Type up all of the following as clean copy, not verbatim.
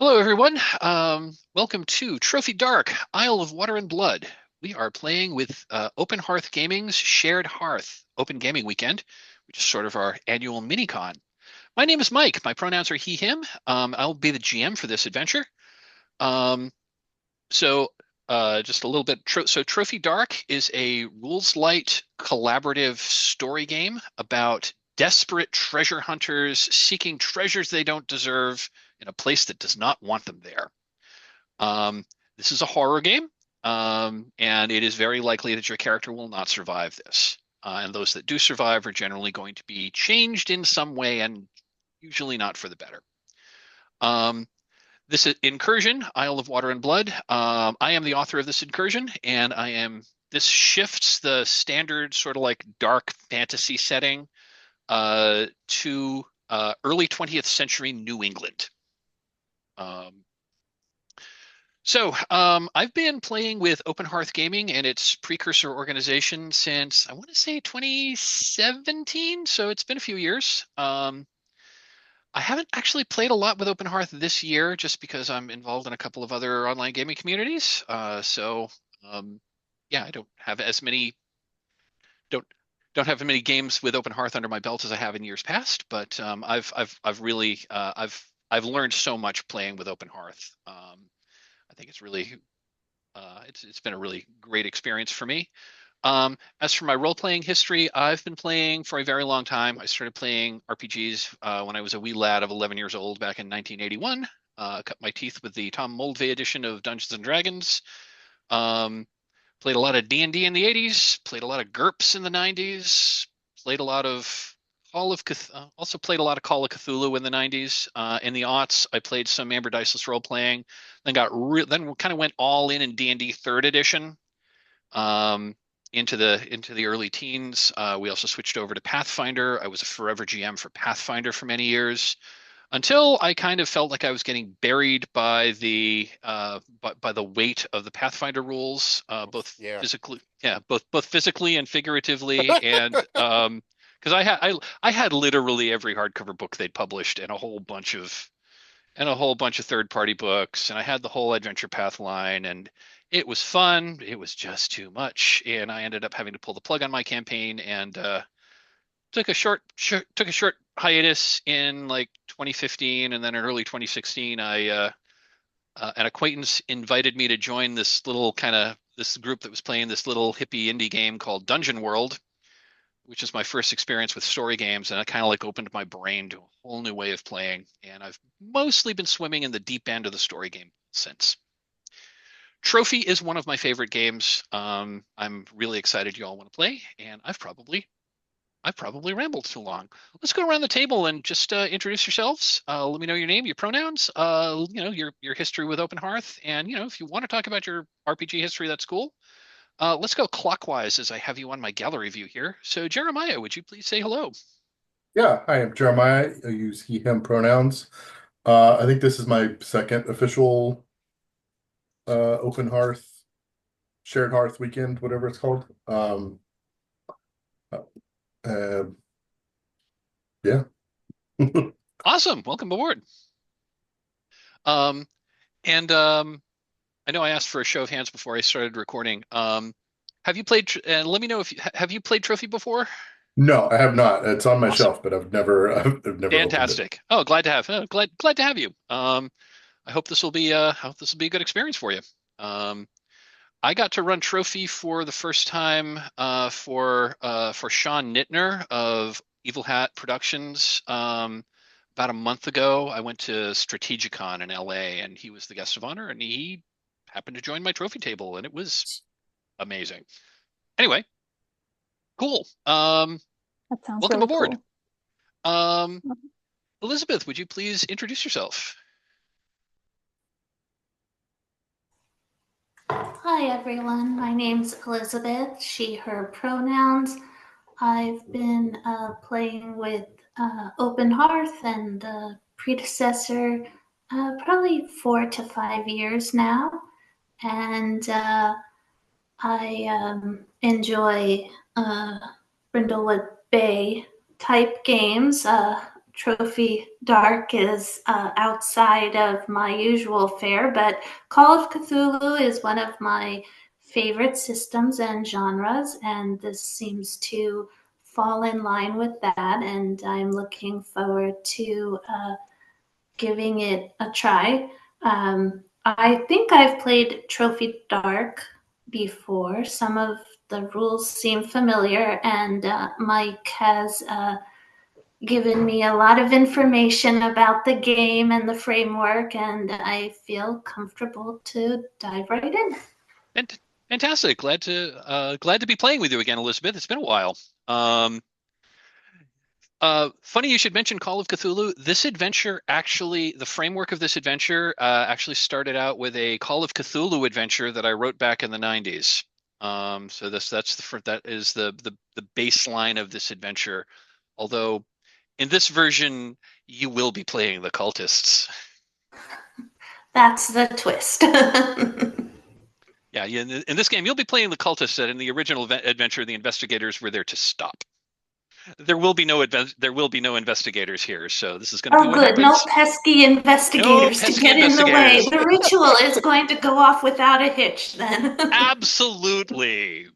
Hello, everyone. Welcome to Trophy Dark, Isle of Water and Blood. We are playing with Open Hearth Gaming's Shared Hearth Open Gaming Weekend, which is sort of our annual mini-con. My name is Mike. My pronouns are he, him. I'll be the GM for this adventure. Um, just a little bit. So Trophy Dark is a rules-light collaborative story game about desperate treasure hunters seeking treasures they don't deserve in a place that does not want them there. This is a horror game, and it is very likely that your character will not survive this. And those that do survive are generally going to be changed in some way and usually not for the better. This incursion, Isle of Water and Blood, I am the author of this incursion, and this shifts the standard sort of like dark fantasy setting to early 20th century New England. I've been playing with Open Hearth Gaming and its precursor organization since I want to say 2017. So it's been a few years. I haven't actually played a lot with Open Hearth this year just because I'm involved in a couple of other online gaming communities. Yeah, I don't don't have as many games with Open Hearth under my belt as I have in years past. But I've really I've learned so much playing with Open Hearth. I think it's been a really great experience for me. As for my role-playing history, I've been playing for a very long time. I started playing RPGs when I was a wee lad of 11 years old back in 1981. Cut my teeth with the Tom Moldvay edition of Dungeons and Dragons. Played a lot of D&D in the 80s. Played a lot of GURPS in the 90s. Played a lot of also played a lot of Call of Cthulhu in the 90s. In the aughts, I played some Amber Diceless role-playing. Then then kind of went all in D&D third edition. Into the early teens. We also switched over to Pathfinder. I was a forever GM for Pathfinder for many years, until I kind of felt like I was getting buried by the weight of the Pathfinder rules, both Yeah. physically and figuratively, and because I had literally every hardcover book they'd published and a whole bunch of third-party books, and I had the whole Adventure Path line, and it was fun. It was just too much, and I ended up having to pull the plug on my campaign and took a short hiatus in like 2015, and then in early 2016, an acquaintance invited me to join this group that was playing this little hippie indie game called Dungeon World, which is my first experience with story games, and it kind of like opened my brain to a whole new way of playing. And I've mostly been swimming in the deep end of the story game since. Trophy is one of my favorite games. I'm really excited you all want to play, and I've probably rambled too long. Let's go around the table and just introduce yourselves. Let me know your name, your pronouns, your history with Open Hearth, and if you want to talk about your RPG history, that's cool. Let's go clockwise as I have you on my gallery view here. So, Jeremiah, would you please say hello? Yeah, hi, I'm Jeremiah. I use he, him pronouns. I think this is my second official open hearth, shared hearth weekend, whatever it's called. Uh, yeah. Awesome. Welcome aboard. Um, and I know I asked for a show of hands before I started recording. Have you played, and let me know if have you played Trophy before? No, I have not. It's on my Awesome. shelf, but I've never opened it. Fantastic. Oh, glad to have you. I hope this will be a good experience for you. Um, I got to run Trophy for the first time for Sean Nittner of Evil Hat Productions. About a month ago, I went to Strategicon in LA, and he was the guest of honor, and he happened to join my trophy table, and it was amazing. Anyway, cool. That sounds Welcome really aboard. cool. Um, Elizabeth, would you please introduce yourself? Hi everyone, my name's Elizabeth, she, her pronouns. I've been playing with Open Hearth and the predecessor probably 4 to 5 years now, and I enjoy Brindlewood Bay type games, Trophy Dark is outside of my usual fare, but Call of Cthulhu is one of my favorite systems and genres, and this seems to fall in line with that, and I'm looking forward to giving it a try. I think I've played Trophy Dark before. Some of the rules seem familiar, and Mike has given me a lot of information about the game and the framework, and I feel comfortable to dive right in. And fantastic. Glad to be playing with you again, Elizabeth. It's been a while. Funny you should mention Call of Cthulhu. This adventure actually, the framework of this adventure actually started out with a Call of Cthulhu adventure that I wrote back in the 90s. So that is the baseline of this adventure. Although in this version, you will be playing the cultists. That's the twist. Yeah, in this game, you'll be playing the cultists. And in the original adventure, the investigators were there to stop. There will be no investigators here, so this is going to be what good. happens. No pesky investigators to get in the way. The ritual is going to go off without a hitch then. Absolutely.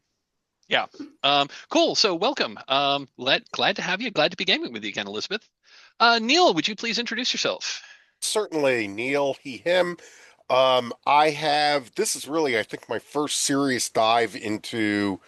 Yeah. Cool. So welcome. Glad to have you. Glad to be gaming with you again, Elizabeth. Neal, would you please introduce yourself? Certainly, Neal, he, him. This is really, I think, my first serious dive into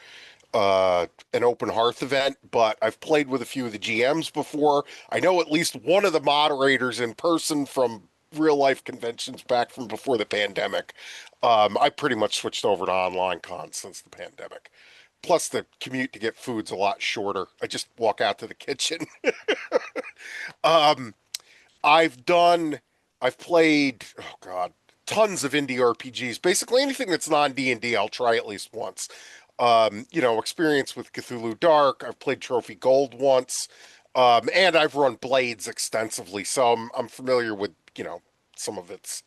an open hearth event, but I've played with a few of the GMs before. I know at least one of the moderators in person from real life conventions back from before the pandemic. I pretty much switched over to online cons since the pandemic. Plus, the commute to get food's a lot shorter. I just walk out to the kitchen. I've played, oh God, tons of indie RPGs. Basically anything that's non-D&D, I'll try at least once. Experience with Cthulhu Dark. I've played Trophy Gold once. And I've run Blades extensively, so I'm familiar with, some of its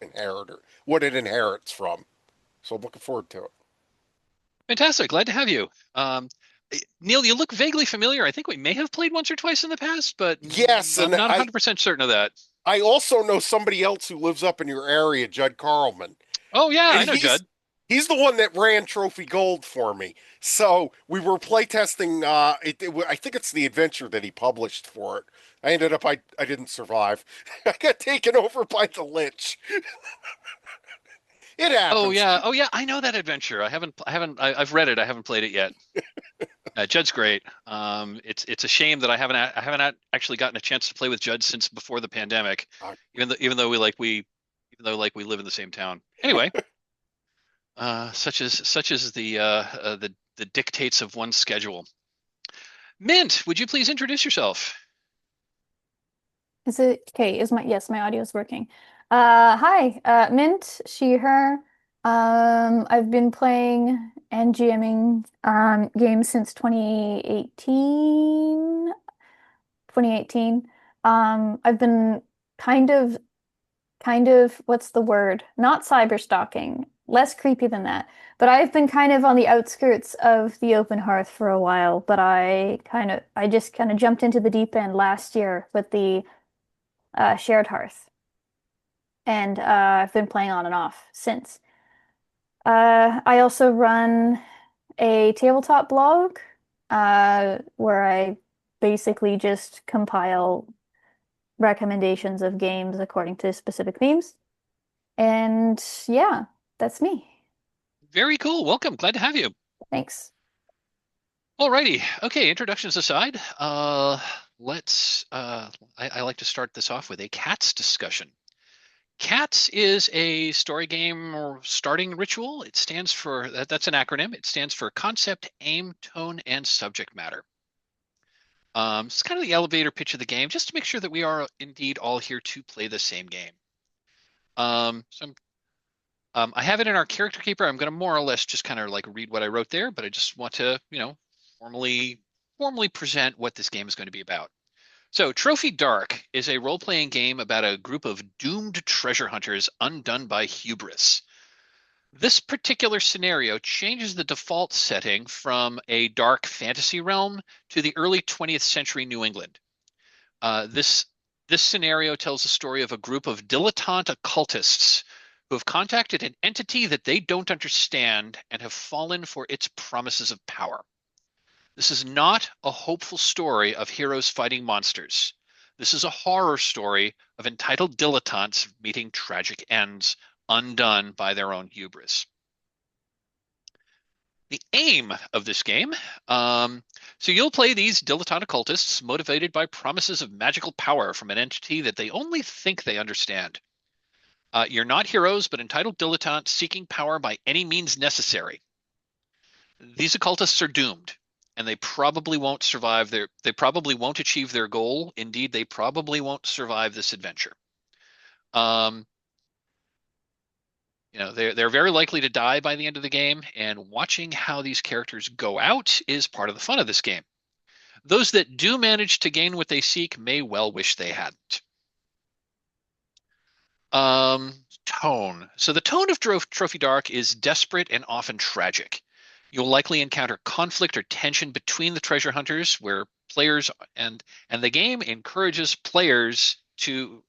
what it inherits from. So I'm looking forward to it. Fantastic. Glad to have you. Neal, you look vaguely familiar. I think we may have played once or twice in the past, but yes, I'm not 100% certain of that. I also know somebody else who lives up in your area, Judd Carlman. Oh, yeah, I know Judd. He's the one that ran Trophy Gold for me. So we were playtesting. I think it's the adventure that he published for it. I ended up, I didn't survive. I got taken over by the Lich. It happens. Oh yeah. I know that adventure. I've read it. I haven't played it yet. Judd's great. It's a shame that I haven't actually gotten a chance to play with Judd since before the pandemic. Even though we live in the same town. Anyway. Such as the dictates of one's schedule. Mint, would you please introduce yourself? Is it okay? My audio is working. Hi, Mint, she, her. I've been playing and GMing games since 2018. I've been kind of, what's the word? Not cyber stalking. Less creepy than that. But I've been kind of on the outskirts of the open hearth for a while, but I just kind of jumped into the deep end last year with the shared hearth. And I've been playing on and off since. I also run a tabletop blog where I basically just compile recommendations of games according to specific themes. And yeah, that's me. Very cool. Welcome. Glad to have you. Thanks. Alrighty. Okay, introductions aside, I like to start this off with a CATS discussion. CATS is a story game or starting ritual. It stands for, that's an acronym. It stands for Concept, Aim, Tone, and Subject Matter. It's kind of the elevator pitch of the game, just to make sure that we are indeed all here to play the same game. I have it in our character keeper. I'm going to more or less just kind of like read what I wrote there, but I just want to, formally present what this game is going to be about. So Trophy Dark is a role-playing game about a group of doomed treasure hunters undone by hubris. This particular scenario changes the default setting from a dark fantasy realm to the early 20th century New England. This This scenario tells the story of a group of dilettante occultists who have contacted an entity that they don't understand and have fallen for its promises of power. This is not a hopeful story of heroes fighting monsters. This is a horror story of entitled dilettantes meeting tragic ends, undone by their own hubris. The aim of this game, so you'll play these dilettante occultists motivated by promises of magical power from an entity that they only think they understand. You're not heroes, but entitled dilettantes seeking power by any means necessary. These occultists are doomed, and they probably won't survive they probably won't achieve their goal. Indeed, they probably won't survive this adventure. They're very likely to die by the end of the game, and watching how these characters go out is part of the fun of this game. Those that do manage to gain what they seek may well wish they hadn't. Tone. So the tone of Trophy Dark is desperate and often tragic. You'll likely encounter conflict or tension between the treasure hunters, where players and the game encourages players to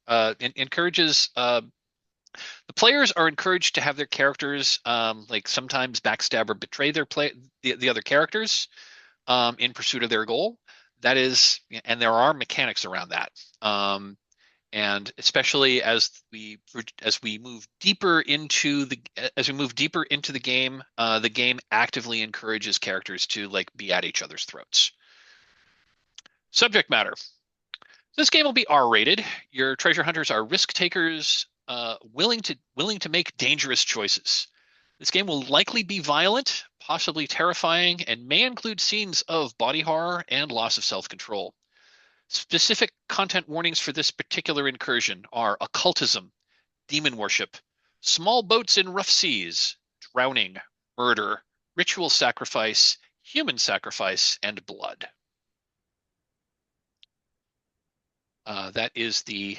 the players are encouraged to have their characters like sometimes backstab or betray the other characters in pursuit of their goal. That is, and there are mechanics around that. And especially as we move deeper into the game actively encourages characters to like be at each other's throats. Subject matter. This game will be R-rated. Your treasure hunters are risk takers, willing to make dangerous choices. This game will likely be violent, possibly terrifying, and may include scenes of body horror and loss of self-control. Specific content warnings for this particular incursion are occultism, demon worship, small boats in rough seas, drowning, murder, ritual sacrifice, human sacrifice, and blood. That is the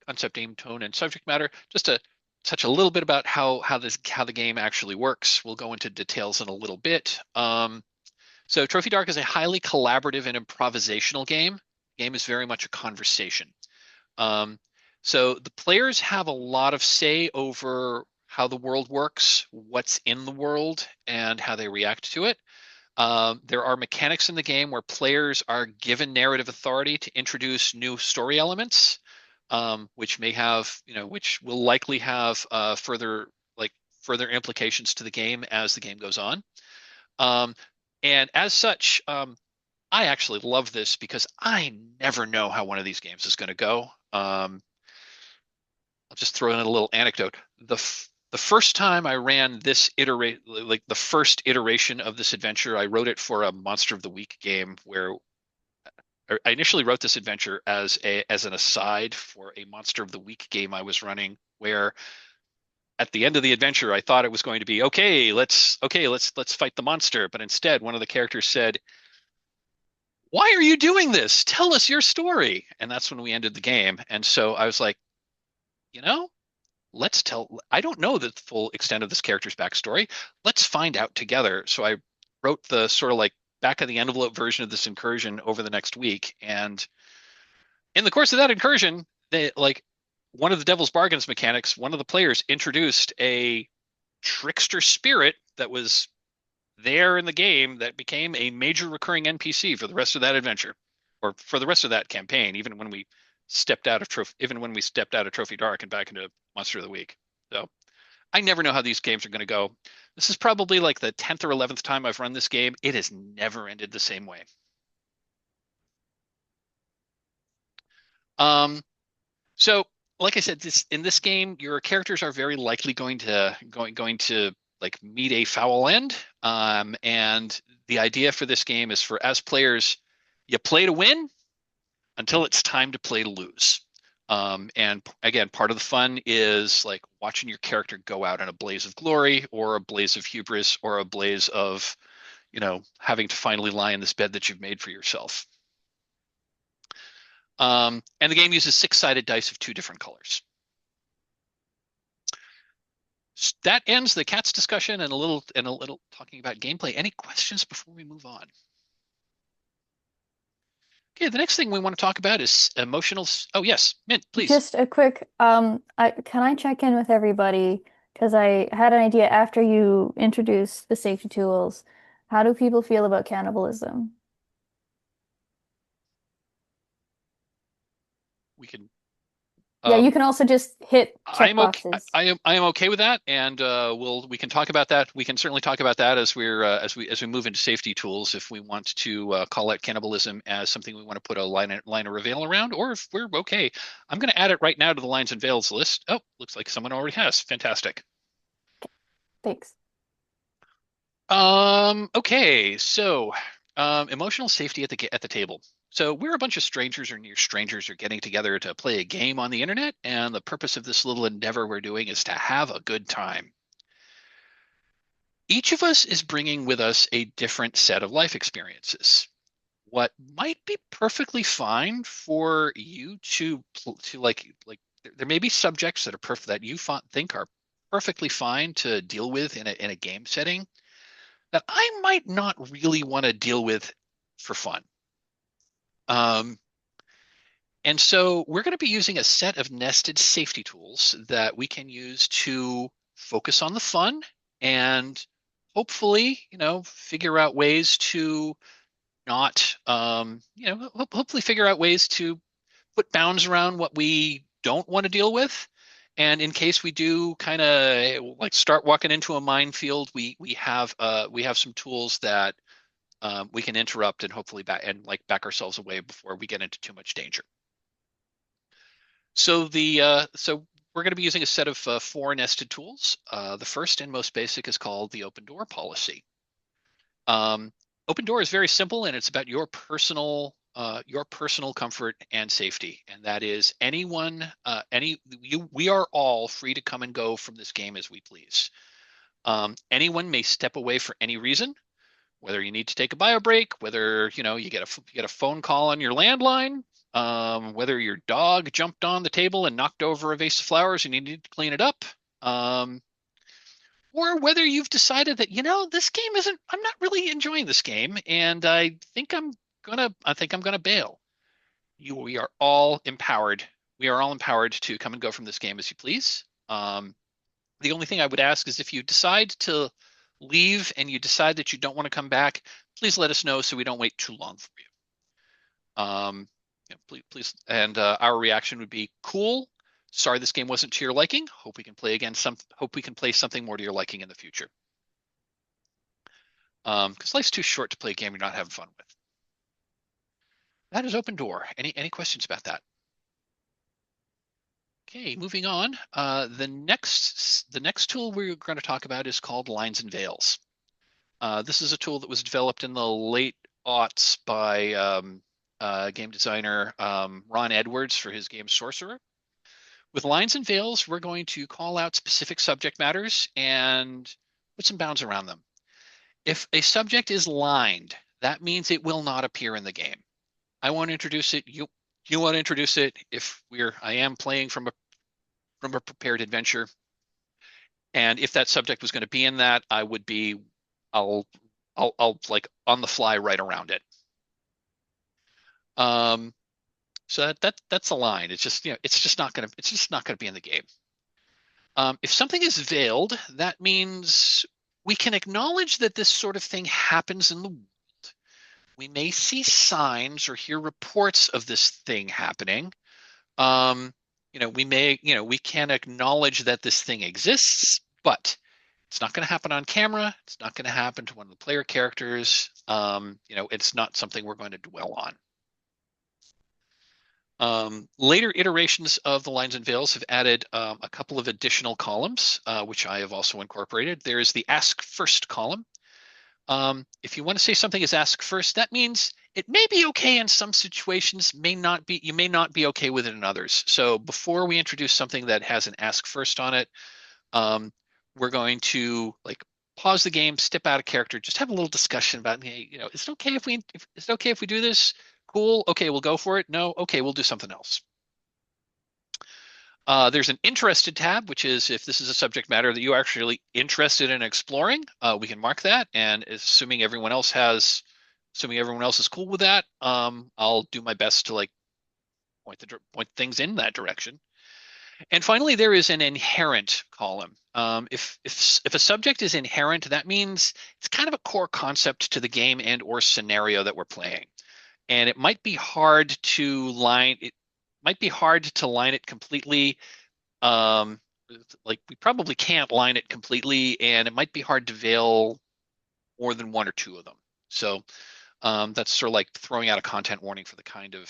concept, aim, tone, and subject matter. Just to touch a little bit about how the game actually works. We'll go into details in a little bit. So Trophy Dark is a highly collaborative and improvisational game. The game is very much a conversation. So the players have a lot of say over how the world works, what's in the world, and how they react to it. There are mechanics in the game where players are given narrative authority to introduce new story elements, which will likely have further implications to the game as the game goes on. And as such, I actually love this because I never know how one of these games is going to go. I'll just throw in a little anecdote. The first time I ran this the first iteration of this adventure, I wrote it for a Monster of the Week game where I initially wrote this adventure as an aside for a Monster of the Week game I was running, where at the end of the adventure I thought it was going to be let's fight the monster, but instead one of the characters said, "Why are you doing this? Tell us your story." And that's when we ended the game. And so I was like, I don't know the full extent of this character's backstory. Let's find out together. So I wrote the sort of like back of the envelope version of this incursion over the next week. And in the course of that incursion, one of the Devil's Bargains mechanics, one of the players introduced a trickster spirit that was there in the game that became a major recurring NPC for the rest of that adventure, or for the rest of that campaign, even when we stepped out of Trophy Dark and back into Monster of the Week. So I never know how these games are going to go. This is probably like the 10th or 11th time I've run this game. It has never ended the same way. So like I said, in this game, your characters are very likely going to like meet a foul end. And the idea for this game is as players, you play to win until it's time to play to lose. And again, part of the fun is like watching your character go out in a blaze of glory, or a blaze of hubris, or a blaze of, having to finally lie in this bed that you've made for yourself. And the game uses 6-sided dice of 2 different colors. That ends the cats discussion and a little talking about gameplay. Any questions before we move on? Okay, the next thing we want to talk about is emotional. Oh, yes, Mint, please. Just a quick, can I check in with everybody? Because I had an idea after you introduced the safety tools. How do people feel about cannibalism? We can. Yeah, you can also just hit check I'm okay. boxes. I am okay with that, and we can talk about that. We can certainly talk about that as as we move into safety tools. If we want to call out cannibalism as something we want to put a line of veil around, or if we're okay, I'm going to add it right now to the lines and veils list. Oh, looks like someone already has. Fantastic. Thanks. Okay, so emotional safety at the table. So we're a bunch of strangers or near strangers are getting together to play a game on the internet, and the purpose of this little endeavor we're doing is to have a good time. Each of us is bringing with us a different set of life experiences. What might be perfectly fine for you to there may be subjects that are perfect that you think are perfectly fine to deal with in a game setting that I might not really want to deal with for fun. And so we're going to be using a set of nested safety tools that we can use to focus on the fun and hopefully, figure out ways to not, hopefully figure out ways to put bounds around what we don't want to deal with. And in case we do kind of like start walking into a minefield, we have some tools that we can interrupt and hopefully back ourselves away before we get into too much danger. So we're going to be using a set of 4 nested tools. The first and most basic is called the open door policy. Open door is very simple, and it's about your personal comfort and safety, and that is we are all free to come and go from this game as we please. Anyone may step away for any reason, whether you need to take a bio break, whether you get a phone call on your landline, whether your dog jumped on the table and knocked over a vase of flowers and you need to clean it up, or whether you've decided that this game I'm not really enjoying this game, and I think I'm gonna bail. We are all empowered. We are all empowered to come and go from this game as you please. The only thing I would ask is if you decide to leave and you decide that you don't want to come back, please let us know so we don't wait too long for you. Please, and our reaction would be cool. Sorry, this game wasn't to your liking. Hope we can play again. Hope we can play something more to your liking in the future. Because life's too short to play a game you're not having fun with. That is open door. Any questions about that? Okay, moving on. The next tool we're going to talk about is called Lines and Veils. This is a tool that was developed in the late aughts by game designer Ron Edwards for his game Sorcerer. With Lines and Veils, we're going to call out specific subject matters and put some bounds around them. If a subject is lined, that means it will not appear in the game. I want to introduce it. You want to introduce it. If I am playing from a prepared adventure, and if that subject was going to be in that, I would be, I'll like on the fly right around it. So that's a line. It's just it's just not gonna be in the game. If something is veiled, that means we can acknowledge that this sort of thing happens in the world. We may see signs or hear reports of this thing happening. We can acknowledge that this thing exists, but it's not going to happen on camera. It's not going to happen to one of the player characters. It's not something we're going to dwell on. Later iterations of the Lines and Veils have added a couple of additional columns, which I have also incorporated. There is the Ask First column. If you want to say something is ask first, that means it may be okay in some situations, you may not be okay with it in others. So before we introduce something that has an ask first on it, we're going to pause the game, step out of character, just have a little discussion about, is it okay if we do this? Cool. Okay, we'll go for it. No. Okay, we'll do something else. There's an interested tab, which is if this is a subject matter that you're actually interested in exploring, we can mark that. And assuming everyone else has assuming everyone else is cool with that, I'll do my best to like point things in that direction. And finally, there is an inherent column. If a subject is inherent, that means it's kind of a core concept to the game and or scenario that we're playing. And it might be hard to line it completely. Like we probably can't line it completely, and it might be hard to veil more than one or two of them. So that's sort of like throwing out a content warning for the kind of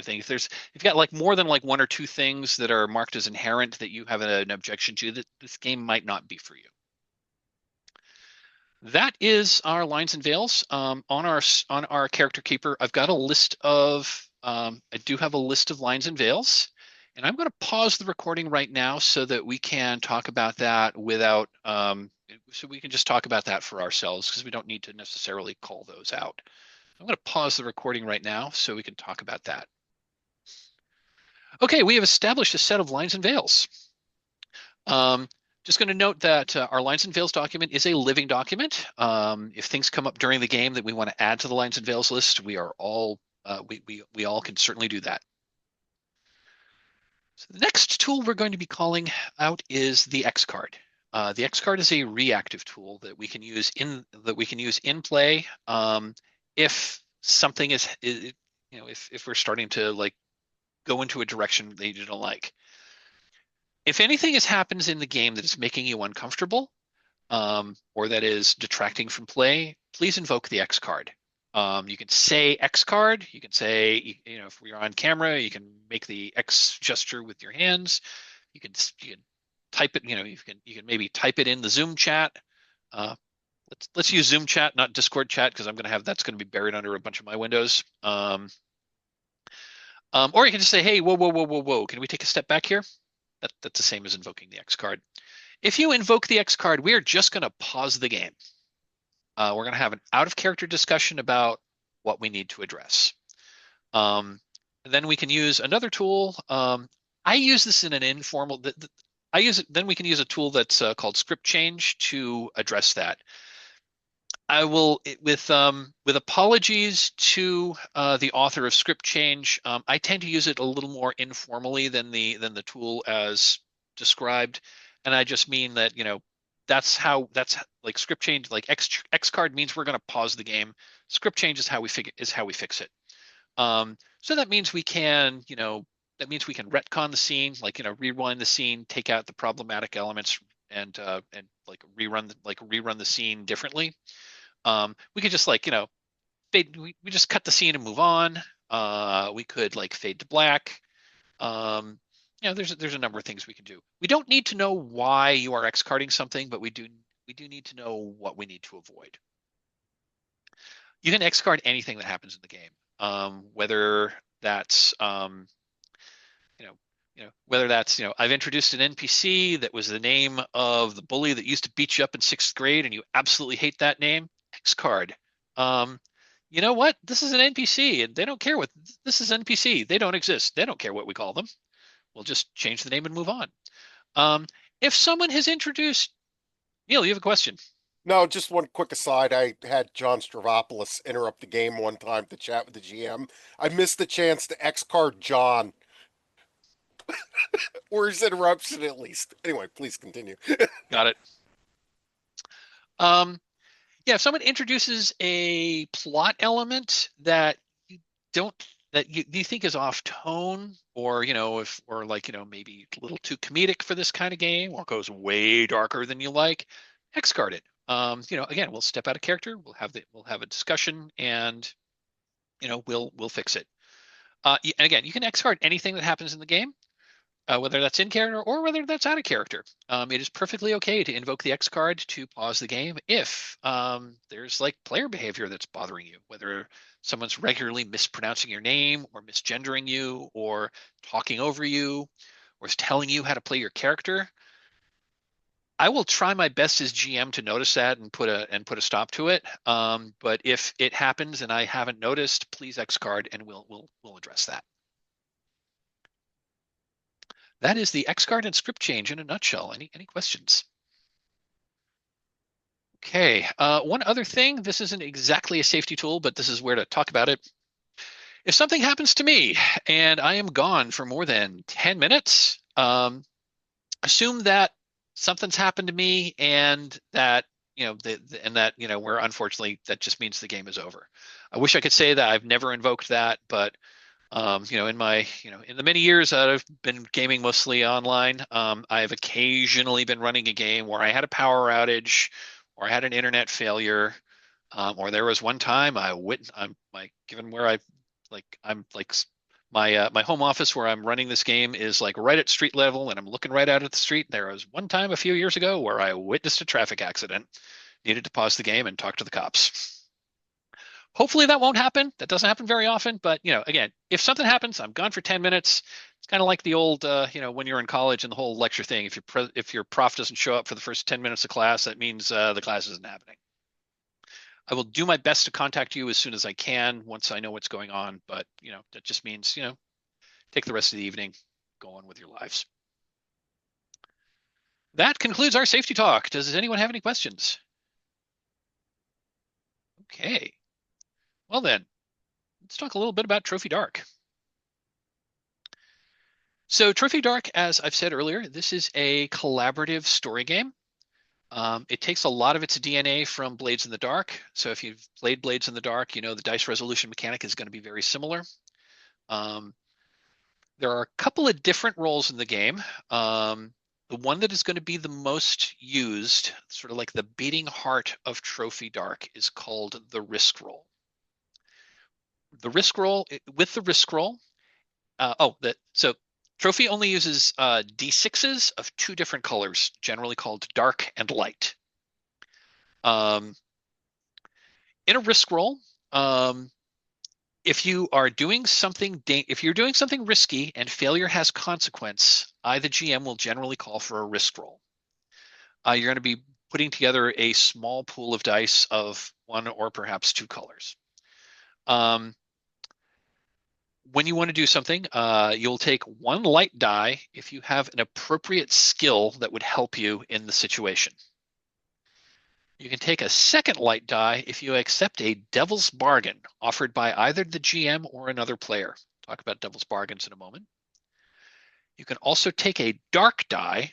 thing. If you've got like more than like one or two things that are marked as inherent that you have an objection to, that this game might not be for you. That is our lines and veils. On our character keeper, I've got a list of I do have a list of lines and veils, and I'm going to pause the recording right now so that we can talk about that without so we can just talk about that for ourselves, because we don't need to necessarily call those out. I'm going to pause the recording right now so we can talk about that. Okay, we have established a set of lines and veils. Just going to note that our lines and veils document is a living document. If things come up during the game that we want to add to the lines and veils list, we all can certainly do that. So the next tool we're going to be calling out is the X card. The X card is a reactive tool that we can use in play if something is if we're starting to like go into a direction that you don't like. If anything happens in the game that is making you uncomfortable, or that is detracting from play, please invoke the X card. You can say X card. You can say, if we're on camera, you can make the X gesture with your hands. You can type it. You can maybe type it in the Zoom chat. Let's use Zoom chat, not Discord chat, because that's going to be buried under a bunch of my windows. Or you can just say, hey, whoa, can we take a step back here? That's the same as invoking the X card. If you invoke the X card, we are just going to pause the game. We're going to have an out-of-character discussion about what we need to address. Then we can use another tool. I use this in an informal. I use it. Then we can use a tool that's called script change to address that. I will, with apologies to the author of script change, I tend to use it a little more informally than the tool as described, and I just mean that that's like script change, like X card means we're going to pause the game. Script change is how we fix it. So that means we can retcon the scene, like rewind the scene, take out the problematic elements, and like rerun the scene differently. We could just fade. We just cut the scene and move on. We could like fade to black. There's a number of things we can do. We don't need to know why you are X carding something, but we do need to know what we need to avoid. You can X card anything that happens in the game, whether that's I've introduced an NPC that was the name of the bully that used to beat you up in 6th grade, and you absolutely hate that name. X card. You know what? This is an NPC, and they don't care what this is. NPC. They don't exist. They don't care what we call them. We'll just change the name and move on. If someone has introduced, Neal, you have a question. No, just one quick aside. I had John Stravopoulos interrupt the game one time to chat with the GM. I missed the chance to X card John. Or his interruption, at least. Anyway, please continue. Got it. If someone introduces a plot element that you think is off tone, or maybe a little too comedic for this kind of game, or goes way darker than you like, X card it. Again, we'll step out of character. We'll have a discussion, and we'll fix it. And again, you can X card anything that happens in the game. Whether that's in character or whether that's out of character. It is perfectly okay to invoke the X card to pause the game if there's like player behavior that's bothering you, whether someone's regularly mispronouncing your name or misgendering you or talking over you or is telling you how to play your character. I will try my best as GM to notice that and put a stop to it. But if it happens and I haven't noticed, please X card and we'll address that. That is the X card and script change in a nutshell. Any questions? Okay. One other thing, this isn't exactly a safety tool, but this is where to talk about it. If something happens to me and I am gone for more than 10 minutes, assume that something's happened to me and that, and that, where unfortunately that just means the game is over. I wish I could say that I've never invoked that, but in the many years that I've been gaming mostly online, I've occasionally been running a game where I had a power outage, or I had an internet failure, or there was one time I'm like, given where I'm like my home office where I'm running this game is like right at street level, and I'm looking right out at the street. There was one time a few years ago where I witnessed a traffic accident, needed to pause the game and talk to the cops. Hopefully that won't happen. That doesn't happen very often, but again, if something happens, I'm gone for 10 minutes. It's kind of like the old, when you're in college and the whole lecture thing. If your prof doesn't show up for the first 10 minutes of class, that means the class isn't happening. I will do my best to contact you as soon as I can once I know what's going on, but that just means, take the rest of the evening, go on with your lives. That concludes our safety talk. Does anyone have any questions? Okay. Well then, let's talk a little bit about Trophy Dark. So Trophy Dark, as I've said earlier, this is a collaborative story game. It takes a lot of its DNA from Blades in the Dark. So if you've played Blades in the Dark, the dice resolution mechanic is going to be very similar. There are a couple of different roles in the game. The one that is going to be the most used, sort of like the beating heart of Trophy Dark, is called the Risk Roll. The Risk Roll, with the Risk Roll, so Trophy only uses D6s of two different colors, generally called dark and light. In a Risk Roll, if you're doing something risky and failure has consequence, I, the GM, will generally call for a Risk Roll. You're going to be putting together a small pool of dice of one or perhaps two colors. When you want to do something, you'll take one light die if you have an appropriate skill that would help you in the situation. You can take a second light die if you accept a devil's bargain offered by either the GM or another player. Talk about devil's bargains in a moment. You can also take a dark die.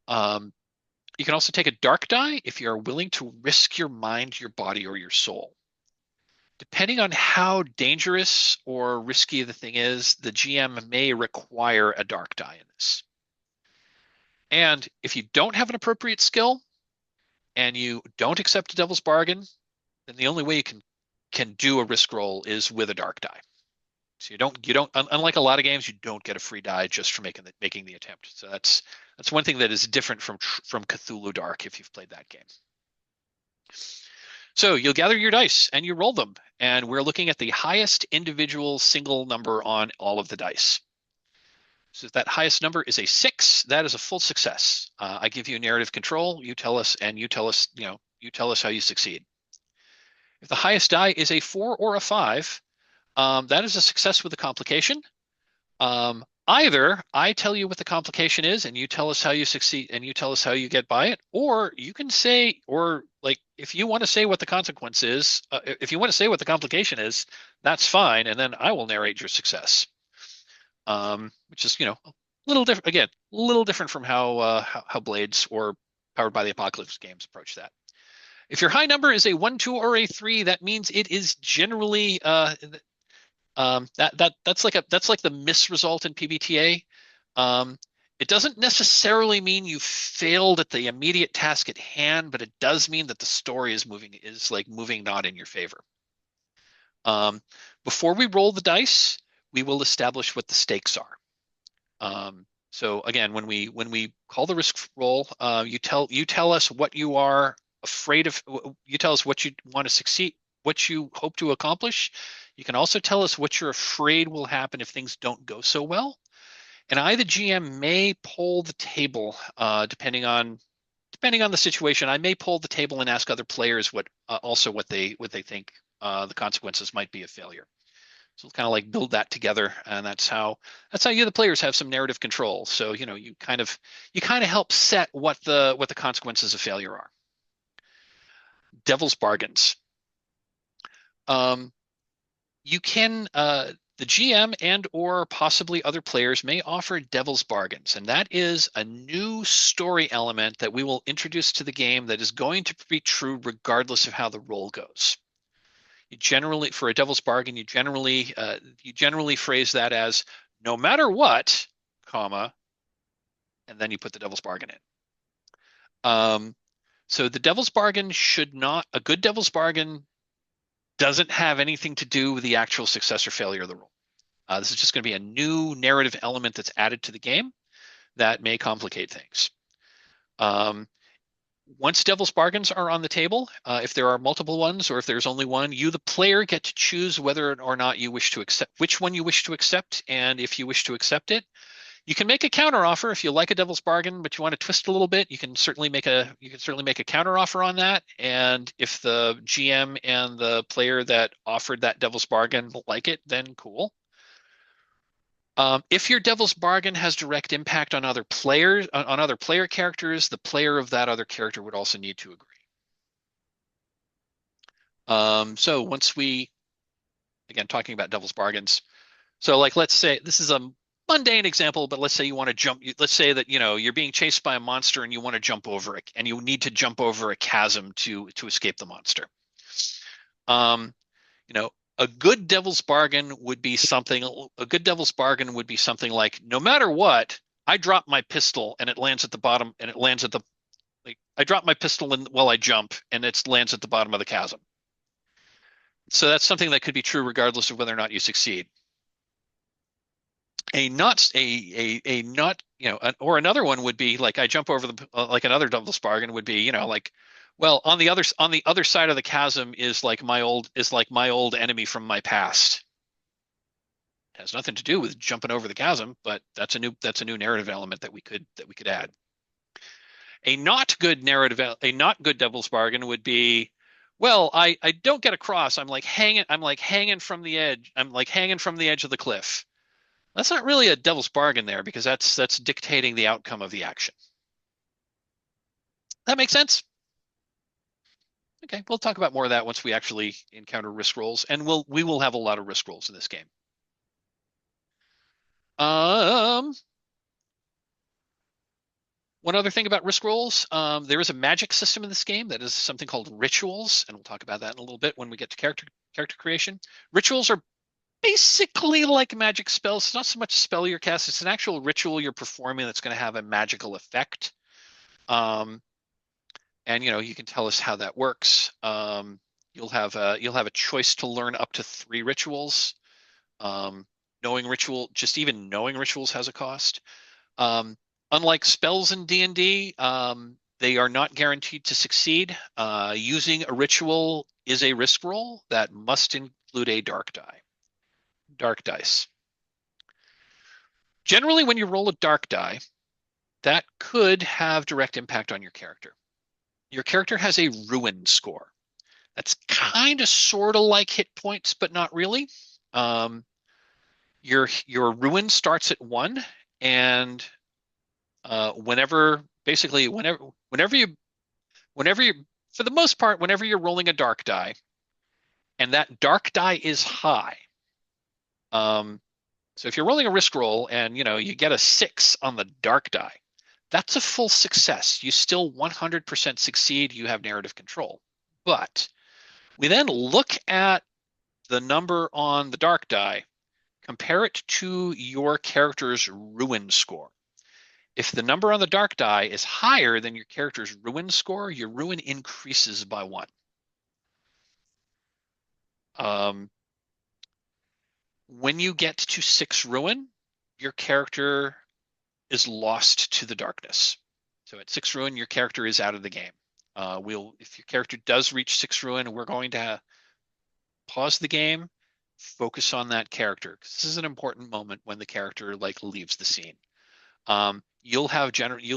You can also take a dark die if you're willing to risk your mind, your body, or your soul. Depending on how dangerous or risky the thing is, the GM may require a dark die in this. And if you don't have an appropriate skill and you don't accept a devil's bargain, then the only way you can do a risk roll is with a dark die. So you don't unlike a lot of games, you don't get a free die just for making the attempt. So that's one thing that is different from Cthulhu Dark if you've played that game. So you'll gather your dice and you roll them, and we're looking at the highest individual single number on all of the dice. So if that highest number is a 6, that is a full success. I give you narrative control, you tell us how you succeed. If the highest die is a 4 or a 5, that is a success with a complication. Either I tell you what the complication is and you tell us how you succeed and you tell us how you get by it, or you can say, or like if you want to say what the consequence is, if you want to say what the complication is, that's fine, and then I will narrate your success. Which is a little different, again, a little different from how Blades or Powered by the Apocalypse games approach that. If your high number is a 1, 2, or a 3, that means it is generally that's like the miss result in PBTA. It doesn't necessarily mean you failed at the immediate task at hand, but it does mean that the story is moving not in your favor. Before we roll the dice, we will establish what the stakes are. So again, when we call the risk roll, you tell us what you are afraid of. You tell us what you want to succeed, what you hope to accomplish. You can also tell us what you're afraid will happen if things don't go so well. And I, the GM, may pull the table depending on the situation. I may pull the table and ask other players what they think the consequences might be of failure. So we'll kind of like build that together, and that's how you, the players, have some narrative control. So you kind of help set what the consequences of failure are. devil's bargains. You can the GM and or possibly other players may offer devil's bargains, and that is a new story element that we will introduce to the game that is going to be true regardless of how the roll goes. You generally, for a devil's bargain, you generally phrase that as no matter what, comma, and then you put the devil's bargain in. So the devil's bargain should not, a good devil's bargain doesn't have anything to do with the actual success or failure of the roll. This is just going to be a new narrative element that's added to the game that may complicate things. Once devil's bargains are on the table, if there are multiple ones or if there's only one, you, the player, get to choose whether or not you wish to accept, which one you wish to accept, and if you wish to accept it. You can make a counteroffer if you like a devil's bargain, but you want to twist a little bit. You can certainly make a counteroffer on that. And if the GM and the player that offered that devil's bargain like it, then cool. If your devil's bargain has direct impact on other players, on other player characters, the player of that other character would also need to agree. So once we, again, talking about devil's bargains. So like, let's say this is a mundane example, but let's say you want to jump. Let's say that you're being chased by a monster and you want to jump over it, and you need to jump over a chasm to escape the monster. A good devil's bargain would be something. A good devil's bargain would be something like, no matter what, I drop my pistol and it lands at the bottom, and it lands at the. I drop my pistol while I jump, and it lands at the bottom of the chasm. So that's something that could be true regardless of whether or not you succeed. Or another one would be like, I jump over the like another devil's bargain would be like, well, on the other side of the chasm is like my old enemy from my past. It has nothing to do with jumping over the chasm, but that's a new narrative element that we could add. A not good devil's bargain would be, well, I don't get across. I'm hanging from the edge. I'm like hanging from the edge of the cliff. That's not really a devil's bargain there, because that's dictating the outcome of the action. That makes sense? Okay, we'll talk about more of that once we actually encounter risk rolls, and we will have a lot of risk rolls in this game. One other thing about risk rolls, there is a magic system in this game that is something called rituals, and we'll talk about that in a little bit when we get to character creation. Rituals are basically like magic spells. It's not so much a spell you're casting, it's an actual ritual you're performing that's going to have a magical effect. And you can tell us how that works. You'll have a choice to learn up to 3 rituals. Even knowing rituals has a cost. Unlike spells in D&D, they are not guaranteed to succeed. Using a ritual is a risk roll that must include a dark dice. Generally, when you roll a dark die, that could have direct impact on your character. Your character has a ruin score. That's kind of sort of like hit points, but not really. Your ruin starts at 1, and whenever you, for the most part, whenever you're rolling a dark die, and that dark die is high. So if you're rolling a risk roll and you get a 6 on the dark die, that's a full success. You still 100% succeed. You have narrative control. But we then look at the number on the dark die, compare it to your character's ruin score. If the number on the dark die is higher than your character's ruin score, your ruin increases by 1. When you get to 6 ruin, your character is lost to the darkness. So at 6 ruin, your character is out of the game. If your character does reach 6 ruin, we're going to pause the game, focus on that character. This is an important moment when the character leaves the scene. You'll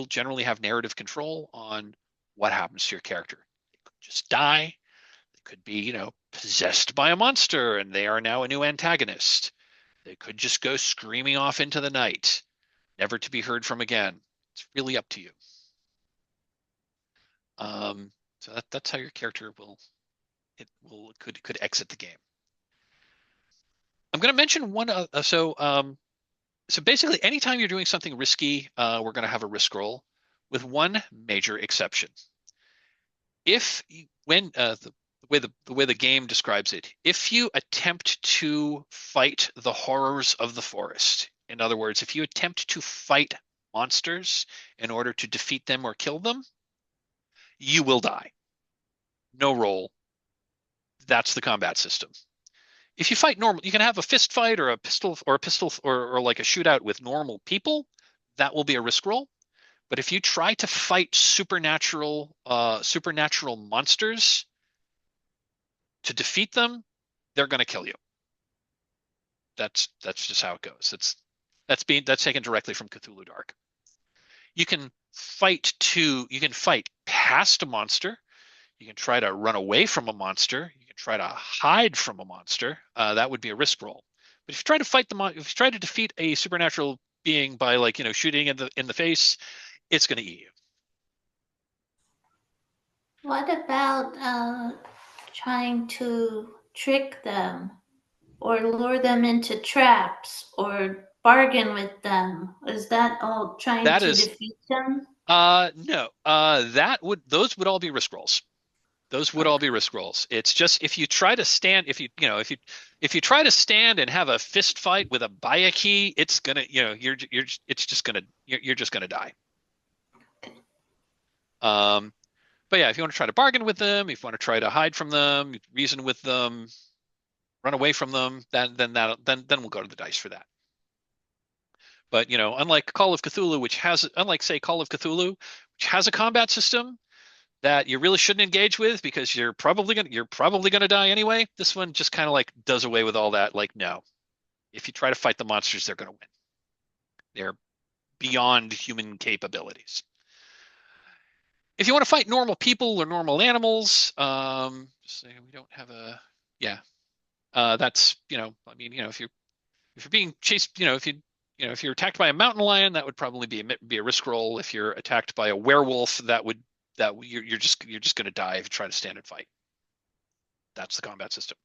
generally have narrative control on what happens to your character. They could just die. They could be, possessed by a monster and they are now a new antagonist. They could just go screaming off into the night, never to be heard from again. It's really up to you. So that's how your character could exit the game. I'm going to mention one. So basically, anytime you're doing something risky, we're going to have a risk roll, with one major exception. If the way the game describes it, if you attempt to fight the horrors of the forest, in other words, if you attempt to fight monsters in order to defeat them or kill them, you will die. No roll. That's the combat system. If you fight normal, you can have a fist fight or a pistol or like a shootout with normal people. That will be a risk roll. But if you try to fight supernatural monsters to defeat them, they're going to kill you. That's just how it goes. That's taken directly from Cthulhu Dark. You can fight past a monster. You can try to run away from a monster. You can try to hide from a monster. That would be a risk roll. But if you try to if you try to defeat a supernatural being by shooting in the face, it's going to eat you. What about trying to trick them or lure them into traps or bargain with them? Is that all trying to defeat them? No. Those would all be risk rolls. Those would all be risk rolls. It's just if you try to stand, if you try to stand and have a fist fight with a bayaki, it's gonna, you're just gonna die. But yeah, if you want to try to bargain with them, if you want to try to hide from them, reason with them, run away from them, then we'll go to the dice for that. But unlike Call of Cthulhu, which has a combat system that you really shouldn't engage with because you're probably gonna die anyway, this one just kind of does away with all that. No, if you try to fight the monsters, they're gonna win. They're beyond human capabilities. If you want to fight normal people or normal animals, just say we don't have a that's if you're being chased, if you're attacked by a mountain lion, that would probably be a risk roll. If you're attacked by a werewolf, you're just going to die if you try to stand and fight. That's the combat system.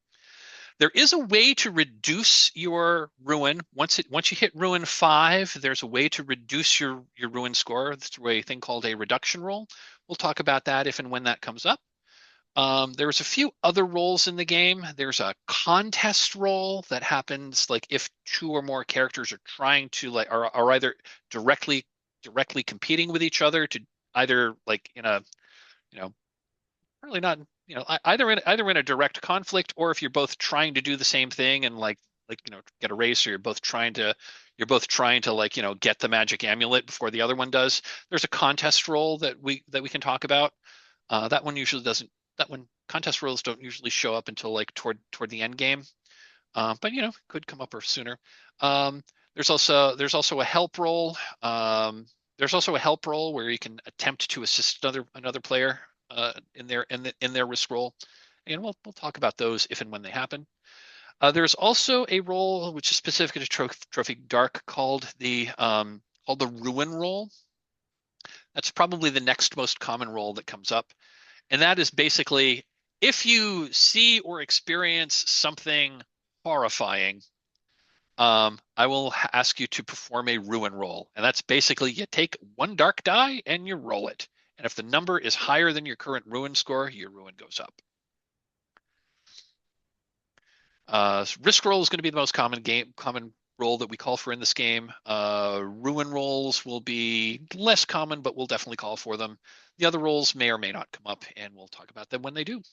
There is a way to reduce your ruin. Once you hit ruin 5, there's a way to reduce your ruin score through a thing called a reduction roll. We'll talk about that if and when that comes up. There's a few other rolls in the game. There's a contest roll that happens if 2 or more characters are trying to are either directly competing with each other to either in a really not either in a direct conflict, or if you're both trying to do the same thing and get a race, or you're both trying to get the magic amulet before the other one does. There's a contest roll that we can talk about. That one usually doesn't. That one contest rolls don't usually show up until toward the end game, but could come up or sooner. There's also a help roll. There's also a help roll where you can attempt to assist another player in their risk roll, and we'll talk about those if and when they happen. There's also a roll which is specific to Trophy Dark called the Ruin roll. That's probably the next most common roll that comes up, and that is basically if you see or experience something horrifying, I will ask you to perform a ruin roll, and that's basically you take 1 dark die and you roll it. And if the number is higher than your current ruin score, your ruin goes up. Risk roll is going to be the most common roll that we call for in this game. Ruin rolls will be less common, but we'll definitely call for them. The other rolls may or may not come up, and we'll talk about them when they do.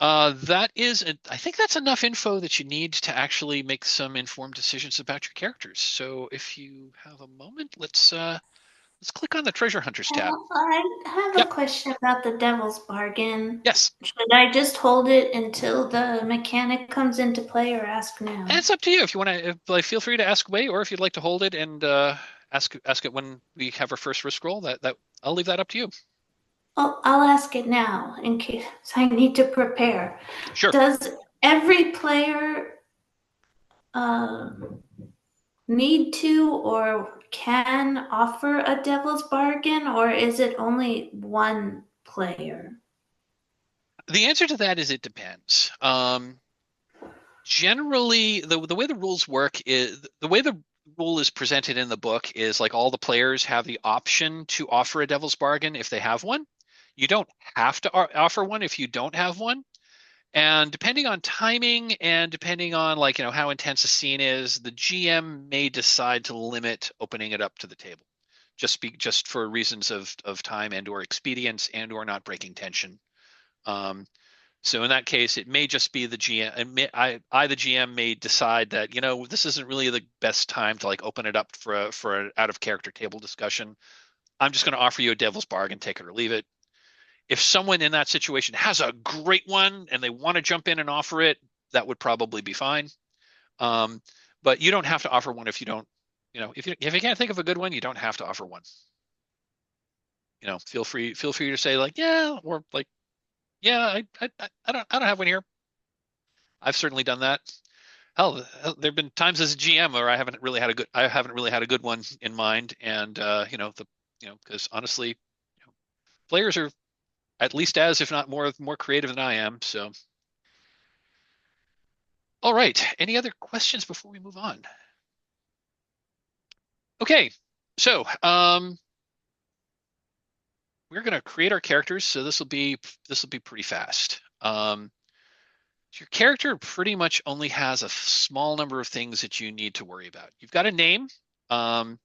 I think that's enough info that you need to actually make some informed decisions about your characters. So if you have a moment, let's click on the Treasure Hunters tab. I have a question about the Devil's Bargain. Yes. Should I just hold it until the mechanic comes into play, or ask now? And it's up to you. If you want to, feel free to ask away, or if you'd like to hold it and ask it when we have our first risk roll. That I'll leave that up to you. Oh, I'll ask it now in case I need to prepare. Sure. Does every player need to, or can offer a devil's bargain, or is it only one player? The answer to that is it depends. Generally, the way the rules work is the way the rule is presented in the book is like all the players have the option to offer a devil's bargain if they have one. You don't have to offer one if you don't have one. And depending on timing and depending on like, how intense a scene is, the GM may decide to limit opening it up to the table. Just for reasons of time and or expedience and or not breaking tension. So in that case, it may just be the GM. The GM may decide that this isn't really the best time to like open it up for an out of character table discussion. I'm just going to offer you a devil's bargain, take it or leave it. If someone in that situation has a great one and they want to jump in and offer it, that would probably be fine. But you don't have to offer one if you don't. If you can't think of a good one, you don't have to offer one. Feel free to say like yeah or like. Yeah, I don't have one here. I've certainly done that. Hell, there've been times as a GM where I haven't really had a good one in mind, and because honestly, players are at least as if not more creative than I am. So, all right. Any other questions before we move on? Okay, so we're going to create our characters, so this will be pretty fast. Your character pretty much only has a small number of things that you need to worry about. You've got a name. You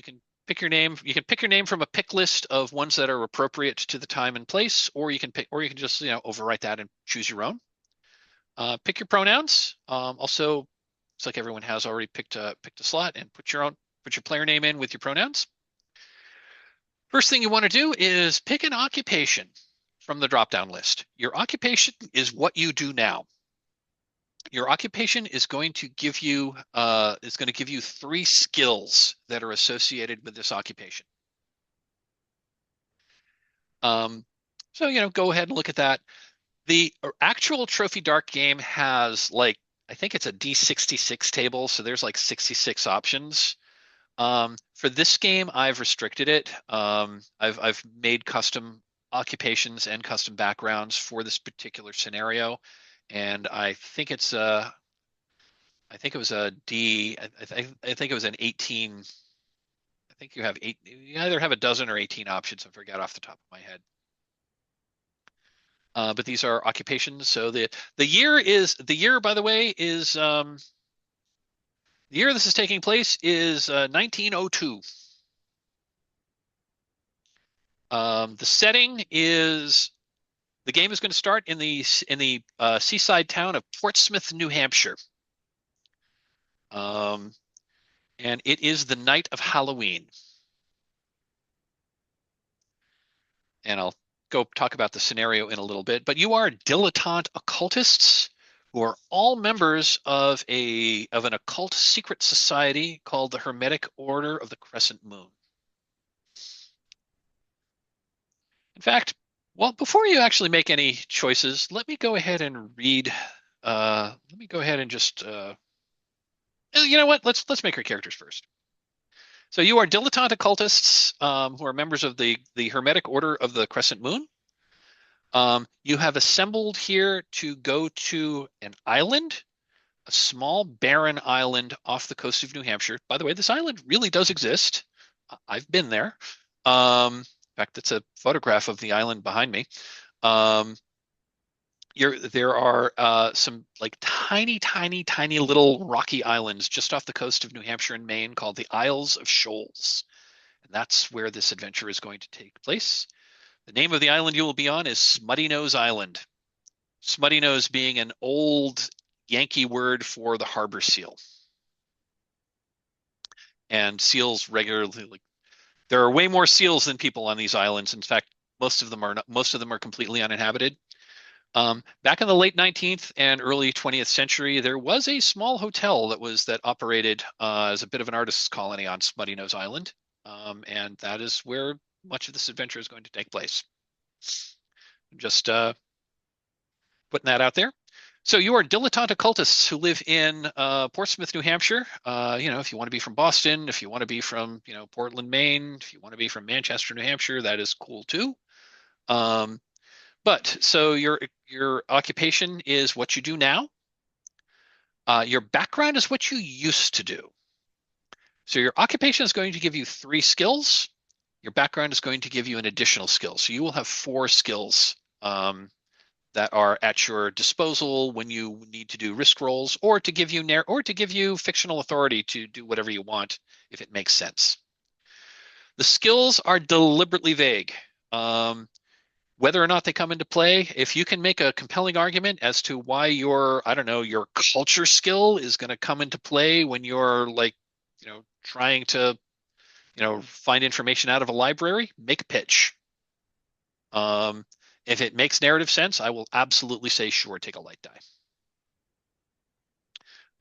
can pick your name. You can pick your name from a pick list of ones that are appropriate to the time and place, or you can just overwrite that and choose your own. Pick your pronouns. Also, it's like everyone has already picked a slot, and put your player name in with your pronouns. First thing you want to do is pick an occupation from the drop-down list. Your occupation is what you do now. Your occupation is going to give you 3 skills that are associated with this occupation. So go ahead and look at that. The actual Trophy Dark game has I think it's a D66 table, so there's 66 options. For this game, I've restricted it. I've made custom occupations and custom backgrounds for this particular scenario, and I think it was a D. I think it was an 18. I think you have 8. You either have a dozen or 18 options. I forgot off the top of my head. But these are occupations. So the year, by the way, is the year this is taking place is 1902. The setting is the game is going to start in the seaside town of Portsmouth, New Hampshire. And it is the night of Halloween. And I'll go talk about the scenario in a little bit, but you are dilettante occultists who are all members of an occult secret society called the Hermetic Order of the Crescent Moon. In fact, well, before you actually make any choices, let me go ahead and read. Let me go ahead and just. You know what? Let's make our characters first. So you are dilettante occultists who are members of the Hermetic Order of the Crescent Moon. You have assembled here to go to an island, a small barren island off the coast of New Hampshire. By the way, this island really does exist. I've been there. In fact, it's a photograph of the island behind me. There are some tiny little rocky islands just off the coast of New Hampshire and Maine called the Isles of Shoals. And that's where this adventure is going to take place. The name of the island you will be on is Smuttynose Island. Smuttynose being an old Yankee word for the harbor seal. And seals regularly, there are way more seals than people on these islands. In fact, most of them are completely uninhabited. Back in the late 19th and early 20th century, there was a small hotel that operated as a bit of an artist's colony on Smuttynose Island, and that is where much of this adventure is going to take place. Just putting that out there. So you are dilettante occultists who live in Portsmouth, New Hampshire. If you want to be from Boston, if you want to be from, Portland, Maine, if you want to be from Manchester, New Hampshire, that is cool too. But so your occupation is what you do now. Your background is what you used to do. So your occupation is going to give you 3 skills. Your background is going to give you an additional skill. So you will have 4 skills that are at your disposal when you need to do risk rolls, or to give you fictional authority to do whatever you want if it makes sense. The skills are deliberately vague. Whether or not they come into play, if you can make a compelling argument as to why your culture skill is going to come into play when you're trying to, find information out of a library, make a pitch. If it makes narrative sense, I will absolutely say, sure, take a light die.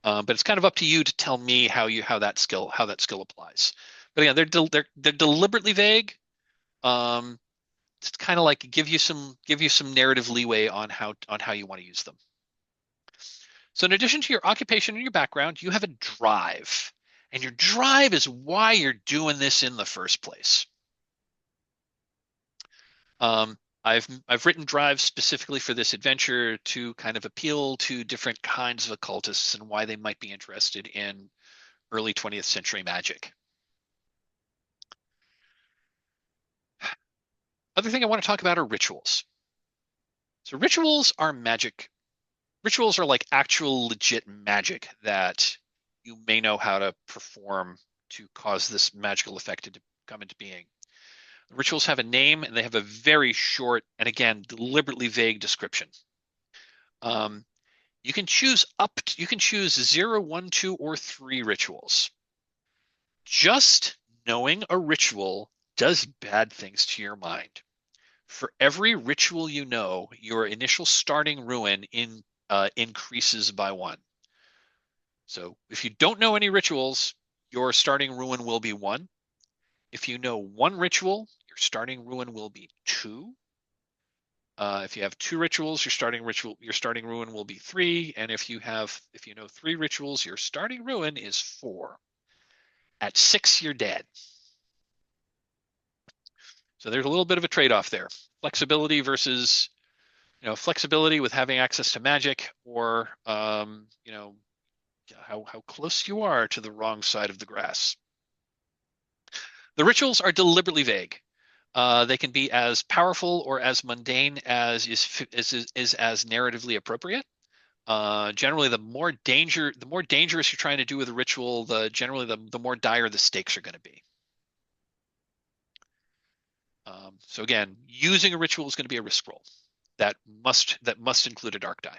But it's kind of up to you to tell me how that skill applies. But again, they're deliberately vague. It's kind of like give you some narrative leeway on how you want to use them. So in addition to your occupation and your background, you have a drive, and your drive is why you're doing this in the first place. I've written drives specifically for this adventure to kind of appeal to different kinds of occultists and why they might be interested in early 20th century magic. Other thing I want to talk about are rituals. So rituals are magic. Rituals are like actual legit magic that you may know how to perform to cause this magical effect to come into being. The rituals have a name, and they have a very short and, again, deliberately vague description. You can choose 0, 1, 2, or 3 rituals. Just knowing a ritual does bad things to your mind. For every ritual you know, your initial starting ruin increases by 1. So if you don't know any rituals, your starting ruin will be 1. If you know 1 ritual, your starting ruin will be 2. If you have 2 rituals, your starting ruin will be 3. And if you know 3 rituals, your starting ruin is 4. At 6, you're dead. So there's a little bit of a trade-off there. Flexibility versus, flexibility with having access to magic, or how close you are to the wrong side of the grass. The rituals are deliberately vague. They can be as powerful or as mundane as is as narratively appropriate. Generally, the more dangerous you're trying to do with a ritual, the more dire the stakes are going to be. So again, using a ritual is going to be a risk roll that must include a dark die.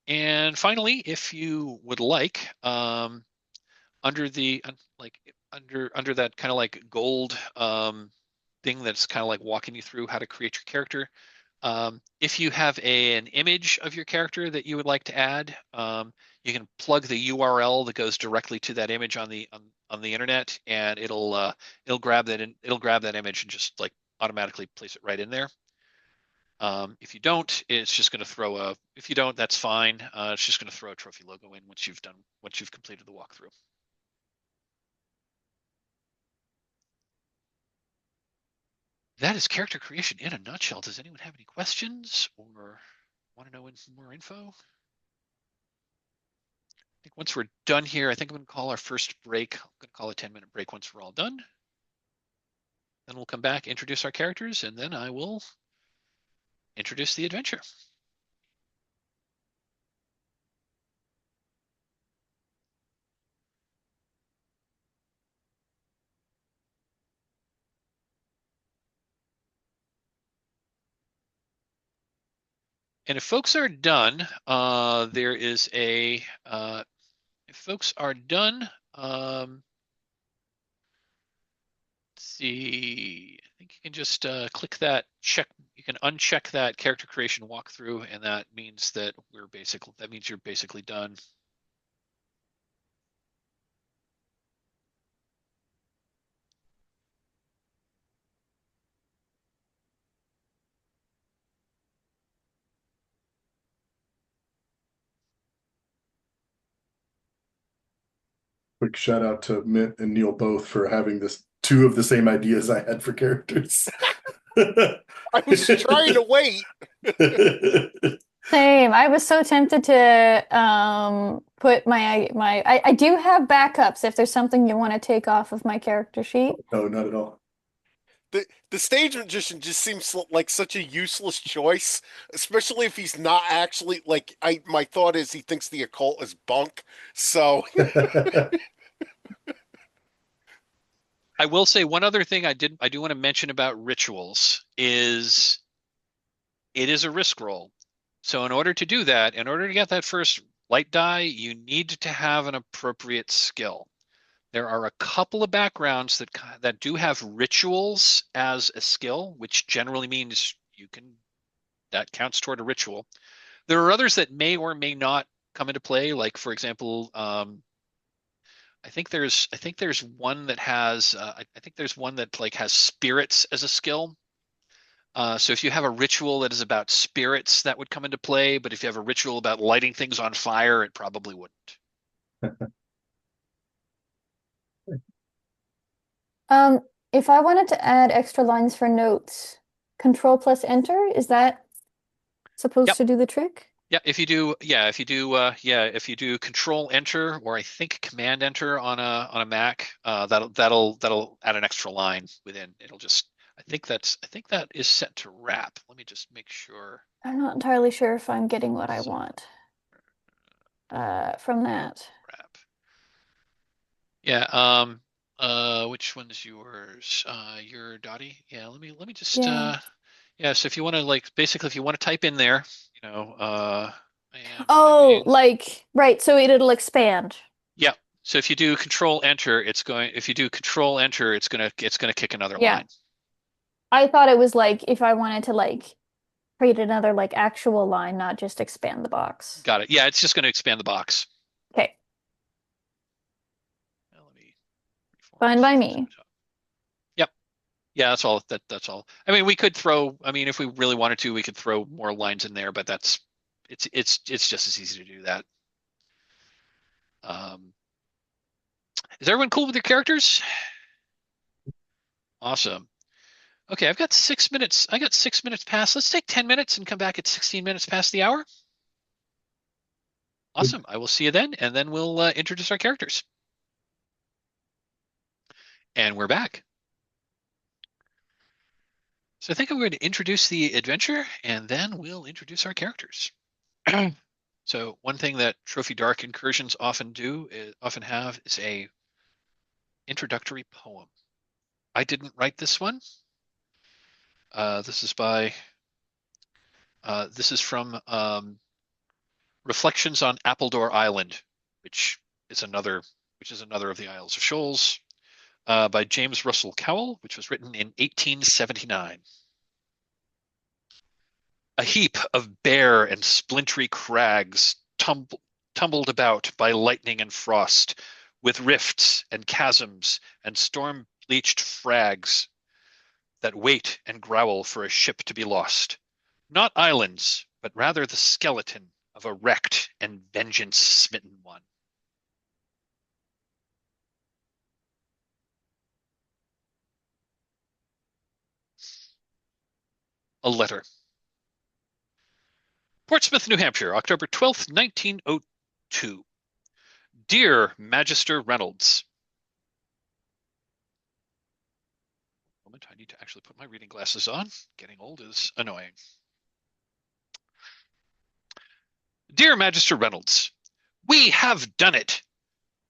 And finally, if you would like, under that kind of like gold thing that's kind of like walking you through how to create your character, if you have an image of your character that you would like to add, you can plug the URL that goes directly to that image on the internet, and it'll grab that image and just like automatically place it right in there. If you don't, it's just going to throw if you don't, that's fine. It's just going to throw a trophy logo in once you've completed the walkthrough. That is character creation in a nutshell. Does anyone have any questions or want to know more info? I think once we're done here, I think I'm going to call our first break. I'm going to call a 10-minute break once we're all done. Then we'll come back, introduce our characters, and then I will introduce the adventure. And if folks are done, if folks are done, let's see, I think you can just click that check. You can uncheck that character creation walkthrough, and that means that you're basically done. quick shout out to Mint and Neal both for having this two of the same ideas I had for characters. I was trying to wait. Same. I was so tempted to put I do have backups if there's something you want to take off of my character sheet. No, not at all. The stage magician just seems like such a useless choice, especially if he's not actually like my thought is he thinks the occult is bunk. So I will say one other thing I do want to mention about rituals is it is a risk roll. So in order to do that, in order to get that first light die, you need to have an appropriate skill. There are a couple of backgrounds that do have rituals as a skill, which generally means that counts toward a ritual. There are others that may or may not come into play. Like, for example, I think there's one that has like has spirits as a skill. So if you have a ritual that is about spirits, that would come into play. But if you have a ritual about lighting things on fire, it probably wouldn't. If I wanted to add extra lines for notes, Control plus Enter, is that supposed Yep. to do the trick? Yeah, if you do Control Enter, or I think Command Enter on a Mac, that'll add an extra line within. I think that is set to wrap. Let me just make sure. I'm not entirely sure if I'm getting what I So- want from that. Wrap. Yeah. Which one's yours? Your Dottie? Yeah. Let me just. Yeah. Yeah. So if you want to basically, if you want to type in there, I am Oh, typing. like, right, so it'll expand. Yeah. So if you do Control Enter, it's going to kick another Yeah. line. I thought it was like if I wanted to like create another like actual line, not just expand the box. Got it. Yeah, it's just going to expand the box. Okay, Now let me fine by me. Yep. Yeah, that's all. That's all. I mean, if we really wanted to, we could throw more lines in there, but it's just as easy to do that. Is everyone cool with their characters? Awesome. Okay, I've got 6 minutes. I got 6 minutes past. Let's take 10 minutes and come back at 16 minutes past the hour. Awesome. I will see you then, and then we'll introduce our characters. And we're back. So I think I'm going to introduce the adventure, and then we'll introduce our characters. So one thing that Trophy Dark incursions often have is a introductory poem. I didn't write this one. This is from Reflections on Appledore Island, which is another of the Isles of Shoals, by James Russell Cowell, which was written in 1879. A heap of bare and splintery crags tumbled about by lightning and frost, with rifts and chasms and storm-bleached frags that wait and growl for a ship to be lost. Not islands, but rather the skeleton of a wrecked and vengeance-smitten one. A letter. Portsmouth, New Hampshire, October 12th, 1902. Dear Magister Reynolds. Moment, I need to actually put my reading glasses on. Getting old is annoying. Dear Magister Reynolds, we have done it!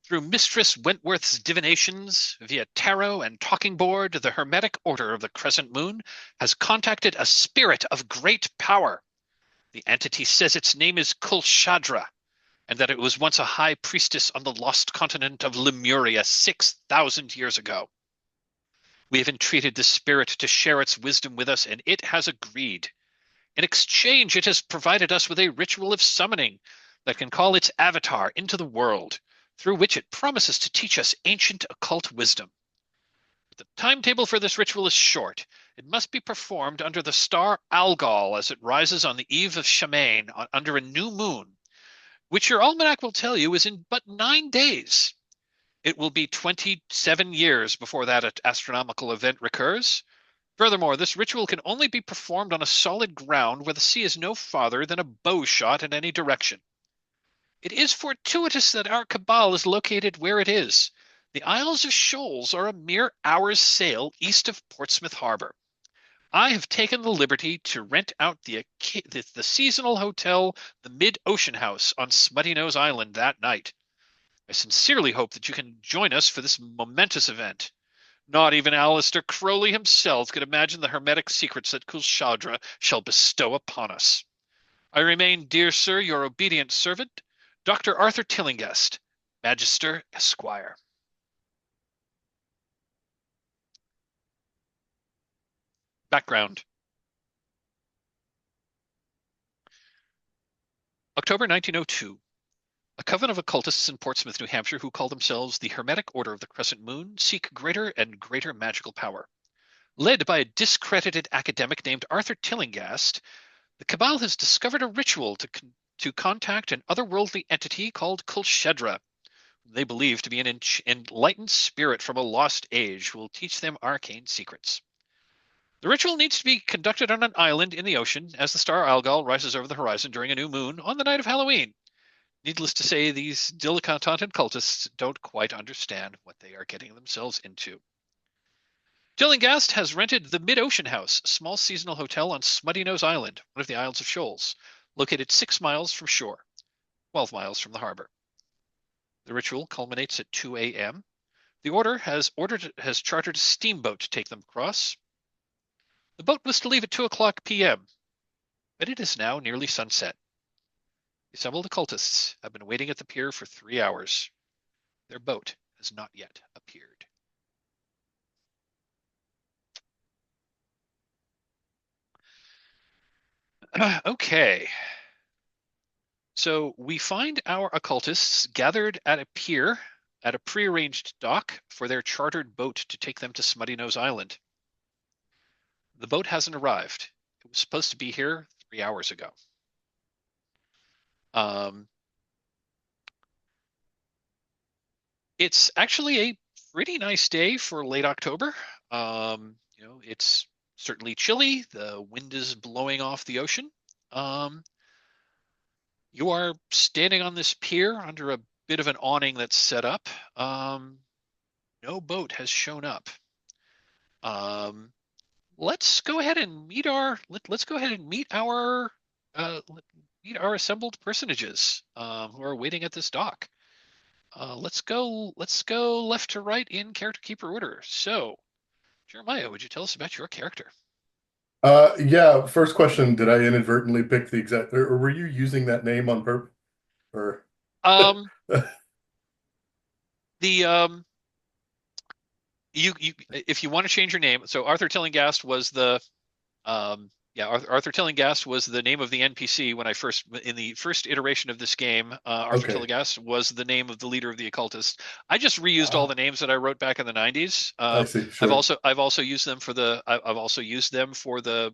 Through Mistress Wentworth's divinations, via tarot and talking board, the Hermetic Order of the Crescent Moon has contacted a spirit of great power. The entity says its name is Kulshedra, and that it was once a high priestess on the lost continent of Lemuria 6,000 years ago. We have entreated the spirit to share its wisdom with us, and it has agreed. In exchange, it has provided us with a ritual of summoning that can call its avatar into the world, through which it promises to teach us ancient occult wisdom. But the timetable for this ritual is short. It must be performed under the star Algol as it rises on the eve of Shamain under a new moon, which your almanac will tell you is in but 9 days. It will be 27 years before that astronomical event recurs. Furthermore, this ritual can only be performed on a solid ground where the sea is no farther than a bow shot in any direction. It is fortuitous that our cabal is located where it is. The Isles of Shoals are a mere hour's sail east of Portsmouth Harbor. I have taken the liberty to rent out the seasonal hotel, the Mid-Ocean House on Smuttynose Island that night. I sincerely hope that you can join us for this momentous event. Not even Aleister Crowley himself could imagine the hermetic secrets that Kulshedra shall bestow upon us. I remain, dear sir, your obedient servant, Dr. Arthur Tillinghast, Magister Esquire. Background. October 1902. A coven of occultists in Portsmouth, New Hampshire, who call themselves the Hermetic Order of the Crescent Moon, seek greater and greater magical power. Led by a discredited academic named Arthur Tillinghast, the Cabal has discovered a ritual to contact an otherworldly entity called Kulshedra, whom they believe to be an enlightened spirit from a lost age who will teach them arcane secrets. The ritual needs to be conducted on an island in the ocean as the star Algol rises over the horizon during a new moon on the night of Halloween. Needless to say, these dilettante cultists don't quite understand what they are getting themselves into. Tillinghast has rented the Mid-Ocean House, a small seasonal hotel on Smuttynose Island, one of the Isles of Shoals, located 6 miles from shore, 12 miles from the harbor. The ritual culminates at 2 a.m. The order has chartered a steamboat to take them across. The boat was to leave at 2 o'clock p.m., but it is now nearly sunset. The assembled occultists have been waiting at the pier for 3 hours. Their boat has not yet appeared. Okay. So we find our occultists gathered at a pier at a prearranged dock for their chartered boat to take them to Smuttynose Island. The boat hasn't arrived. It was supposed to be here 3 hours ago. It's actually a pretty nice day for late October. It's certainly chilly. The wind is blowing off the ocean. You are standing on this pier under a bit of an awning that's set up. No boat has shown up. Let's go ahead and meet our assembled personages who are waiting at this dock. Let's go left to right in character keeper order. So, Jeremiah, would you tell us about your character? Yeah, first question, did I inadvertently pick the exact, or were you using that name on purpose? Or you if you want to change your name, so Arthur Tillinghast was the Arthur Tillinghast was the name of the NPC when in the first iteration of this game. Arthur Tillinghast was the name of the leader of the occultists. I just reused all the names that I wrote back in the 90s. I see. Sure. I've also used them for the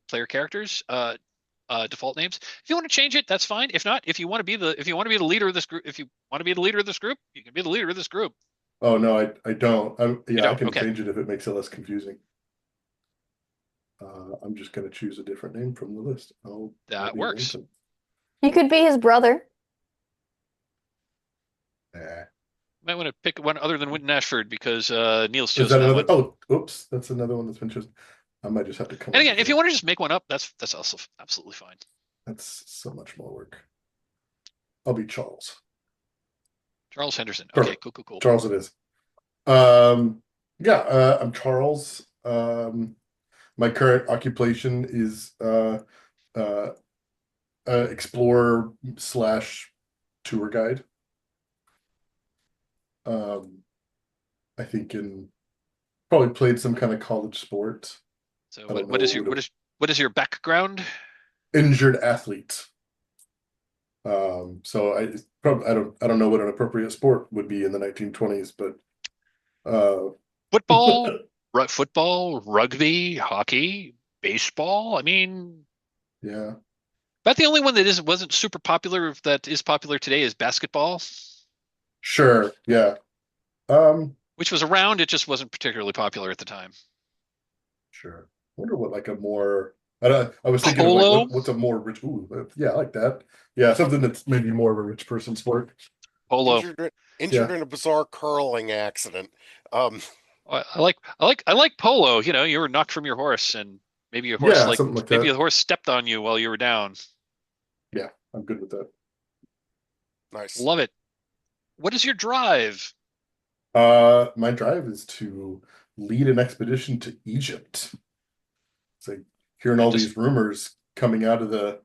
player characters default names. If you want to change it, that's fine. If not, if you want to be the leader of this group, you can be the leader of this group. Oh no, I don't. I can okay. change it if it makes it less confusing. I'm just going to choose a different name from the list. That works. You could be his brother. Might want to pick one other than Winton Ashford because Neal's chosen Is that another? one. Oh, oops, that's another one that's been chosen. I might just have to come. And again, if you want to just make one up, that's also absolutely fine. That's so much more work. I'll be Charles. Charles Henderson. Sure. Okay, cool. Charles it is. I'm Charles. My current occupation is explorer / tour guide. I think probably played some kind of college sport. So what is your background? Injured athlete. So I don't know what an appropriate sport would be in the 1920s, but football, rugby, hockey, baseball. I mean, yeah. But the only one that wasn't super popular that is popular today is basketball. Sure, yeah. which was around. It just wasn't particularly popular at the time. Sure. I wonder what like a more. I was thinking of Polo? like what's a more rich. Ooh, yeah, I like that. Yeah, something that's maybe more of a rich person sport. Polo. Injured Yeah. in a bizarre curling accident. Um, I like polo. You know, you were knocked from your horse, and maybe your horse Yeah, something like maybe that. the horse stepped on you while you were down. Yeah, I'm good with that. nice. Love it. What is your drive? My drive is to lead an expedition to Egypt. It's like hearing I all just these rumors coming out of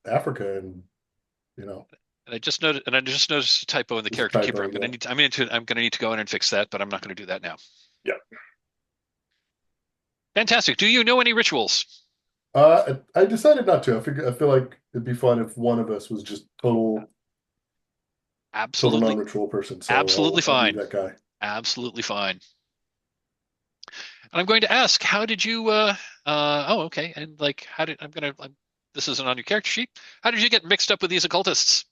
Africa, and you know, I just noticed a typo in the there's a character keeper. typo. Yeah, I'm gonna need to go in and fix that, but I'm not gonna do that now. yeah. Fantastic. Do you know any rituals? I decided not to. I feel like it'd be fun if one of us was just total Absolutely, non-ritual person. So absolutely I'll be fine. that guy. Absolutely fine. And I'm going to ask, how did you oh, okay. And like how did this isn't on your character sheet. How did you get mixed up with these occultists?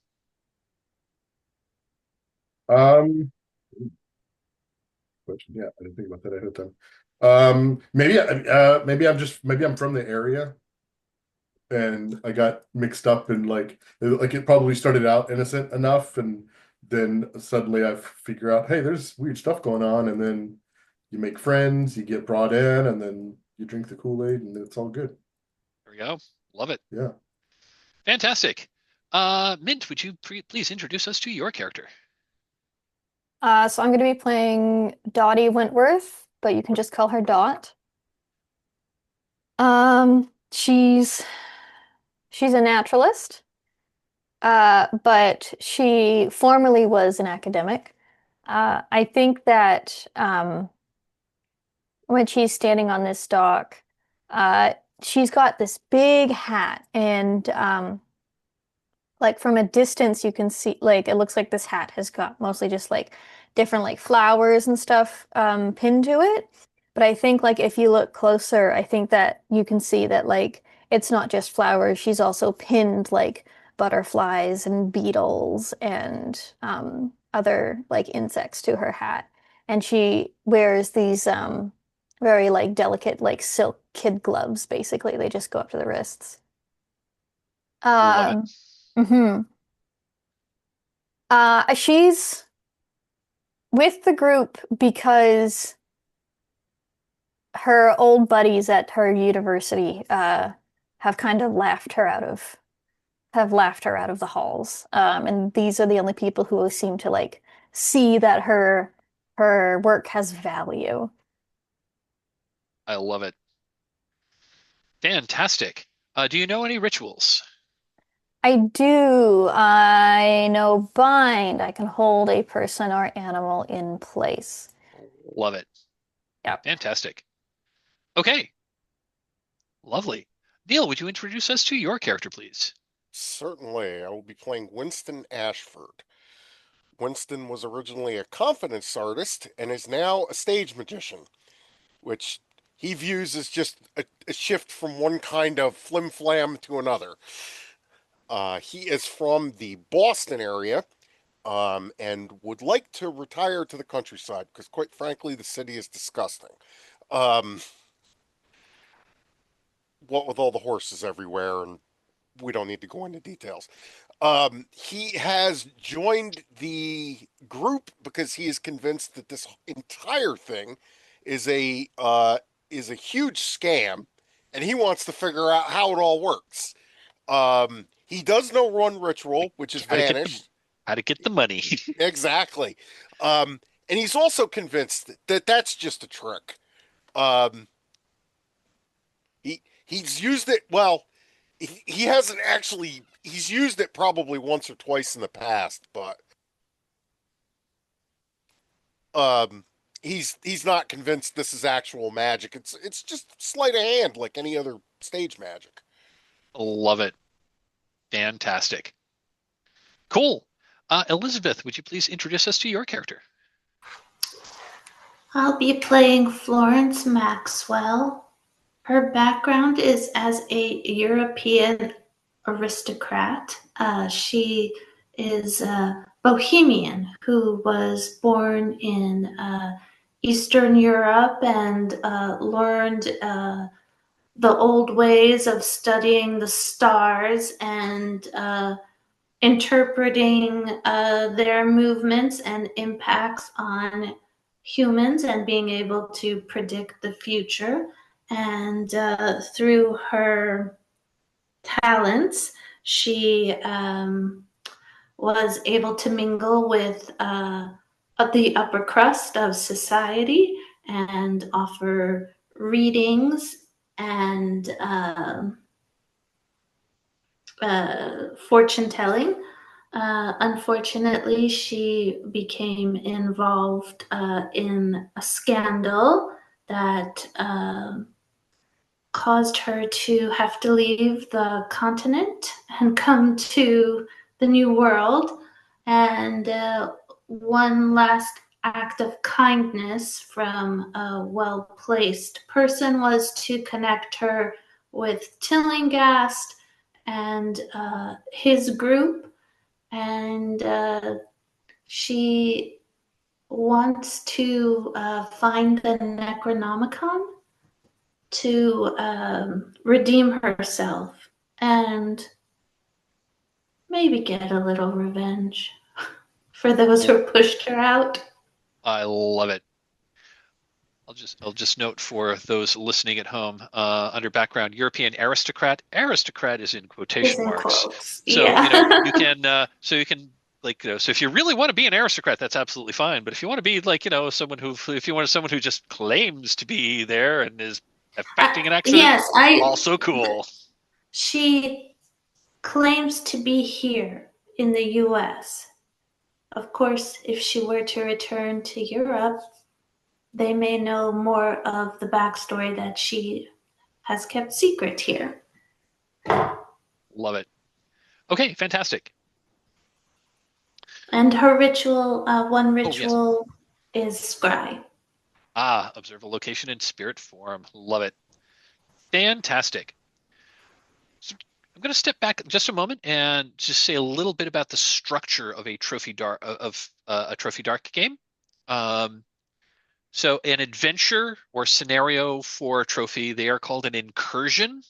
Um, yeah, I didn't think about that ahead of time. Maybe I'm from the area and I got mixed up and like it probably started out innocent enough and then suddenly I figure out, hey, there's weird stuff going on, and then you make friends, you get brought in, and then you drink the Kool-Aid and it's all good. There we go. Love it. Yeah. Fantastic. Mint, would you please introduce us to your character? So I'm going to be playing Dottie Wentworth, but you can just call her Dot. She's a naturalist, but she formerly was an academic. I think that when she's standing on this dock, she's got this big hat, and like from a distance you can see like it looks like this hat has got mostly just like different like flowers and stuff pinned to it. But I think like if you look closer, I think that you can see that like it's not just flowers. She's also pinned like butterflies and beetles and other like insects to her hat. And she wears these very like delicate like silk kid gloves basically. They just go up to the wrists. Love it. Hmm. She's with the group because her old buddies at her university have kind of laughed her out of the halls. And these are the only people who seem to like see that her work has value. I love it. Fantastic. Do you know any rituals? I do. I know bind. I can hold a person or animal in place. Love it. Yep. Fantastic. Okay. Lovely. Neal, would you introduce us to your character, please? Certainly, I will be playing Winston Ashford. Winston was originally a confidence artist and is now a stage magician, which he views as just a shift from one kind of flim-flam to another. He is from the Boston area and would like to retire to the countryside because, quite frankly, the city is disgusting. Um, what with all the horses everywhere, and we don't need to go into details. He has joined the group because he is convinced that this entire thing is a huge scam, and he wants to figure out how it all works. He does know one ritual, which is vanished. How to get the money. Exactly. And he's also convinced that that's just a trick. He's used it. Well, he hasn't actually. He's used it probably once or twice in the past, but he's not convinced this is actual magic. It's just sleight of hand, like any other stage magic. Love it. Fantastic. Cool. Elizabeth, would you please introduce us to your character? I'll be playing Florence Maxwell. Her background is as a European aristocrat. She is a Bohemian who was born in Eastern Europe and learned the old ways of studying the stars and interpreting their movements and impacts on humans and being able to predict the future. And through her talents, she was able to mingle with the upper crust of society and offer readings and fortune telling. Unfortunately, she became involved in a scandal that caused her to have to leave the continent and come to the New World. And one last act of kindness from a well-placed person was to connect her with Tillinghast and his group. And she wants to find the Necronomicon to redeem herself and maybe get a little revenge for those who pushed her out. I love it. I'll just note for those listening at home, under background, European aristocrat. Aristocrat is in quotation In marks. quotes. So Yeah. you can like so if you really want to be an aristocrat, that's absolutely fine. But if you want to be like someone who just claims to be there and is affecting an accident, yes, also cool. She claims to be here in the U.S. Of course, if she were to return to Europe, they may know more of the backstory that she has kept secret here. Love it. Okay, fantastic. And her ritual, one yes. ritual is scry. Observe a location in spirit form. Love it. Fantastic. So I'm going to step back just a moment and just say a little bit about the structure of a trophy dark game. So an adventure or scenario for a trophy, they are called an incursion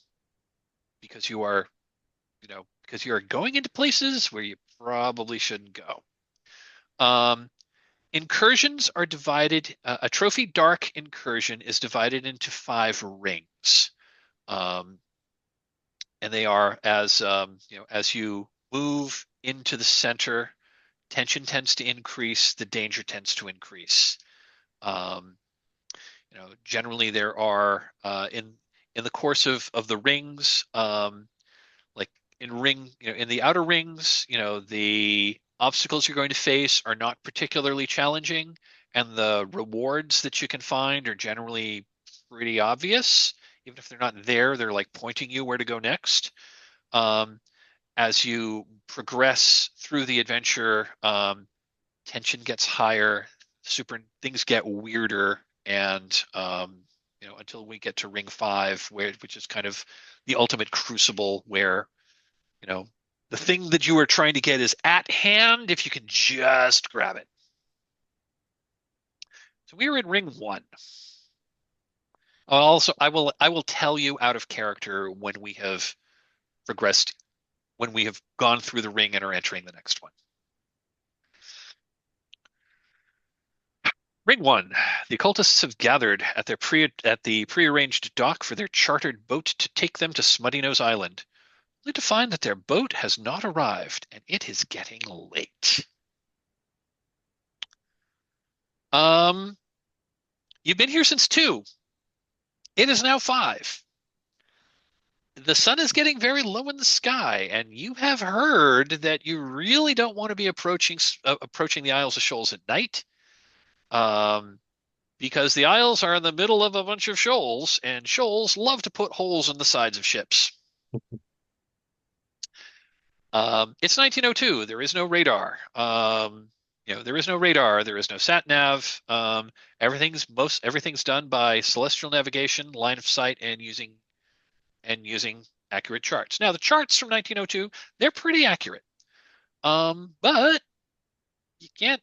because you are going into places where you probably shouldn't go. Incursions are divided. A trophy dark incursion is divided into 5 rings, and they are as you move into the center, tension tends to increase, the danger tends to increase. Generally there are in the course of the rings, like in the outer rings, the obstacles you're going to face are not particularly challenging, and the rewards that you can find are generally pretty obvious. Even if they're not there, they're like pointing you where to go next. As you progress through the adventure, tension gets higher, things get weirder, and until we get to ring 5, which is kind of the ultimate crucible, where the thing that you are trying to get is at hand if you can just grab it. So we are in ring 1. Also, I will tell you out of character when we have progressed, when we have gone through the ring and are entering the next one. Ring 1. The occultists have gathered at the prearranged dock for their chartered boat to take them to Smuttynose Island, only to find that their boat has not arrived and it is getting late. You've been here since 2. It is now 5. The sun is getting very low in the sky, and you have heard that you really don't want to be approaching the Isles of Shoals at night. Because the Isles are in the middle of a bunch of shoals, and shoals love to put holes in the sides of ships. It's 1902. There is no radar. There is no radar. There is no sat nav. Everything's done by celestial navigation, line of sight, and using accurate charts. Now, the charts from 1902, they're pretty accurate. But you can't,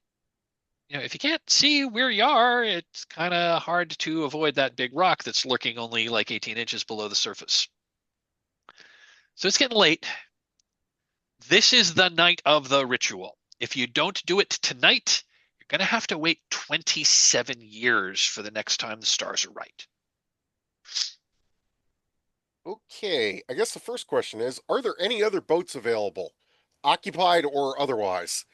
if you can't see where you are, it's kind of hard to avoid that big rock that's lurking only like 18 inches below the surface. So it's getting late. This is the night of the ritual. If you don't do it tonight, you're going to have to wait 27 years for the next time the stars are right. Okay, I guess the first question is, are there any other boats available, occupied or otherwise?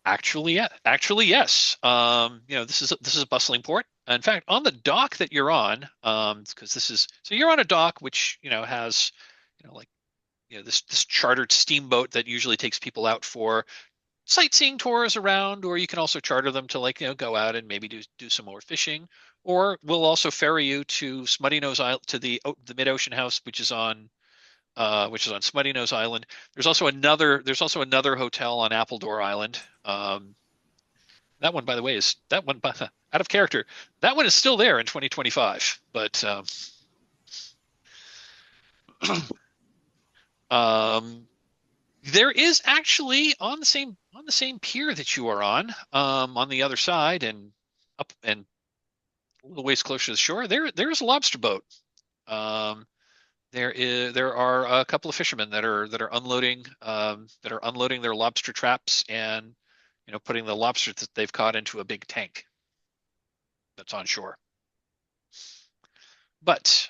Actually, yeah. Actually, yes. This is a bustling port. In fact, on the dock that you're on, because you're on a dock which has, this chartered steamboat that usually takes people out for sightseeing tours around, or you can also charter them to go out and maybe do some more fishing, or we'll also ferry you to Smuttynose Island, to the mid-ocean house, which is on Smuttynose Island. There's also another hotel on Appledore Island. That one, by the way, out of character. That one is still there in 2025, but there is actually on the same pier that you are on the other side and up and a little ways closer to the shore. There's a lobster boat. There are a couple of fishermen that are unloading their lobster traps and putting the lobster that they've caught into a big tank that's on shore. But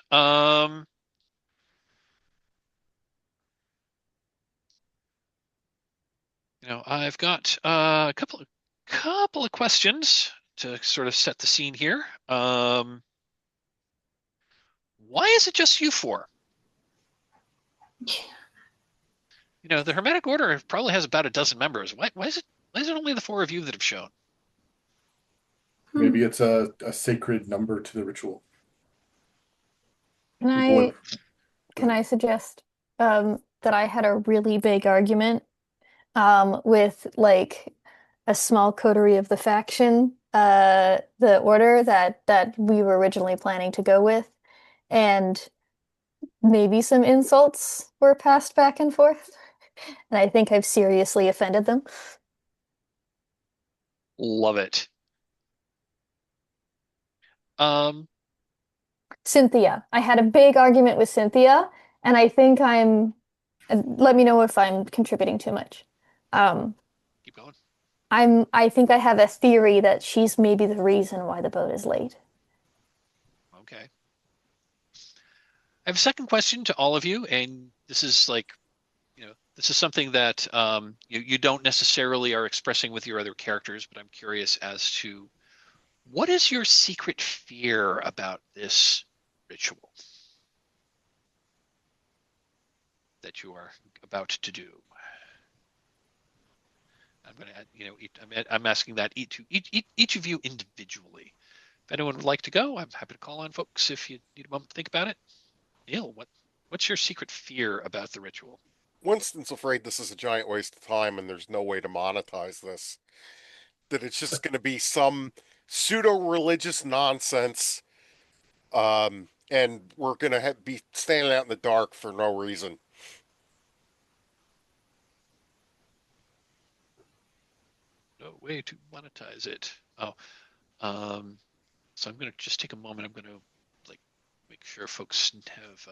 I've got a couple of questions to sort of set the scene here. Why is it just you four? The Hermetic Order probably has about a dozen members. Why is it only the four of you that have shown? Maybe it's a sacred number to the ritual. Can I suggest that I had a really big argument with like a small coterie of the faction, the order that we were originally planning to go with, and maybe some insults were passed back and forth, and I think I've seriously offended them. Love it. Cynthia. I had a big argument with Cynthia, and I think let me know if I'm contributing too much. Keep going. I think I have a theory that she's maybe the reason why the boat is late. Okay. I have a second question to all of you, and this is this is something that you don't necessarily are expressing with your other characters, but I'm curious as to what is your secret fear about this ritual that you are about to do? I'm going to add, I'm asking that each of you individually. If anyone would like to go, I'm happy to call on folks if you need a moment to think about it. Neal, what's your secret fear about the ritual? Winston's afraid this is a giant waste of time and there's no way to monetize this. That it's just going to be some pseudo-religious nonsense, and we're going to be standing out in the dark for no reason. No way to monetize it. So I'm going to just take a moment. I'm going to make sure folks have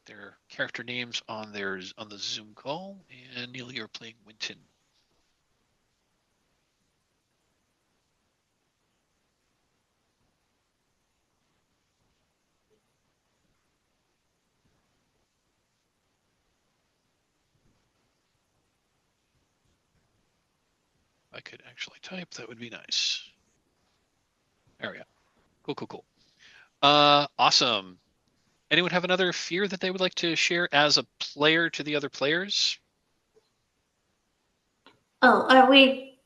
their character names on the Zoom call. And Neal, you're playing Winton. If I could actually type, that would be nice. There we go. Cool. Awesome. Anyone have another fear that they would like to share as a player to the other players? Oh, are we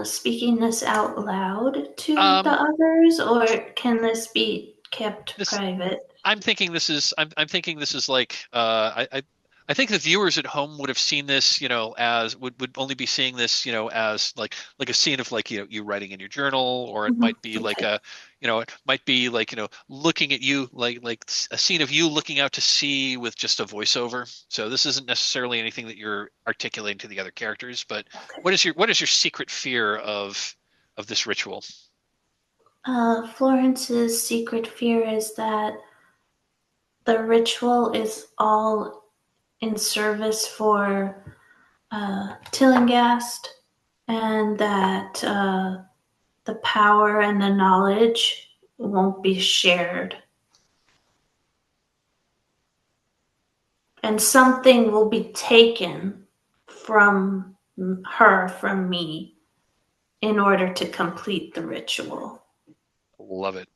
speaking this out loud to the others, or can this be kept private? I'm thinking this is like I think the viewers at home would have seen this, as would only be seeing this, as like a scene of you writing in your journal, or it might be like a it might be like, looking at you, like a scene of you looking out to sea with just a voiceover. So this isn't necessarily anything that you're articulating to the other characters, but Okay. what is your secret fear of this ritual? Florence's secret fear is that the ritual is all in service for Tillinghast, and that the power and the knowledge won't be shared. And something will be taken from her, from me, in order to complete the ritual. Love it.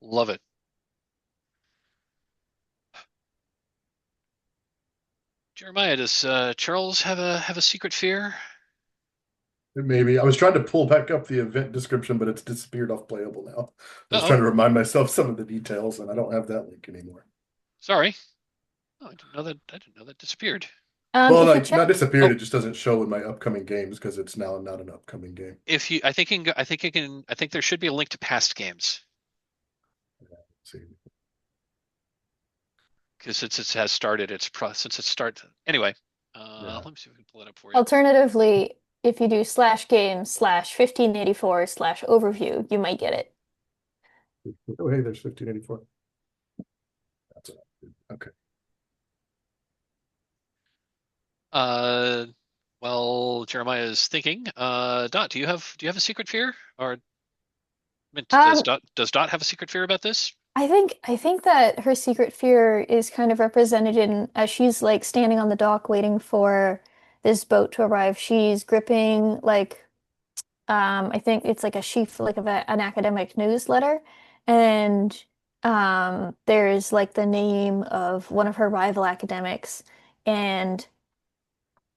Love it. Jeremiah, does Charles have a secret fear? Maybe I was trying to pull back up the event description, but it's disappeared off playable now. I was Uh-oh. trying to remind myself some of the details, and I don't have that link anymore. Sorry. Oh, I didn't know that disappeared. Well, If you like check, not disappeared, Oh. it just doesn't show in my upcoming games because it's now not an upcoming game. If you, I think there should be a link to past games Let's see. because since it has started, since it started anyway. Yeah. Let me see if we can pull it up for you. alternatively, if you do /games/1584/overview, you might get it. Oh, hey, there's 1584. That's it. Okay. Well, Jeremiah is thinking. Dot, do you have a secret fear, or does Dot have a secret fear about this? I think that her secret fear is kind of represented in as she's like standing on the dock waiting for this boat to arrive. She's gripping like I think it's like a sheaf like of an academic newsletter, and there's like the name of one of her rival academics, and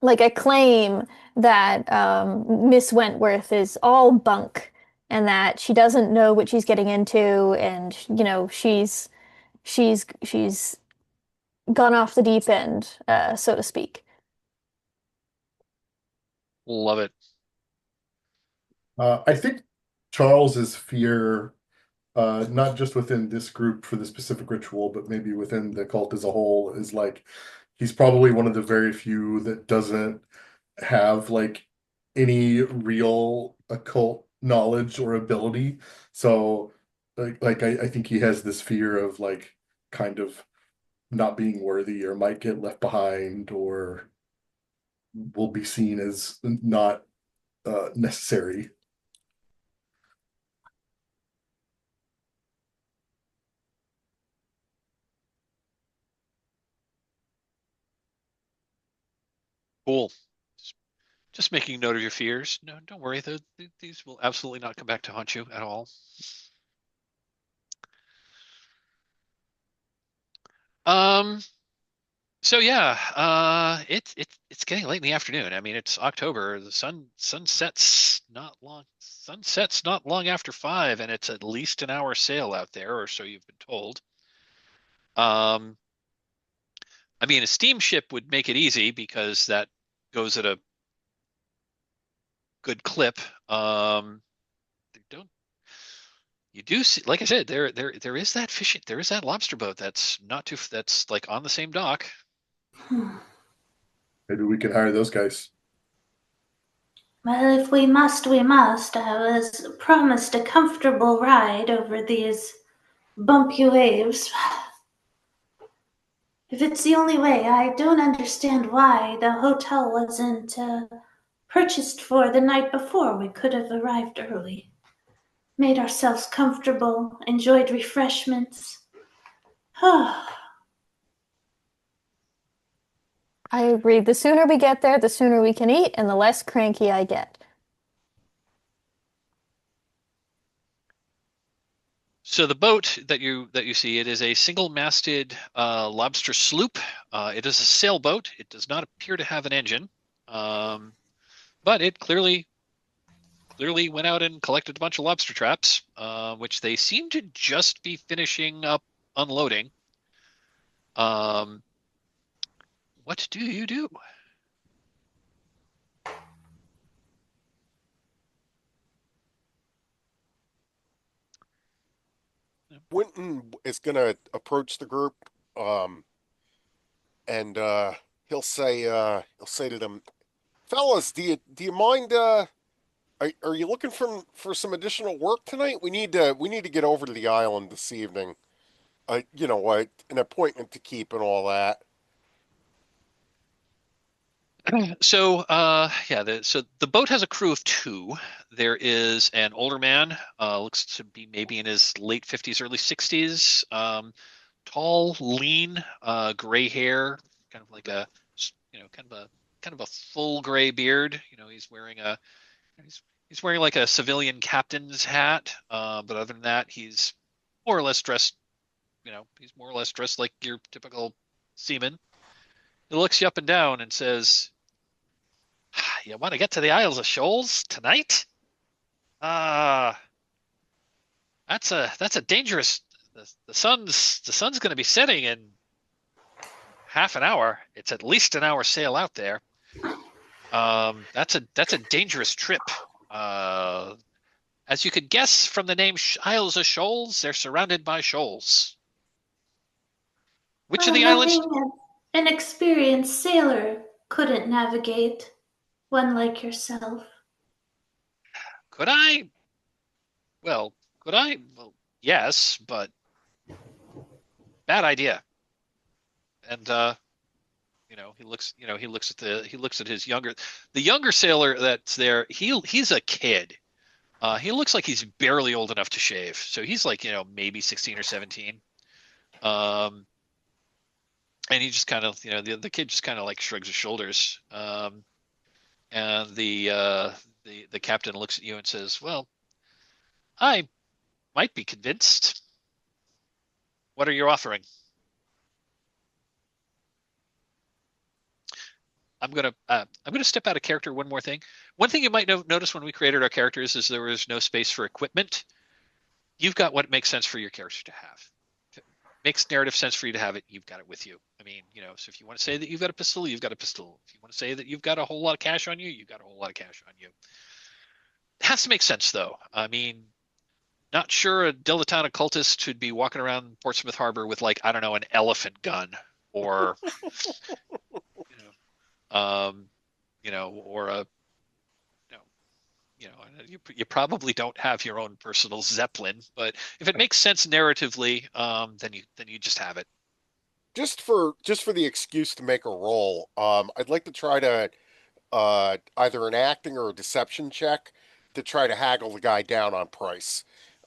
like a claim that Miss Wentworth is all bunk and that she doesn't know what she's getting into, and she's gone off the deep end, so to speak. Love it. I think Charles's fear, not just within this group for the specific ritual, but maybe within the cult as a whole, is like he's probably one of the very few that doesn't have like any real occult knowledge or ability. So I think he has this fear of like kind of not being worthy or might get left behind or will be seen as not necessary. Cool. Just making note of your fears. No, don't worry. These will absolutely not come back to haunt you at all. Um. So yeah, it's getting late in the afternoon. I mean, it's October. The sunsets not long after 5, and it's at least an hour sail out there, or so you've been told. Um, I mean, a steamship would make it easy because that goes at a good clip. They don't. You do see, like I said, there is that fishing, there is that lobster boat that's not too, that's like on the same dock. Maybe we can hire those guys. Well, if we must, we must. I was promised a comfortable ride over these bumpy waves. If it's the only way, I don't understand why the hotel wasn't purchased for the night before. We could have arrived early, made ourselves comfortable, enjoyed refreshments. I agree. The sooner we get there, the sooner we can eat, and the less cranky I get. So the boat that you see, it is a single-masted lobster sloop. It is a sailboat. It does not appear to have an engine, but it clearly went out and collected a bunch of lobster traps, which they seem to just be finishing up unloading. What do you do? Winton is going to approach the group, and he'll say to them, "Fellas, do you mind? Are you looking for some additional work tonight? We need to get over to the island this evening. An appointment to keep and all that." So, so the boat has a crew of 2. There is an older man, looks to be maybe in his late 50s, early 60s, tall, lean, gray hair, kind of like a, kind of a full gray beard. He's wearing like a civilian captain's hat, but other than that, he's more or less dressed. He's more or less dressed like your typical seaman. He looks you up and down and says, "You want to get to the Isles of Shoals tonight? That's a dangerous. The sun's going to be setting in half an hour. It's at least an hour sail out there. That's a dangerous trip. As you could guess from the name Isles of Shoals, they're surrounded by shoals. Which of the islands? An experienced sailor couldn't navigate. One like yourself. Could I? Well, could I? Well, yes, but bad idea." And he looks at the younger sailor that's there. He's a kid. He looks like he's barely old enough to shave. So he's like, maybe 16 or 17. And he just kind of, the kid just kind of like shrugs his shoulders. And the captain looks at you and says, "Well, I might be convinced. What are you offering?" I'm gonna step out of character one more thing. One thing you might notice when we created our characters is there was no space for equipment. You've got what makes sense for your character to have. If it makes narrative sense for you to have it, you've got it with you. I mean, so if you want to say that you've got a pistol, you've got a pistol. If you want to say that you've got a whole lot of cash on you, you've got a whole lot of cash on you. It has to make sense, though. I mean, not sure a dilettante occultist should be walking around Portsmouth Harbor with, like, I don't know, an elephant gun or, or a, you probably don't have your own personal Zeppelin, but if it makes sense narratively, then you just have it. Just for the excuse to make a roll, I'd like to try to either an acting or a deception check to try to haggle the guy down on price.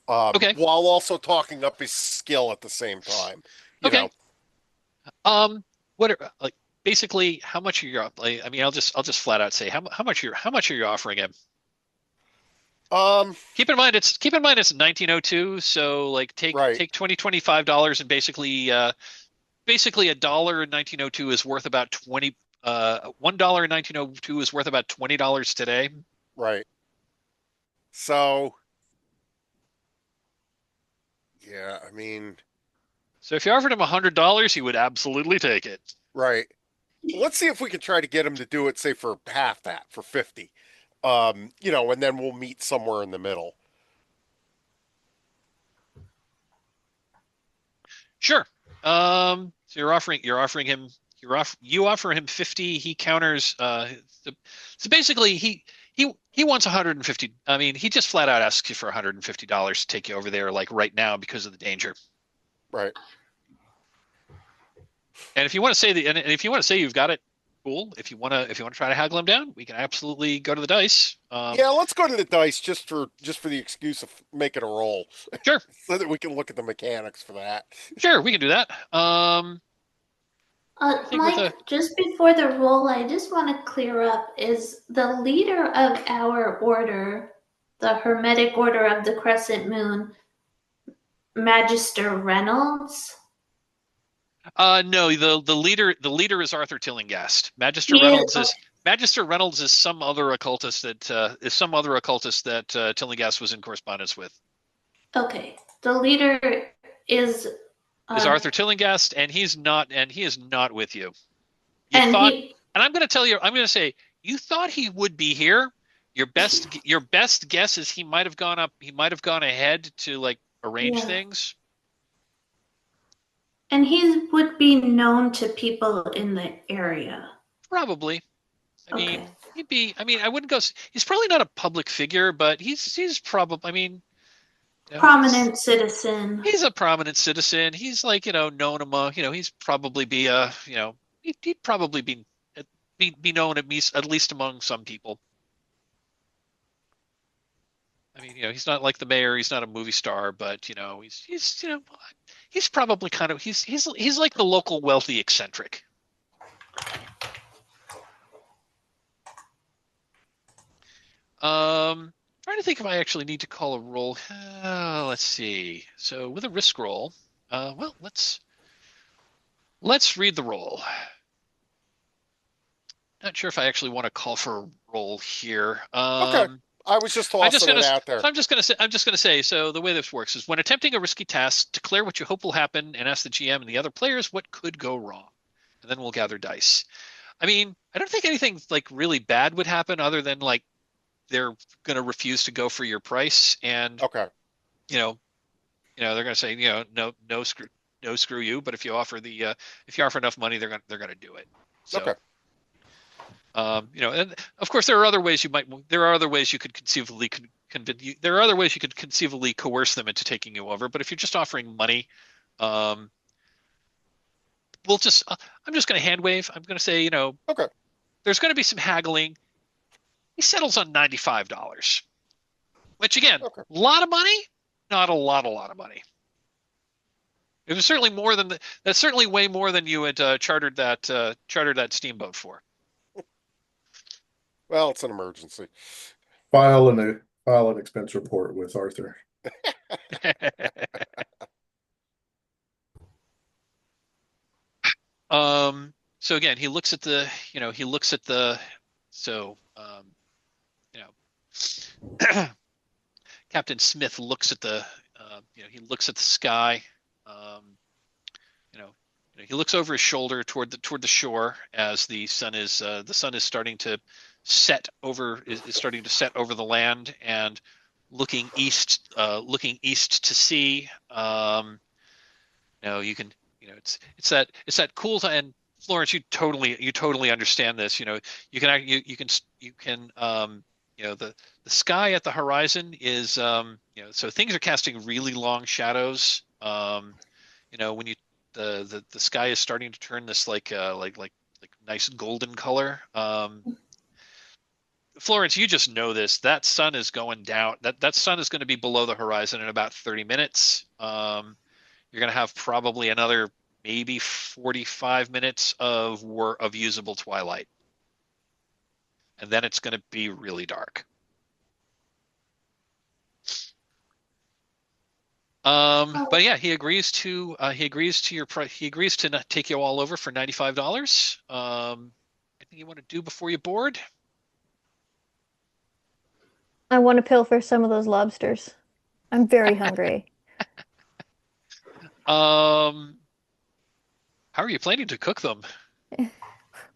Okay. While also talking up his skill at the same time. Okay. What are, like, basically, how much are you? Like, I mean, I'll just flat out say how much are you offering him? Keep in mind it's 1902, so like take $25 and basically $1 in 1902 is worth about $1 in 1902 is worth about $20 today. Right. So yeah, I mean, so if you offered him $100, he would absolutely take it. Right. Let's see if we can try to get him to do it, say, for half that, for 50. And then we'll meet somewhere in the middle. Sure. So you offer him 50. He counters. So basically, he wants 150. I mean, he just flat out asks you for $150 to take you over there, like right now, because of the danger. Right. And if you want to say and if you want to say you've got it, cool. If you want to try to haggle him down, we can absolutely go to the dice. Yeah, let's go to the dice just for the excuse of making a roll. Sure. So that we can look at the mechanics for that. Sure, we can do that. Mike, just before the roll, I just want to clear up, is the leader of our order, the Hermetic Order of the Crescent Moon, Magister Reynolds? No, the leader is Arthur Tillinghast. Magister Reynolds is some other occultist that Tillinghast was in correspondence with. Okay, the leader is Arthur Tillinghast, and he is not with you. You And thought, he, and I'm going to tell you, I'm going to say, you thought he would be here. Your best guess is he might have gone up. He might have gone ahead to like arrange yeah, things. and he would be known to people in the area. Probably. I Okay. mean, he'd be. I mean, I wouldn't go. He's probably not a public figure, but he's probably. I mean, Prominent citizen. he's a prominent citizen. He's like known among. He's probably be a. He'd probably be known at least among some people. I mean, he's not like the mayor. He's not a movie star, but he's probably kind of he's like the local wealthy eccentric. Trying to think if I actually need to call a roll. Let's see. So with a risk roll, well, let's read the roll. Not sure if I actually want to call for a roll here. Okay. I was just tossing it out there. I'm just gonna say. So the way this works is when attempting a risky task, declare what you hope will happen and ask the GM and the other players what could go wrong, and then we'll gather dice. I mean, I don't think anything like really bad would happen other than like they're gonna refuse to go for your price, and Okay. they're gonna say no screw you. But if you offer enough money, they're gonna do it. So, Okay. And of course there are other ways you could conceivably there are other ways you could conceivably coerce them into taking you over. But if you're just offering money, I'm just going to hand wave. I'm going to say, Okay. there's going to be some haggling. He settles on $95, which again, Okay. a lot of money, not a lot of money. It was certainly more than that's certainly way more than you had chartered that steamboat for. Well, it's an emergency. File an expense report with Arthur. So again, he looks at the Captain Smith looks at the he looks at the sky. He looks over his shoulder toward the shore as the sun is starting to set over the land, and looking east to sea. You can it's that cool time. And Florence, you totally understand this. You can the sky at the horizon is so things are casting really long shadows. When the sky is starting to turn this like nice golden color. Florence, you just know this. That sun is going down. That sun is going to be below the horizon in about 30 minutes. You're going to have probably another maybe 45 minutes of usable twilight. And then it's going to be really dark. But yeah, he agrees to your price. He agrees to not take you all over for $95. Anything you want to do before you board? I want to pilfer some of those lobsters. I'm very hungry. How are you planning to cook them?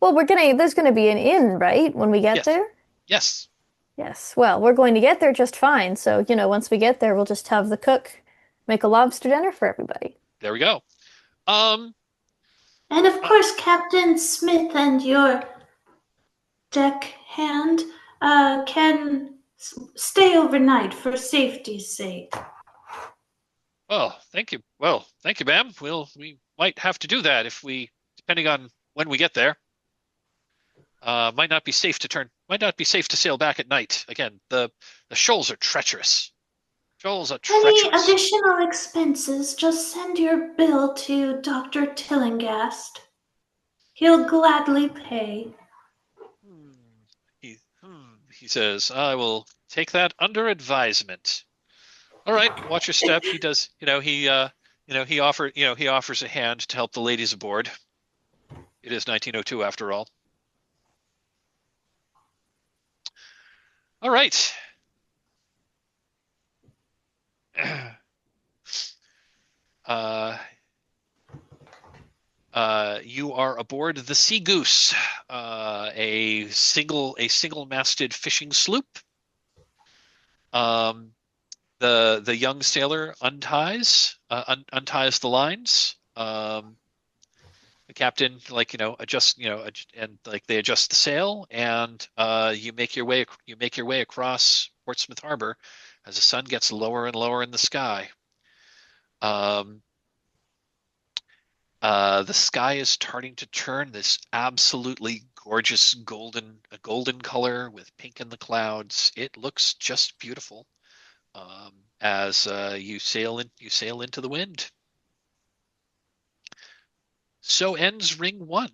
Well, there's gonna be an inn, right, when we get Yes. there? Yes. Yes. Well, we're going to get there just fine. So, once we get there, we'll just have the cook make a lobster dinner for everybody. There we go. And of course, Captain Smith and your deckhand can stay overnight for safety's sake. Well, thank you. Well, thank you, ma'am. We might have to do that depending on when we get there. Might not be safe to sail back at night. Again, the shoals are treacherous. Any additional expenses, just send your bill to Dr. Tillingast. He'll gladly pay. He says, I will take that under advisement. All right, watch your step. He does, he offers a hand to help the ladies aboard. It is 1902 after all. All right. You are aboard the Sea Goose, a single-masted fishing sloop. The young sailor unties the lines. The captain, adjusts, and they adjust the sail, and you make your way across Portsmouth Harbor as the sun gets lower and lower in the sky. The sky is starting to turn this absolutely gorgeous golden color with pink in the clouds. It looks just beautiful as you sail into the wind. So ends ring 1.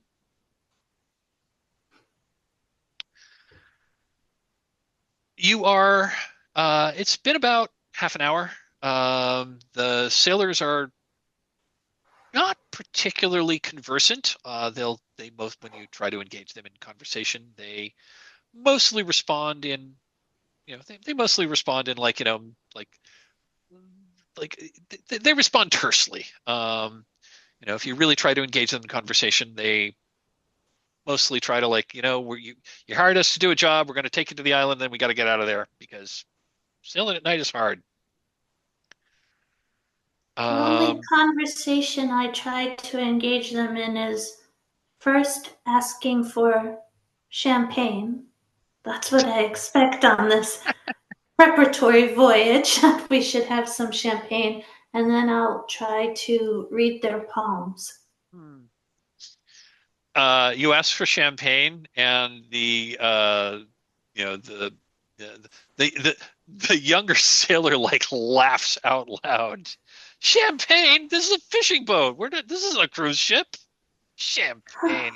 You are. It's been about half an hour. The sailors are not particularly conversant. They both, when you try to engage them in conversation, they mostly respond in, they mostly respond in they respond tersely. If you really try to engage them in conversation, they mostly try to you hired us to do a job. We're going to take you to the island, then we got to get out of there because sailing at night is hard. The only conversation I try to engage them in is first asking for champagne. That's what I expect on this preparatory voyage. We should have some champagne, and then I'll try to read their palms. You ask for champagne, and the younger sailor laughs out loud. Champagne? This is a fishing boat. This is a cruise ship. Champagne.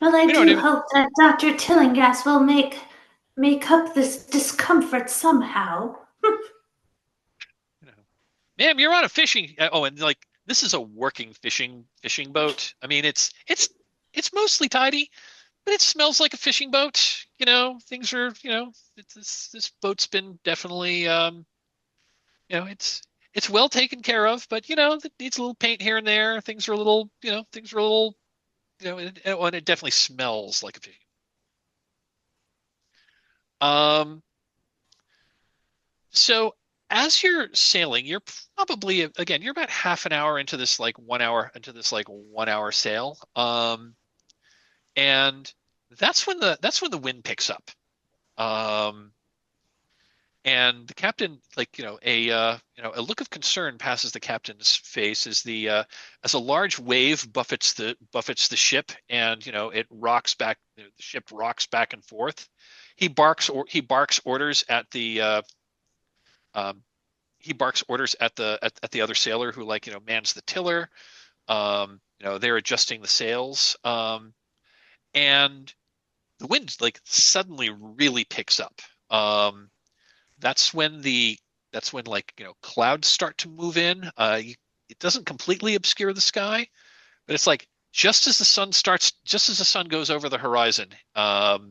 Well, I do hope that Dr. Tillinghast will make up this discomfort somehow. Ma'am, you're on a fishing. Oh, and this is a working fishing boat. I mean, it's mostly tidy, but it smells like a fishing boat. Things are. This boat's been definitely. It's well taken care of, but it needs a little paint here and there. Things are a little. And it definitely smells like a fishing. So as you're sailing, you're probably you're about half an hour into this 1 hour sail. And that's when the wind picks up. And the captain, a look of concern passes the captain's face as as a large wave buffets the ship, and it rocks back. The ship rocks back and forth. He barks orders at the other sailor who mans the tiller. They're adjusting the sails, and the wind suddenly really picks up. That's when clouds start to move in. It doesn't completely obscure the sky, but it's just as the sun goes over the horizon. Again,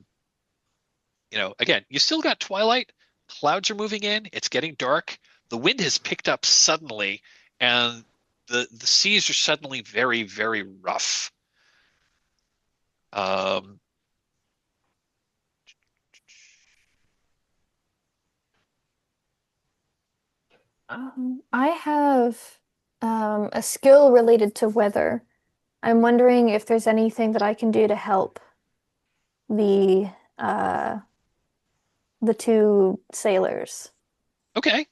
you still got twilight. Clouds are moving in. It's getting dark. The wind has picked up suddenly, and the seas are suddenly very, very rough. I have a skill related to weather. I'm wondering if there's anything that I can do to help the two sailors. Okay.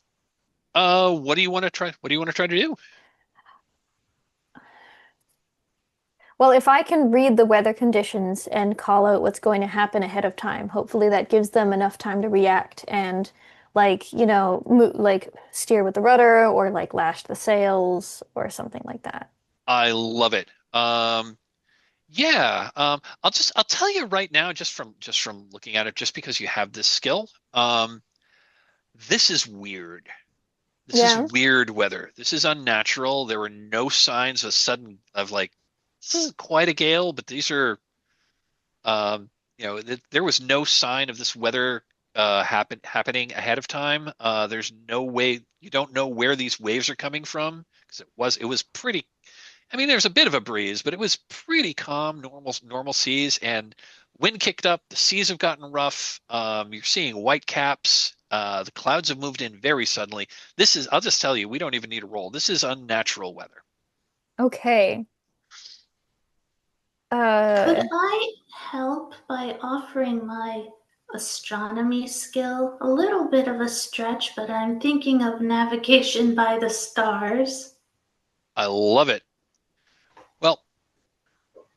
What do you want to try? What do you want to try to do? Well, if I can read the weather conditions and call out what's going to happen ahead of time, hopefully that gives them enough time to react and steer with the rudder or lash the sails or something like that. I love it. Yeah. I'll tell you right now, just from looking at it, just because you have this skill. This is weird. This is weird weather. This is unnatural. There were no signs of this isn't quite a gale, but these are, there was no sign of this weather happening ahead of time. There's no way, you don't know where these waves are coming from because it was pretty I mean, there's a bit of a breeze, but it was pretty calm, normal seas, and wind kicked up. The seas have gotten rough. You're seeing white caps. The clouds have moved in very suddenly. I'll just tell you, we don't even need a roll. This is unnatural weather. Okay. Could I help by offering my astronomy skill? A little bit of a stretch, but I'm thinking of navigation by the stars. I love it. Well,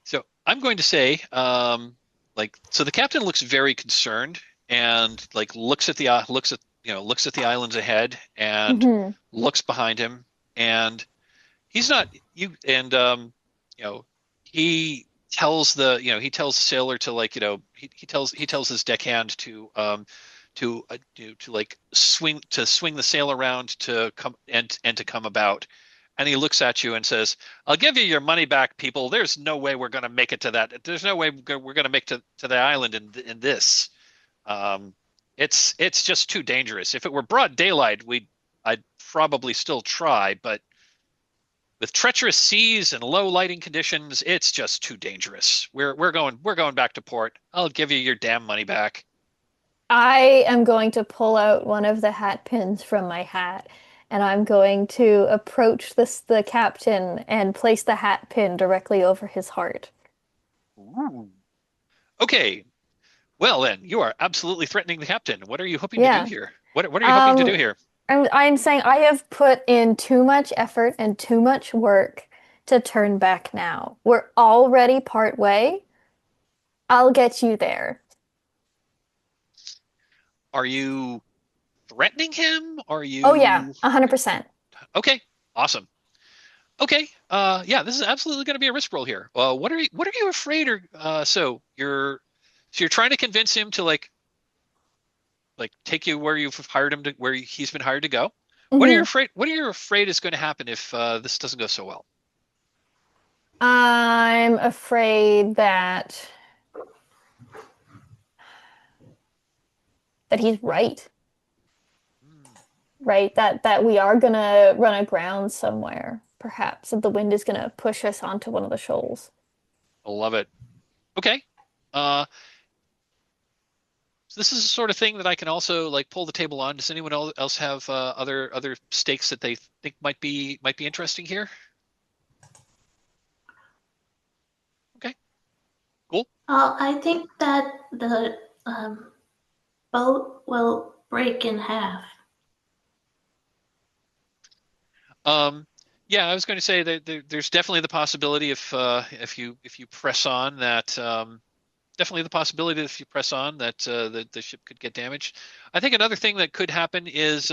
so I'm going to say, so the captain looks very concerned and like looks at the islands ahead and mhm. looks behind him, and he's not you and he tells he tells the sailor to he tells his deckhand to like swing the sail around to come and to come about, and he looks at you and says, "I'll give you your money back, people. There's no way we're going to make it to that. There's no way we're going to make to the island in this. It's just too dangerous. If it were broad daylight, I'd probably still try, but with treacherous seas and low lighting conditions, it's just too dangerous. We're going back to port. I'll give you your damn money back." I am going to pull out one of the hat pins from my hat, and I'm going to approach the captain and place the hat pin directly over his heart. Ooh. Okay. Well then, you are absolutely threatening the captain. What are you hoping to Yeah. do here? What are you hoping to do here? I'm saying I have put in too much effort and too much work to turn back now. We're already part way. I'll get you there. Are you threatening him? Are you? Oh yeah, 100%. Okay, awesome. Okay, yeah, this is absolutely going to be a risk roll here. What are you afraid or you're trying to convince him to like take you where you've hired him to where he's been hired to go. What are you Mhm. afraid? What are you afraid is going to happen if this doesn't go so well? I'm afraid that he's right. Hmm, Right? That we are gonna run aground somewhere, perhaps, that the wind is gonna push us onto one of the shoals. I love it. Okay. Uh, so this is the sort of thing that I can also like pull the table on. Does anyone else have other stakes that they think might be interesting here? Okay, cool. I think that the boat will break in half. Yeah, I was going to say that there's definitely the possibility if you press on that definitely the possibility that if you press on that the ship could get damaged. I think another thing that could happen is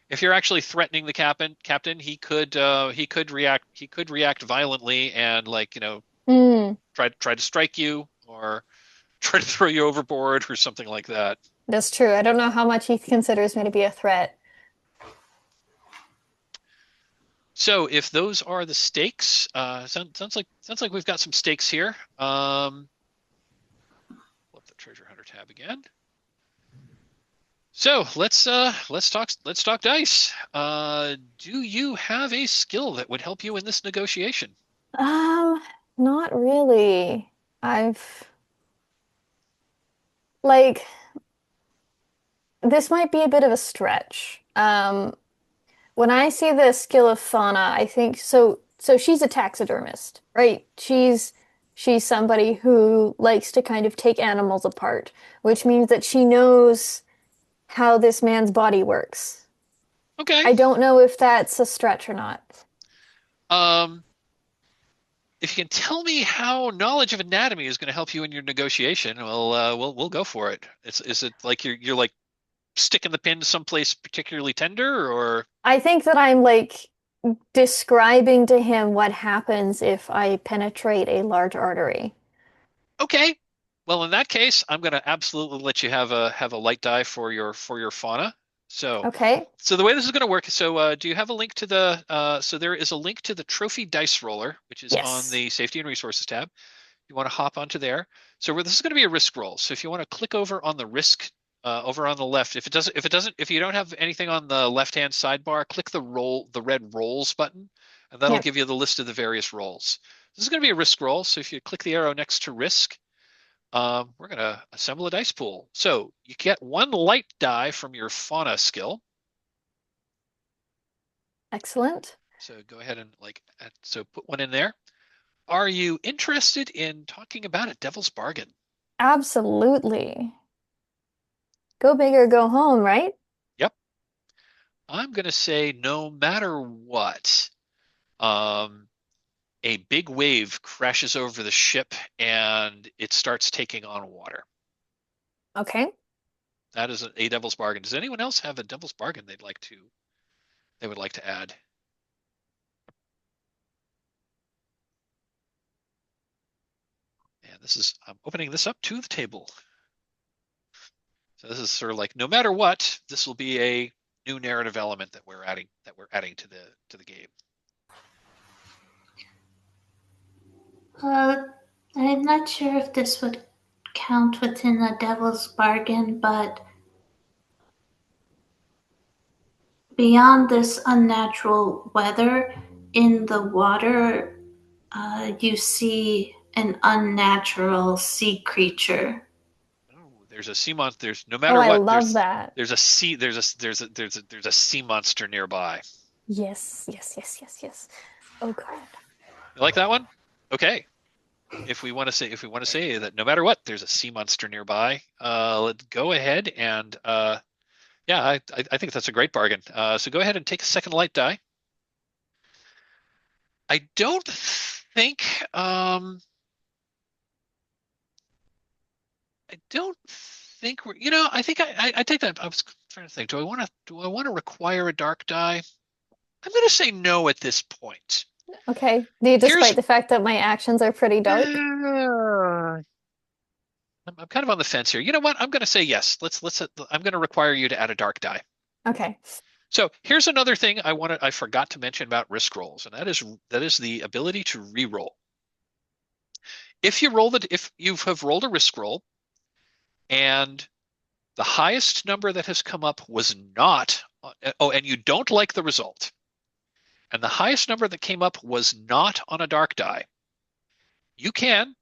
if you're actually threatening the captain, he could react violently and Mm, try to strike you or try to throw you overboard or something like that. that's true. I don't know how much he considers me to be a threat. So if those are the stakes, sounds like we've got some stakes here. Flip the treasure hunter tab again. So let's talk dice. Do you have a skill that would help you in this negotiation? Um, Not really. I've like this might be a bit of a stretch. When I see the skill of fauna, I think so she's a taxidermist, right? She's somebody who likes to kind of take animals apart, which means that she knows how this man's body works. Okay. I don't know if that's a stretch or not. Um, if you can tell me how knowledge of anatomy is going to help you in your negotiation, we'll go for it. Is it like you're like sticking the pin someplace particularly tender, or I think that I'm like describing to him what happens if I penetrate a large artery. okay? Well, in that case, I'm going to absolutely let you have a light die for your fauna. Okay. So the way this is going to work, do you have a link to so there is a link to the trophy dice roller, which is on Yes. the safety and resources tab. You want to hop onto there. So this is going to be a risk roll. So if you want to click over on the risk over on the left, if you don't have anything on the left-hand sidebar, click the red rolls button, and that'll Yep. give you the list of the various rolls. This is going to be a risk roll, so if you click the arrow next to risk, we're going to assemble a dice pool. So you get 1 light die from your fauna skill. Excellent. So go ahead and so put 1 in there. Are you interested in talking about a devil's bargain? Absolutely. Go big or go home, right? Yep. I'm going to say no matter what, a big wave crashes over the ship and it starts taking on water. Okay. That is a devil's bargain. Does anyone else have a devil's bargain they would like to add? And I'm opening this up to the table. So this is sort of like, no matter what, this will be a new narrative element that we're adding to the game. I'm not sure if this would count within the devil's bargain, but beyond this unnatural weather in the water, you see an unnatural sea creature. Oh, there's a sea monster. There's no Oh, matter I what. love that. There's a sea monster nearby. Yes, yes, yes, yes, yes. Oh God. You like that one? Okay. If we want to say that no matter what, there's a sea monster nearby, let's go ahead and yeah, I think that's a great bargain. So go ahead and take a second light die. I don't think we're, I think I take that. I was trying to think, do I want to require a dark die? I'm going to say no at this point. Okay. Despite the fact that my actions are pretty dark. I'm kind of on the fence here. You know what? I'm going to say yes. I'm going to require you to add a dark die. Okay. So here's another thing I forgot to mention about risk rolls, and that is the ability to re-roll. If you have rolled a risk roll, and the highest number that has come up was not, and you don't like the result, and the highest number that came up was not on a dark die, you can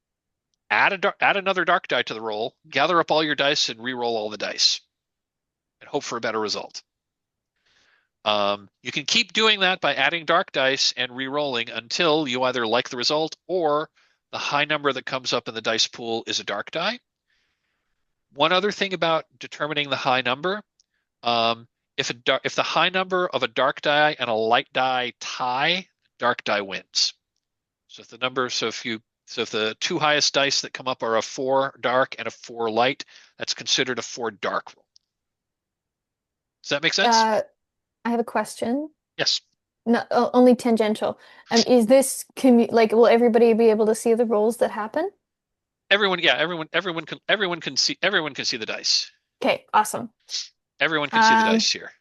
add another dark die to the roll, gather up all your dice, and re-roll all the dice, and hope for a better result. You can keep doing that by adding dark dice and re-rolling until you either like the result or the high number that comes up in the dice pool is a dark die. One other thing about determining the high number, if the high number of a dark die and a light die tie, dark die wins. So if the 2 highest dice that come up are a 4 dark and a 4 light, that's considered a 4 dark roll. Does that make sense? I have a question. Yes. No, only tangential. Is this will everybody be able to see the rolls that happen? Everyone can see the dice. Okay, awesome. Everyone can see the dice here.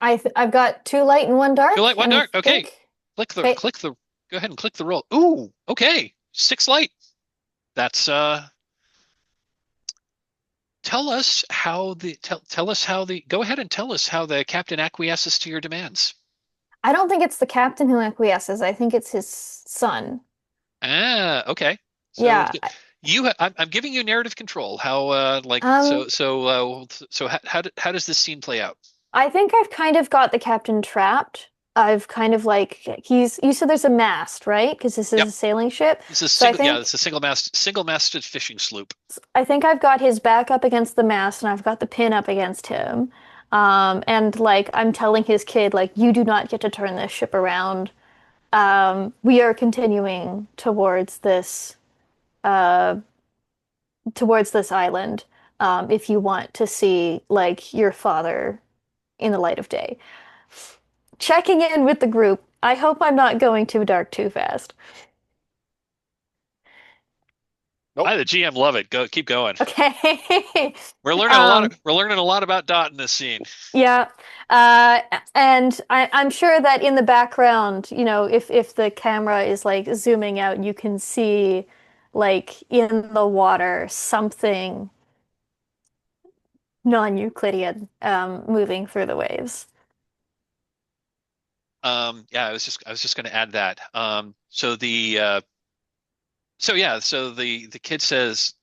I've got 2 light and 1 dark. 2 light, 1 dark. Okay. Go ahead and click the roll. Ooh, okay. 6 light. That's go ahead and tell us how the captain acquiesces to your demands. I don't think it's the captain who acquiesces. I think it's his son. Ah, okay. So yeah. I'm giving you narrative control. How how does this scene play out? I think I've kind of got the captain trapped. I've kind of you said there's a mast, right? Because this is a sailing ship. It's a single-masted fishing sloop. I think I've got his back up against the mast and I've got the pin up against him. And I'm telling his kid, you do not get to turn this ship around. We are continuing towards this island. If you want to see your father in the light of day. Checking in with the group. I hope I'm not going too dark too fast. Nope. The GM love it. Keep going. Okay. We're learning a lot about Dot in this scene. Yeah. And I'm sure that in the background, if the camera is zooming out, you can see in the water something non-Euclidean moving through the waves. Yeah, I was just going to add that. So the kid says,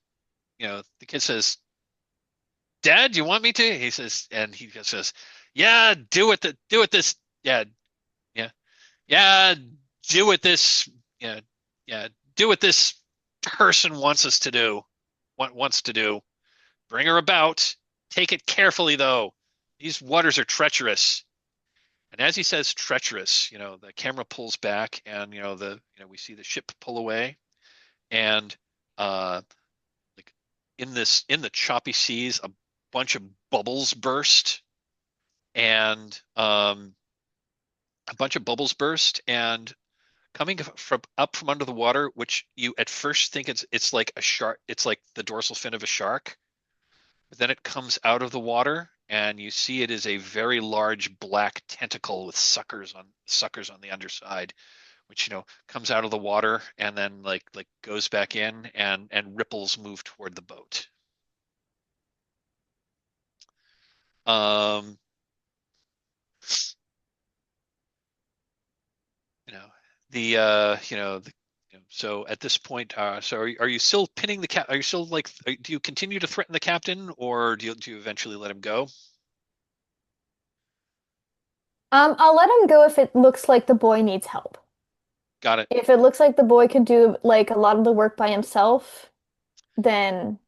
Dad, you want me to? He says, and he says, yeah, do it this, yeah, yeah, yeah, do what this, yeah, yeah, do what this person wants us to do, wants to do. Bring her about. Take it carefully, though. These waters are treacherous. And as he says treacherous, the camera pulls back, and we see the ship pull away, and like in the choppy seas, a bunch of bubbles burst, and coming from up from under the water, which you at first think it's like a shark, it's like the dorsal fin of a shark. But then it comes out of the water, and you see it is a very large black tentacle with suckers on the underside, which comes out of the water and then like goes back in, and ripples move toward the boat. Um, you know, so at this point, so are you still pinning the cap? Are you still do you continue to threaten the captain, or do you eventually let him go? I'll let him go if it looks like the boy needs help. Got it. If it looks like the boy can do like a lot of the work by himself, then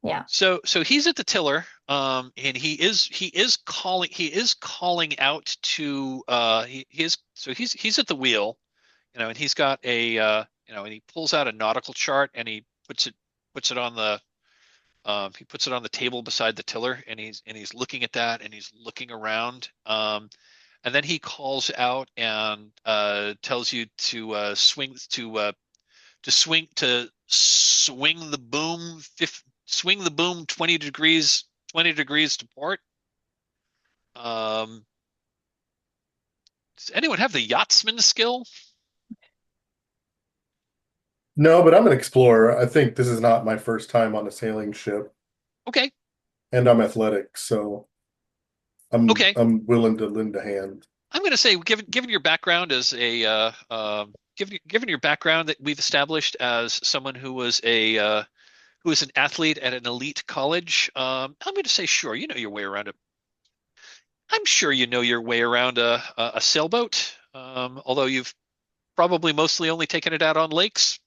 yeah. So he's at the tiller, and he is calling out to he's at the wheel, and he's got and he pulls out a nautical chart, and he puts it on the table beside the tiller, and he's looking at that, and he's looking around, and then he calls out and tells you to swing the boom 20 degrees to port. Does anyone have the yachtsman skill? No, but I'm an explorer. I think this is not my first time on a sailing ship, Okay. and I'm athletic, so Okay. I'm willing to lend a hand. I'm going to say, given your background as a given your background that we've established as someone who is an athlete at an elite college, I'm going to say, sure, you know your way around I'm sure you know your way around a sailboat, although you've probably mostly only taken it out on lakes.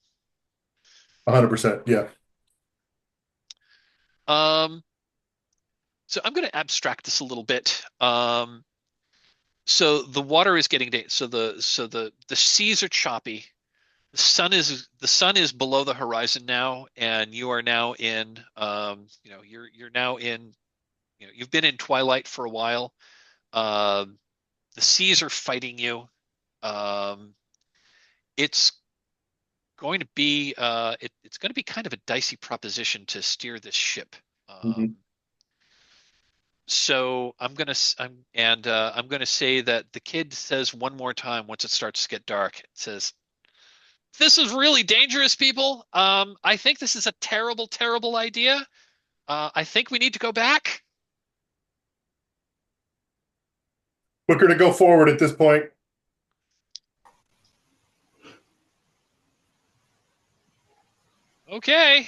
100%, yeah. So I'm going to abstract this a little bit. So the water is getting so the seas are choppy. The sun is below the horizon now, and you are now in you're now in you've been in twilight for a while. The seas are fighting you. It's going to be it's going to be kind of a dicey proposition to steer this ship. So I'm gonna say that the kid says one more time once it starts to get dark. It says, "This is really dangerous, people. I think this is a terrible, terrible idea. I think we need to go back." Quicker to go forward at this point. Okay.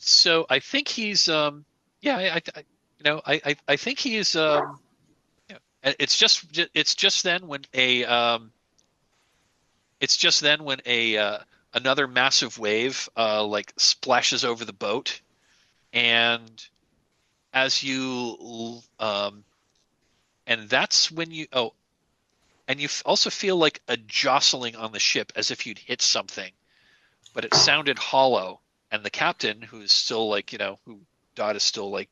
So I think he's I think he's it's just then when another massive wave like splashes over the boat, and as you and that's when you and you also feel like a jostling on the ship as if you'd hit something, but it sounded hollow. And the captain, who's still who Dodd is still like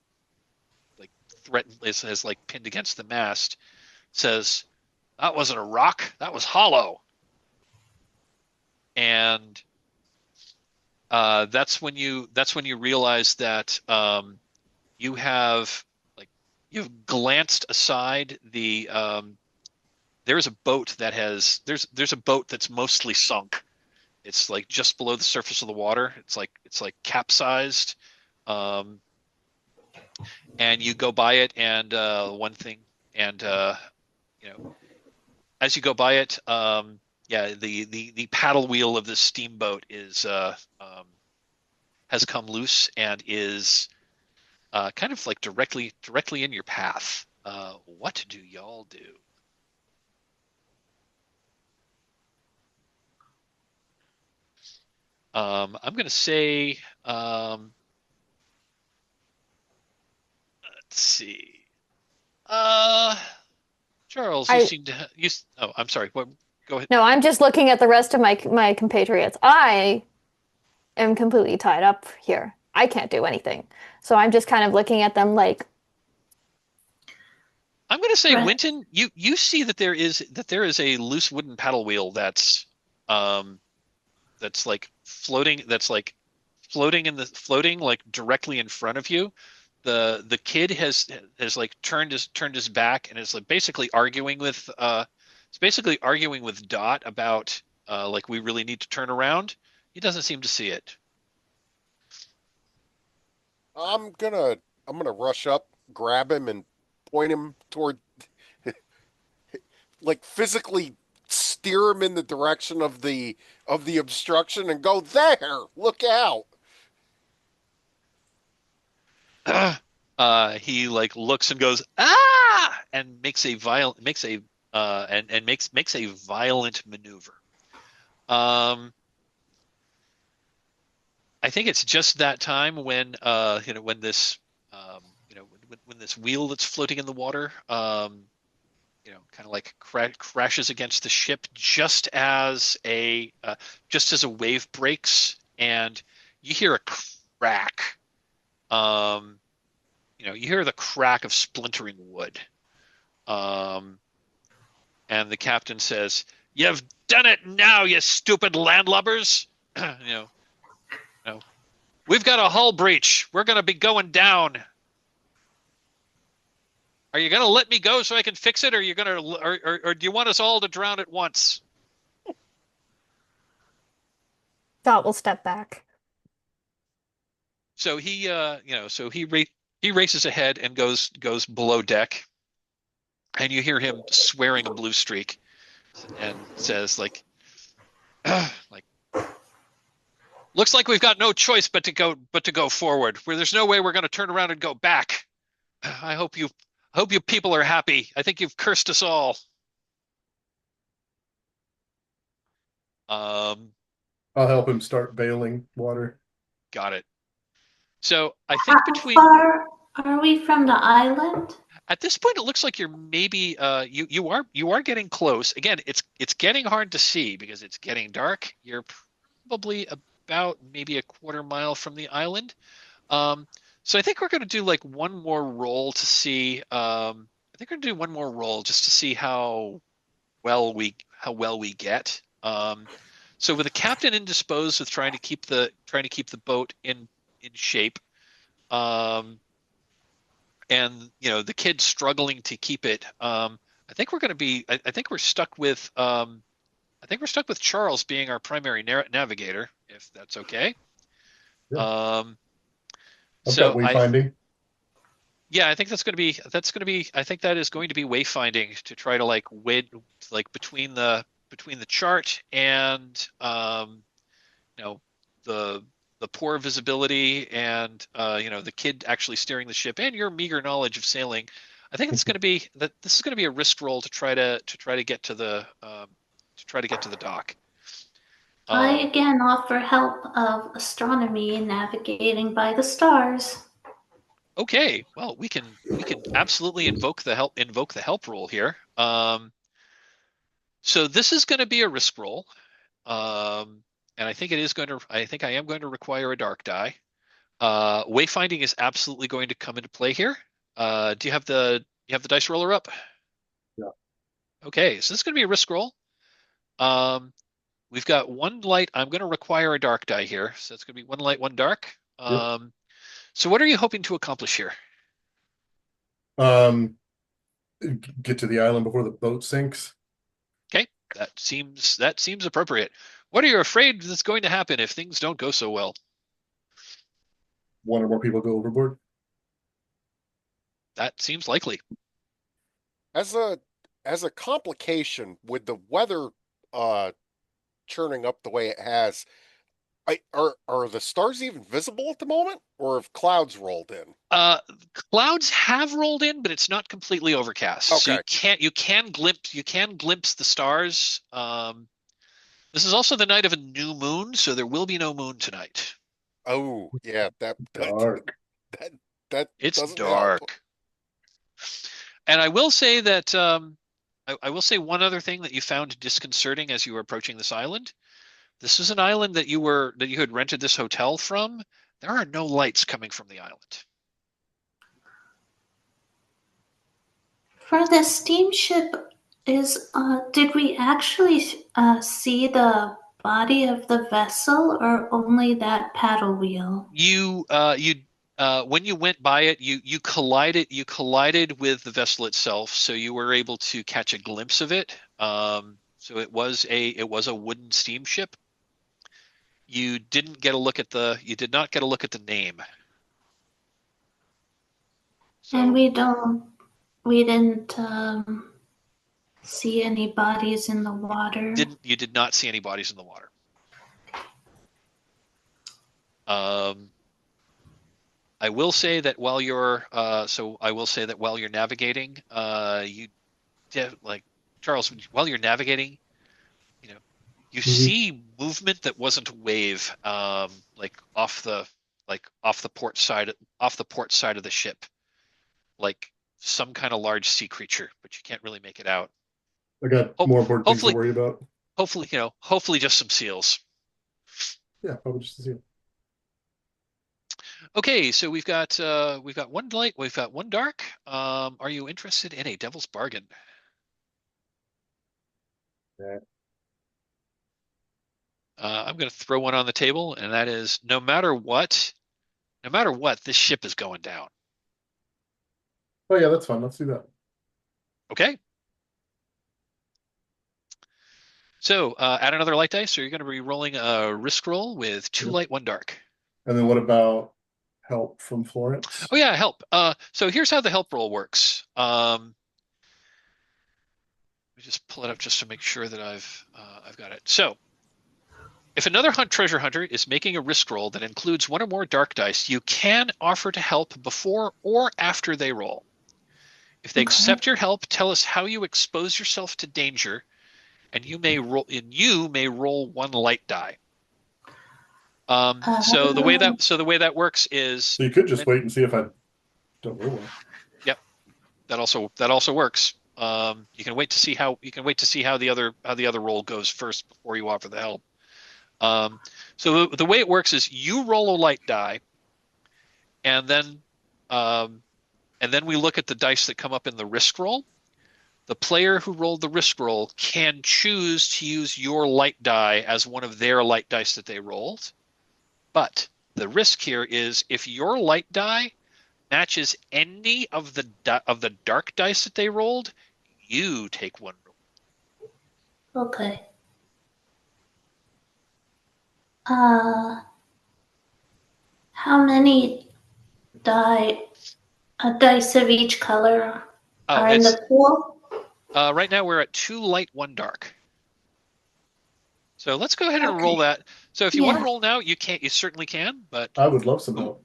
threatened, is like pinned against the mast, says, "That wasn't a rock, that was hollow." And that's when you realize that you've glanced aside there's a boat there's a boat that's mostly sunk. It's like just below the surface of the water. It's like capsized, and you go by it, and one thing, and as you go by it, yeah, the paddle wheel of the steamboat is has come loose and is kind of like directly in your path. What do y'all do? I'm gonna say, let's see. Charles, you seem to oh, I'm sorry. What? Go ahead. No, I'm just looking at the rest of my compatriots. I am completely tied up here. I can't do anything. So I'm just kind of looking at them like, I'm going to say, Right. Winton, you see that there is a loose wooden paddle wheel that's like floating like directly in front of you. The kid has like turned his back and is like basically arguing with Dot about like we really need to turn around. He doesn't seem to see it. I'm gonna rush up, grab him, and point him toward, like physically steer him in the direction of the obstruction and go there. Look out! He like looks and goes ah, and makes a violent maneuver. I think it's just that time when when this when this wheel that's floating in the water kind of like crashes against the ship just as a wave breaks, and you hear a crack. You hear the crack of splintering wood. And the captain says, "You've done it now, you stupid landlubbers." We've got a hull breach. We're going to be going down. Are you going to let me go so I can fix it, or are you going to, or do you want us all to drown at once? Dot will step back. So he races ahead and goes below deck, and you hear him swearing a blue streak, and says like, like, looks like we've got no choice but to go forward. Where there's no way we're going to turn around and go back. I hope you people are happy. I think you've cursed us all. I'll help him start bailing water. Got it. So I think between How far are we from the island? at this point, it looks like you're maybe you are getting close. Again, it's getting hard to see because it's getting dark. You're probably about maybe a quarter mile from the island. So I think we're going to do like one more roll to see. I think we're going to do one more roll just to see how well we get. So with the captain indisposed with trying to keep the boat in shape, and the kid struggling to keep it, I think we're going to be. I think we're stuck with. I think we're stuck with Charles being our primary navigator, if that's okay. Yeah. I've So got wayfinding. yeah, I think that's going to be. I think that is going to be wayfinding to try to like between the chart and the poor visibility and the kid actually steering the ship and your meager knowledge of sailing. I think it's going to be that this is going to be a risk roll to try to get to the dock. I again offer help of astronomy and navigating by the stars. Okay, well we can absolutely invoke the help roll here. So this is going to be a risk roll, and I think I am going to require a dark die. Wayfinding is absolutely going to come into play here. Do you have the dice roller up? Yeah. Okay, so this is going to be a risk roll. We've got one light. I'm going to require a dark die here, so it's going to be one light, one dark. Yep. So what are you hoping to accomplish here? Get to the island before the boat sinks. Okay, that seems appropriate. What are you afraid is going to happen if things don't go so well? One or more people go overboard. That seems likely. As a complication with the weather churning up the way it has, are the stars even visible at the moment, or have clouds rolled in? Clouds have rolled in, but it's not completely overcast. So Okay. you can glimpse the stars. This is also the night of a new moon, so there will be no moon tonight. Oh, yeah, Dark. that It's doesn't help. dark. And I will say that I will say one other thing that you found disconcerting as you were approaching this island. This is an island that you had rented this hotel from. There are no lights coming from the island. For the steamship, did we actually see the body of the vessel or only that paddle wheel? When you went by it, you collided with the vessel itself, so you were able to catch a glimpse of it. So it was a wooden steamship. You did not get a look at the name. So, And we didn't see any bodies in the water. You did not see any bodies in the water. I will say that while you're navigating, Charles, while you're navigating, you see movement that wasn't a wave, like off the port side of the ship, like some kind of large sea creature, but you can't really make it out. I got more important things to worry about. Hopefully just some seals. Yeah, probably just a seal. Okay, so we've got one light, we've got one dark. Are you interested in a devil's bargain? Yeah. I'm going to throw one on the table, and that is no matter what, this ship is going down. Oh yeah, that's fun. Let's do that. Okay. So add another light dice, so you're going to be rolling a risk roll with 2 light, 1 dark. And then what about help from Florence? Oh yeah, help. So here's how the help roll works. Let me just pull it up just to make sure that I've got it. So if another treasure hunter is making a risk roll that includes 1 or more dark dice, you can offer to help before or after they roll. If they accept your help, tell us how you expose yourself to danger, and you may roll 1 light die. So the way that works is, so you could just wait and see if I don't roll one. Yep, that also works. You can wait to see how the other roll goes first before you offer the help. So the way it works is you roll a light die, and then we look at the dice that come up in the risk roll. The player who rolled the risk roll can choose to use your light die as one of their light dice that they rolled. But the risk here is if your light die matches any of the dark dice that they rolled, you take 1 roll. Okay. How many dice of each color are in the pool? Right now we're at 2 light, 1 dark. So let's go ahead and roll that. So if you want to roll now, you can't. You certainly can. But I would love some help.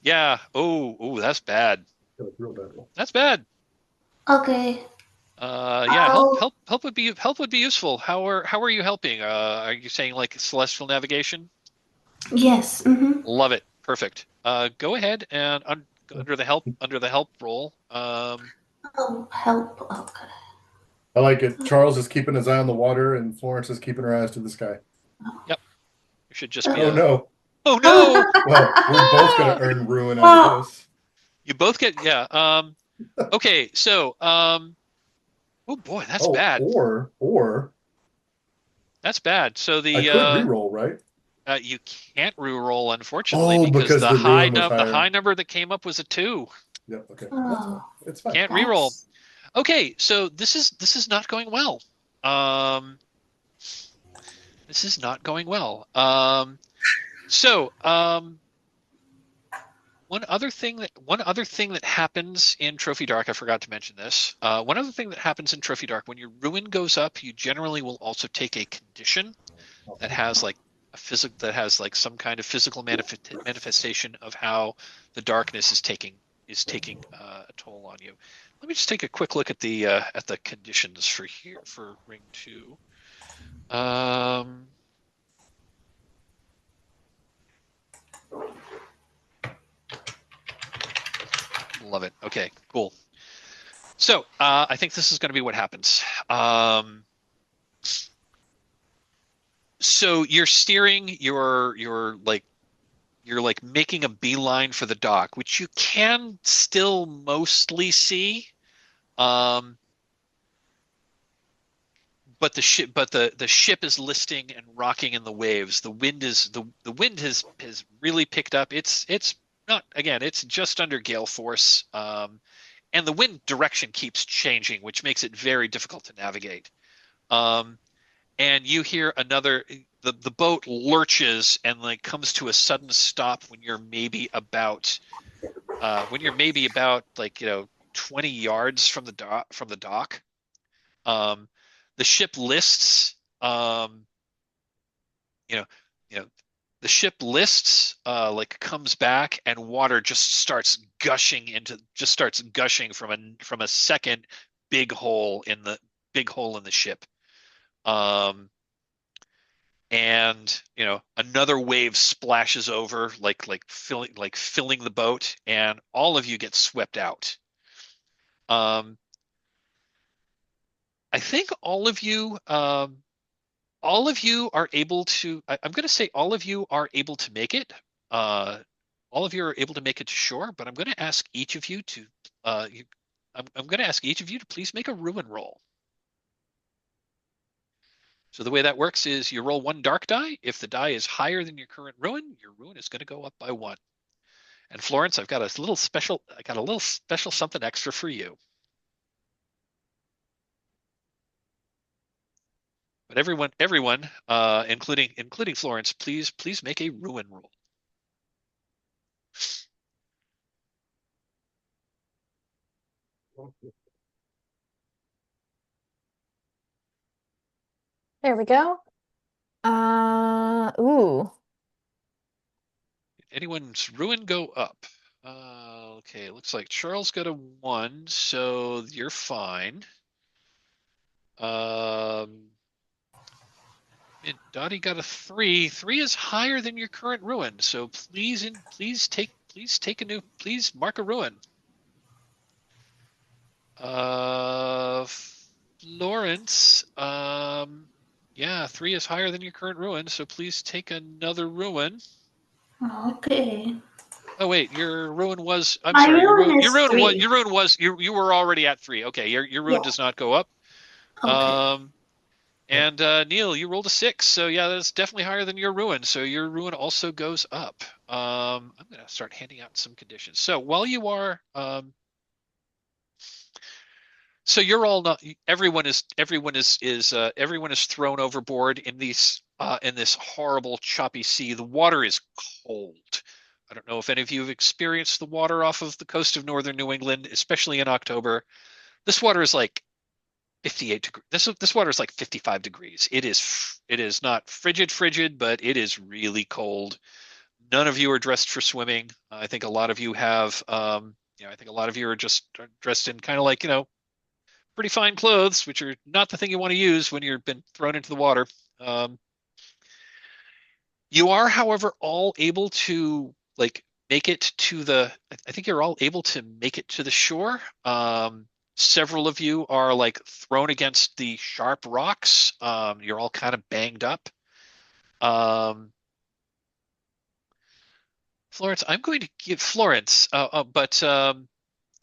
Yeah. Oh, that's bad. Real bad roll. That's bad. Okay. Yeah. Help would be useful. How are you helping? Are you saying like celestial navigation? Yes. Mm-hmm. Love it. Perfect. Go ahead and under the help roll. Oh, help. Okay. I like it. Charles is keeping his eye on the water, and Florence is keeping her eyes to the sky. Yep. It should just be. No. Oh no. Well, we're both gonna earn ruin out of this. You both get Okay. So oh boy, that's bad. Or that's bad. So I could reroll, right? You can't reroll, unfortunately, because the high number that came up was a 2. Yep. Okay. That's fine. It's fine. Can't reroll. Okay, so this is not going well. This is not going well. one other thing that happens in Trophy Dark, I forgot to mention this. One other thing that happens in Trophy Dark, when your ruin goes up, you generally will also take a condition that has like some kind of physical manifestation of how the darkness is taking a toll on you. Let me just take a quick look at the conditions for Ring 2. Love it. Okay, cool. So I think this is going to be what happens. So you're steering, you're like making a beeline for the dock, which you can still mostly see. But the ship is listing and rocking in the waves. The wind has really picked up. It's not, again, it's just under gale force. And the wind direction keeps changing, which makes it very difficult to navigate. And you hear the boat lurches and like comes to a sudden stop when you're maybe about like 20 yards from the dock. The ship lists. The ship lists, like comes back, and water just starts gushing from a second big hole in the ship. And another wave splashes over, like filling the boat, and all of you get swept out. I think all of you are able to. I'm going to say all of you are able to make it. All of you are able to make it to shore, but I'm going to ask each of you to. I'm going to ask each of you to please make a ruin roll. So the way that works is you roll one dark die. If the die is higher than your current ruin, your ruin is going to go up by 1. And Florence, I've got a little special something extra for you. But everyone, including Florence, please make a ruin roll. There we go. Ooh. Did anyone's ruin go up? Okay, looks like Charles got a 1, so you're fine. And Dottie got a 3. 3 is higher than your current ruin, so please mark a ruin. Florence, yeah, 3 is higher than your current ruin, so please take another ruin. Okay. Oh wait, your ruin was. I'm My sorry. ruin is Your ruin 3. was. Your ruin was. You were already at 3. Okay, your ruin Yeah. does not go up. Okay. And Neal, you rolled a 6, so yeah, that's definitely higher than your ruin. So your ruin also goes up. I'm gonna start handing out some conditions. So while you are, so you're all not. Everyone is thrown overboard in this horrible choppy sea. The water is cold. I don't know if any of you have experienced the water off of the coast of northern New England, especially in October. This water is like 58 degrees. This water is like 55 degrees. It is not frigid, but it is really cold. None of you are dressed for swimming. I think a lot of you have, I think a lot of you are just dressed in kind of like, pretty fine clothes, which are not the thing you want to use when you've been thrown into the water. You are, however, all able to make it to the. I think you're all able to make it to the shore. Several of you are thrown against the sharp rocks. You're all kind of banged up. Florence, I'm going to give Florence, and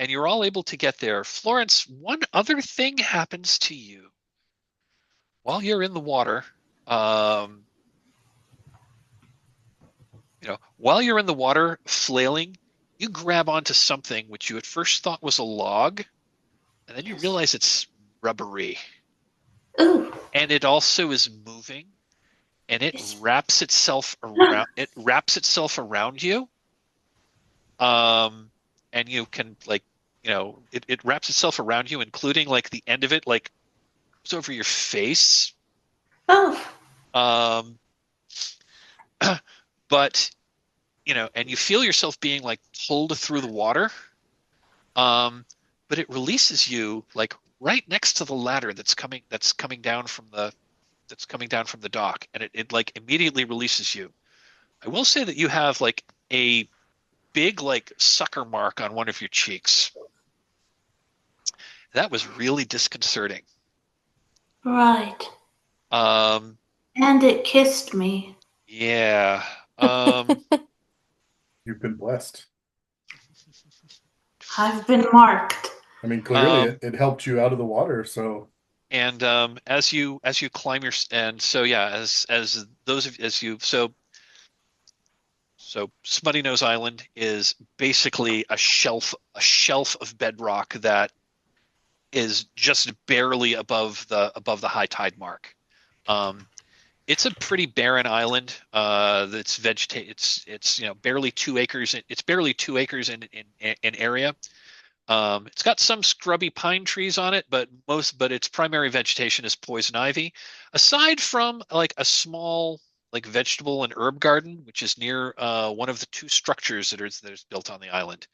you're all able to get there. Florence, one other thing happens to you while you're in the water. While you're in the water flailing, you grab onto something which you at first thought was a log, and then you realize it's rubbery. Ooh. And it also is moving, and it wraps itself around you. and you can like, it wraps itself around you, including like the end of it, like goes over your face. Oh, Um, but and you feel yourself being like pulled through the water. Um, but it releases you like right next to the ladder that's coming down from the dock, and it like immediately releases you. I will say that you have like a big like sucker mark on one of your cheeks. That was really disconcerting. right. Um, And it kissed me. yeah. You've been blessed. I've been marked. I mean, clearly Um, it helped you out of the water, so and as you climb your and so yeah, as those of as you so Smuttynose Island is basically a shelf of bedrock that is just barely above the high tide mark. Um, it's a pretty barren island. That's vegetated. It's barely 2 acres. It's barely 2 acres in area. It's got some scrubby pine trees on it, but its primary vegetation is poison ivy. Aside from like a small like vegetable and herb garden, which is near one of the two structures that is built on the island.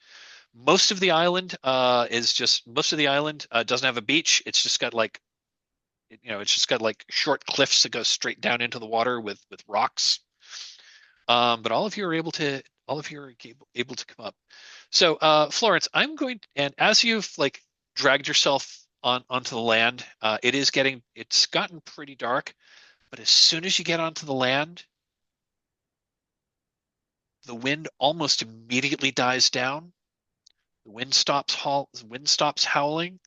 Most of the island doesn't have a beach. It's just got like short cliffs that go straight down into the water with rocks. But all of you are able to come up. So, Florence, and as you've like dragged yourself onto the land, it's gotten pretty dark. But as soon as you get onto the land, the wind almost immediately dies down. The wind stops howling.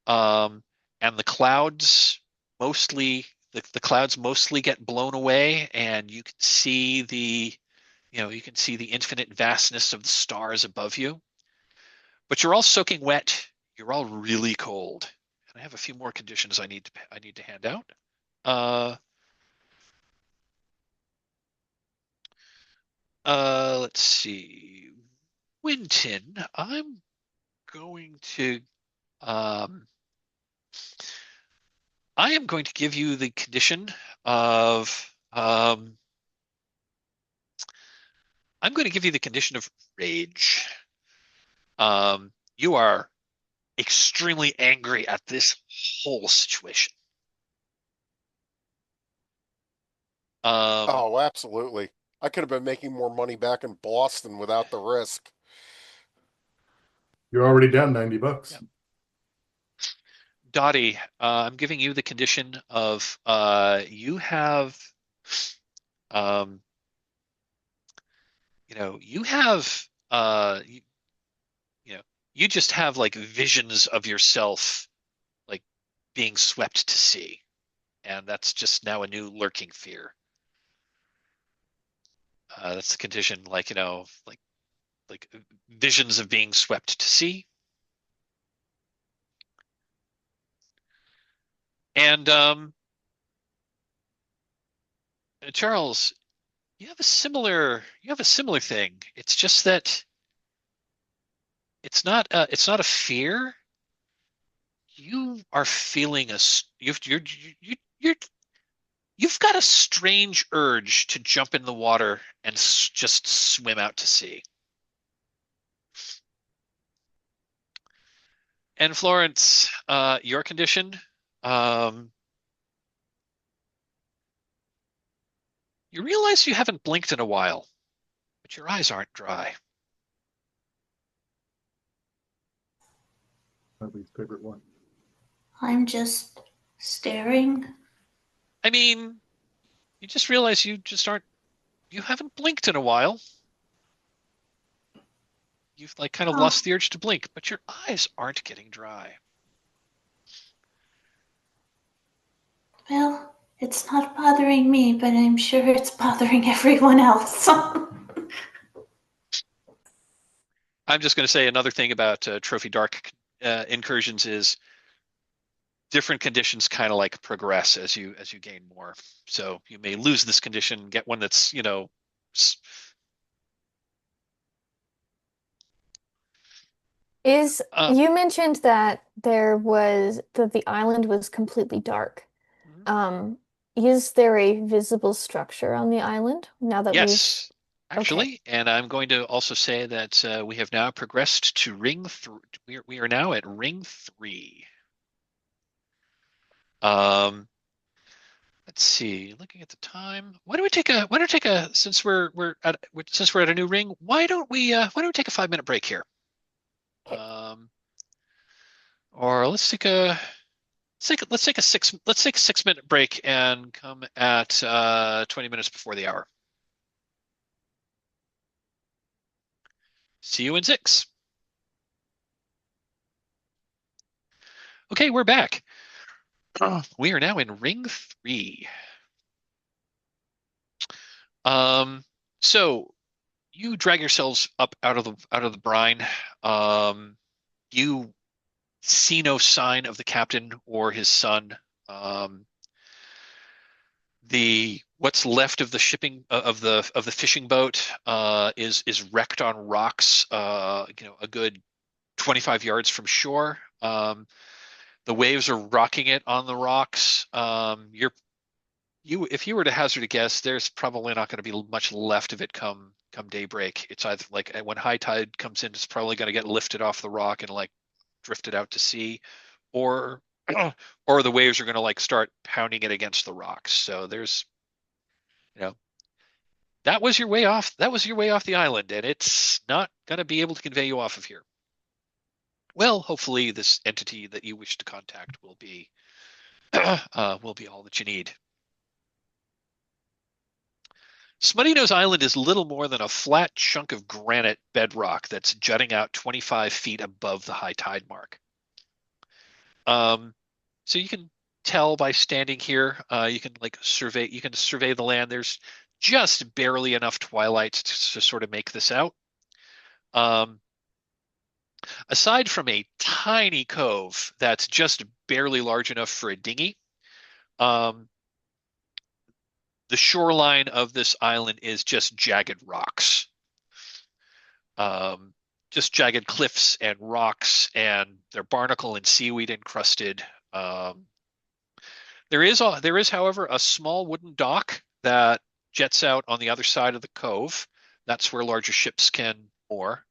Um, and the clouds mostly get blown away, and you can see the infinite vastness of the stars above you. But you're all soaking wet. You're all really cold. And I have a few more conditions I need to hand out. Uh, let's see. Winton, going to um, I am going to give you the condition of I'm going to give you the condition of rage. You are extremely angry at this whole situation. Um, Oh, absolutely. I could have been making more money back in Boston without the risk. you're already down $90. Yeah. Dottie, I'm giving you the condition of you have um, you have you know you just have like visions of yourself like being swept to sea, and that's just now a new lurking fear. That's the condition, like visions of being swept to sea. And Charles, you have a similar thing. It's just that it's not a fear. You are feeling you've got a strange urge to jump in the water and just swim out to sea. And Florence, your condition, um, you realize you haven't blinked in a while, but your eyes aren't dry. My least favorite one. I'm just staring. I mean, you just realize you haven't blinked in a while. You've like kind of Oh, lost the urge to blink, but your eyes aren't getting dry. well, it's not bothering me, but I'm sure it's bothering everyone else. I'm just going to say another thing about Trophy Dark incursions is different conditions kind of like progress as you gain more. So you may lose this condition, get one that's Is Uh, you mentioned that the island was completely dark. mhm. Um, is there a visible structure on the island now that we've Yes, okay. actually, and I'm going to also say that we have now progressed to ring three. We are now at ring three. Um, let's see. Looking at the time, why don't we take a since we're at a new ring, why don't we take a 5 minute break here? Okay. Or let's take a 6 minute break and come at 20 minutes before the hour. See you in six. Okay, we're back. We are now in ring three. Um, so you drag yourselves up out of the brine. Um, you see no sign of the captain or his son. Um, the what's left of the shipping of the fishing boat is wrecked on rocks. A good 25 yards from shore. The waves are rocking it on the rocks. If you were to hazard a guess, there's probably not going to be much left of it come daybreak. It's either like when high tide comes in, it's probably going to get lifted off the rock and like drifted out to sea, or or the waves are going to like start pounding it against the rocks. So there's you know that was your way off. That was your way off the island, and it's not going to be able to convey you off of here. Well, hopefully this entity that you wish to contact will be all that you need. Smuttynose Island is little more than a flat chunk of granite bedrock that's jutting out 25 feet above the high tide mark. So you can tell by standing here, you can survey the land. There's just barely enough twilight to sort of make this out. Um, aside from a tiny cove that's just barely large enough for a dinghy, um, the shoreline of this island is just jagged rocks. Um, just jagged cliffs and rocks, and they're barnacle and seaweed encrusted. There is, however, a small wooden dock that jets out on the other side of the cove. That's where larger ships can moor.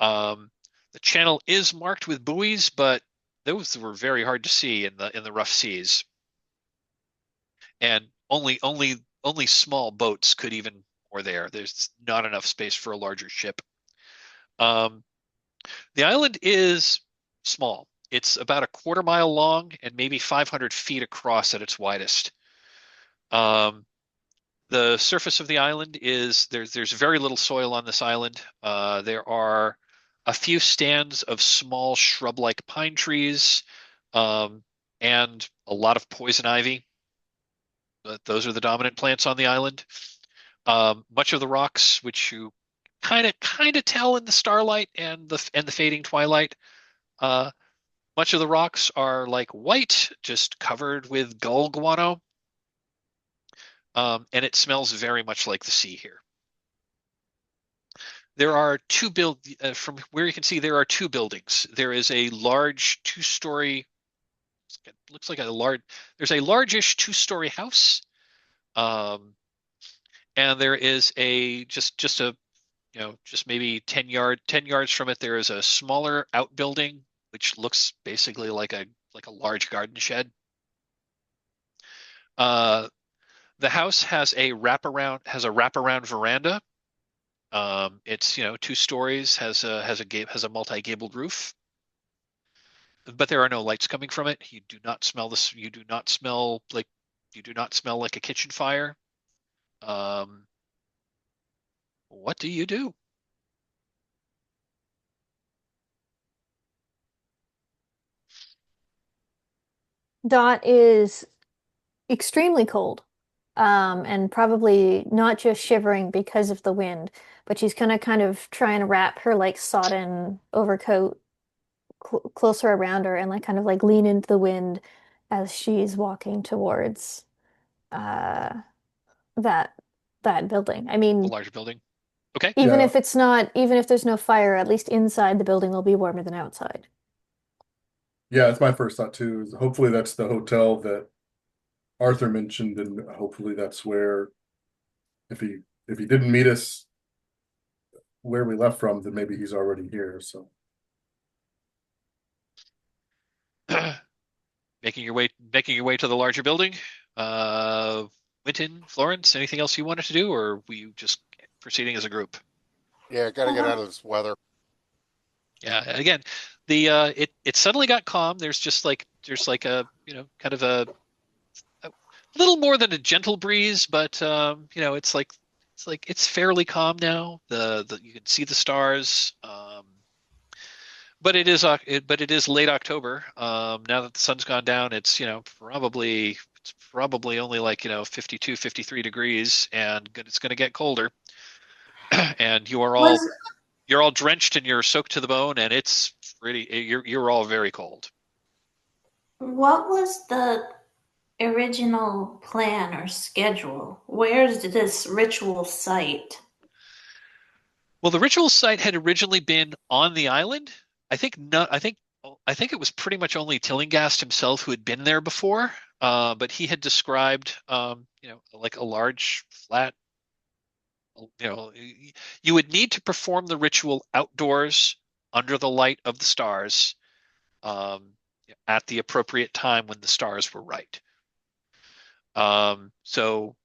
The channel is marked with buoys, but those were very hard to see in the rough seas, and only small boats could even moor there. There's not enough space for a larger ship. Um, the island is small. It's about a quarter mile long and maybe 500 feet across at its widest. The surface of the island is there's very little soil on this island. There are a few stands of small shrub-like pine trees, and a lot of poison ivy. But those are the dominant plants on the island. Much of the rocks, which you kind of tell in the starlight and the fading twilight, uh, much of the rocks are like white, just covered with gull guano, and it smells very much like the sea here. There are from where you can see there are two buildings. There is a large two-story. It looks like a large. There's a largish two-story house, and there is a just a just maybe 10 yards from it. There is a smaller outbuilding which looks basically like a large garden shed. Uh, the house has a wraparound veranda. It's two stories, has a multi-gabled roof, but there are no lights coming from it. You do not smell this. You do not smell like a kitchen fire. Um, what do you do? Dot is extremely cold. And probably not just shivering because of the wind, but she's gonna kind of try and wrap her like sodden overcoat closer around her and like kind of like lean into the wind as she's walking towards uh that that building. I A mean, large building. Okay. Even Yeah. if it's not, even if there's no fire, at least inside the building will be warmer than outside. Yeah, it's my first thought too. Is hopefully that's the hotel that Arthur mentioned, and hopefully that's where if he didn't meet us where we left from, then maybe he's already here. So Making your way to the larger building. Winton, Florence, anything else you wanted to do, or were you just proceeding as a group? Yeah, gotta get out of this weather. Yeah, again, it suddenly got calm. There's like a kind of a little more than a gentle breeze, but it's fairly calm now. The you can see the stars. But it is late October. Now that the sun's gone down, it's probably only like 52, 53 degrees, and it's going to get colder. And Was you're all drenched and you're soaked to the bone, and you're all very cold. what was the original plan or schedule? Where's this ritual site? Well, the ritual site had originally been on the island. I think not. I think it was pretty much only Tillinghast himself who had been there before. But he had described, like a large flat. You would need to perform the ritual outdoors under the light of the stars, um, at the appropriate time when the stars were right. So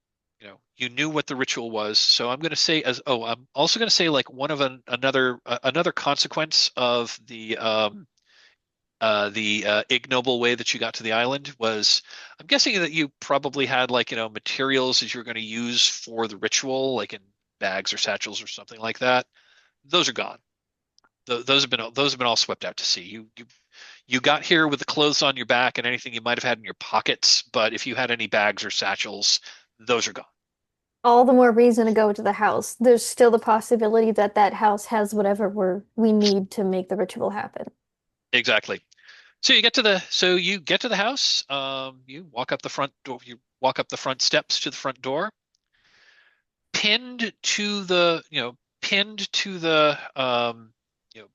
you knew what the ritual was. So I'm going to say I'm also going to say like one of another consequence of the ignoble way that you got to the island was, I'm guessing that you probably had like materials that you're going to use for the ritual, like in bags or satchels or something like that. Those are gone. Those have been all swept out to sea. You got here with the clothes on your back and anything you might have had in your pockets, but if you had any bags or satchels, those are gone. All the more reason to go to the house. There's still the possibility that that house has whatever we need to make the ritual happen. Exactly. So you get to the house. You walk up the front door. You walk up the front steps to the front door. Pinned to the you know pinned to the you know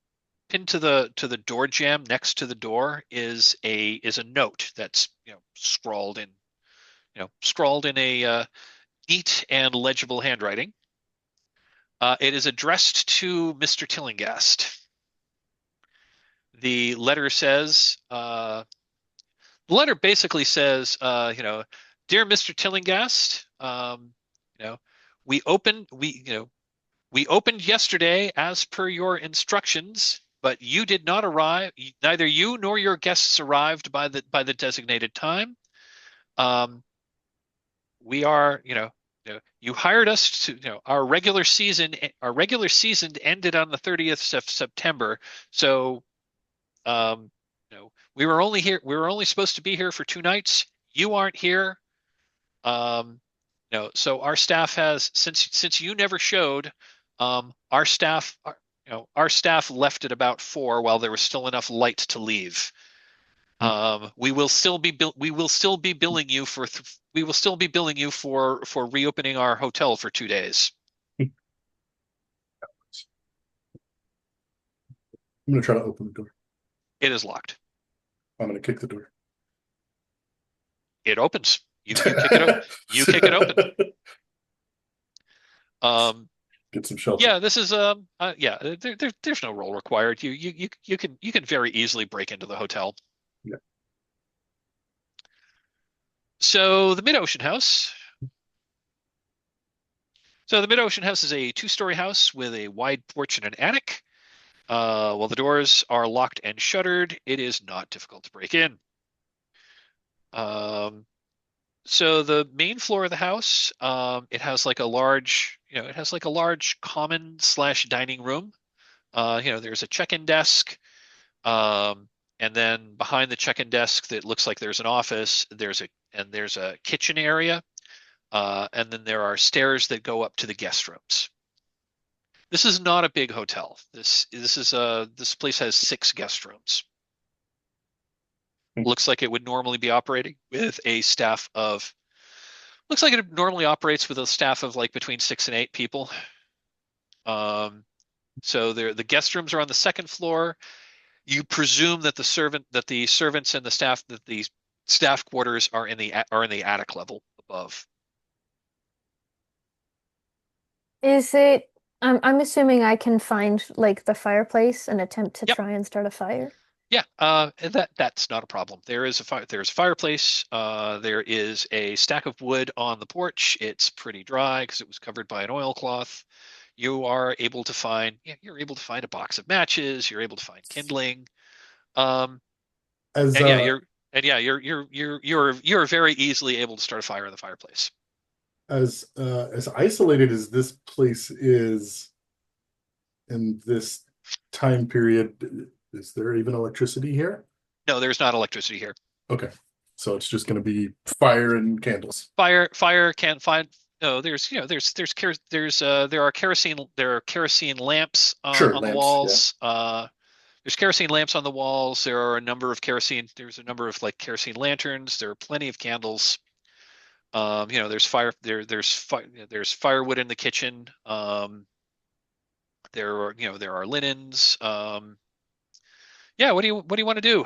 pinned to the door jamb next to the door is a note that's scrawled in a neat and legible handwriting. It is addressed to Mr. Tillinghast. The letter says, the letter basically says, dear Mr. Tillinghast, you know, we opened yesterday as per your instructions, but you did not arrive. Neither you nor your guests arrived by the designated time. We are, you hired us to, our regular season ended on the 30th of September. So, we were only supposed to be here for 2 nights. You aren't here. So our staff has, since you never showed, our staff left at about 4 while there was still enough light to leave. We will still be billing you for reopening our hotel for 2 days. I'm gonna try to open the door. It is locked. I'm gonna kick the door. It opens. You kick it open. You kick it open. Get some shelter. Yeah, this is there's no roll required. You can very easily break into the hotel. Yeah. So the Mid-Ocean House. So the Mid-Ocean House is a 2-story house with a wide porch and an attic. While the doors are locked and shuttered, it is not difficult to break in. So the main floor of the house, it has like a large common/dining room. There's a check-in desk, and then behind the check-in desk that looks like there's an office. There's a kitchen area, and then there are stairs that go up to the guest rooms. This is not a big hotel. This place has 6 guest rooms. Looks like it would normally be operating with a staff of. Looks like it normally operates with a staff of like between 6 and 8 people. So the guest rooms are on the second floor. You presume that the servants and the staff quarters are in the attic level above. Is it? I'm assuming I can find like the fireplace and attempt to Yep. try and start a fire. Yeah, that's not a problem. There's a fireplace. There is a stack of wood on the porch. It's pretty dry because it was covered by an oilcloth. You're able to find a box of matches. You're able to find kindling. As And yeah, you're very easily able to start a fire in the fireplace. as isolated as this place is in this time period, is there even electricity here? No, there's not electricity here. Okay, so it's just going to be fire and candles. Fire can't find. No, there are kerosene lamps Sure, on the lamps, walls. There's kerosene lamps on the walls. There's a number of like kerosene lanterns. There are plenty of candles. There's there's firewood in the kitchen. There are linens. Yeah, what do you want to do?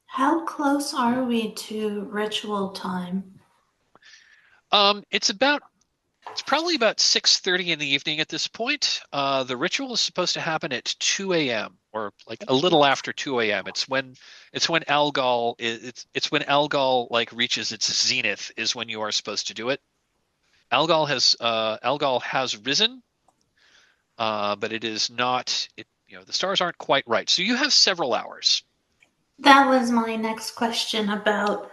How close are we to ritual time? It's probably about 6:30 in the evening at this point. The ritual is supposed to happen at 2 a.m. or like a little after 2 a.m. It's when Algol like reaches its zenith is when you are supposed to do it. Algol has risen, but it is not. The stars aren't quite right, so you have several hours. That was my next question about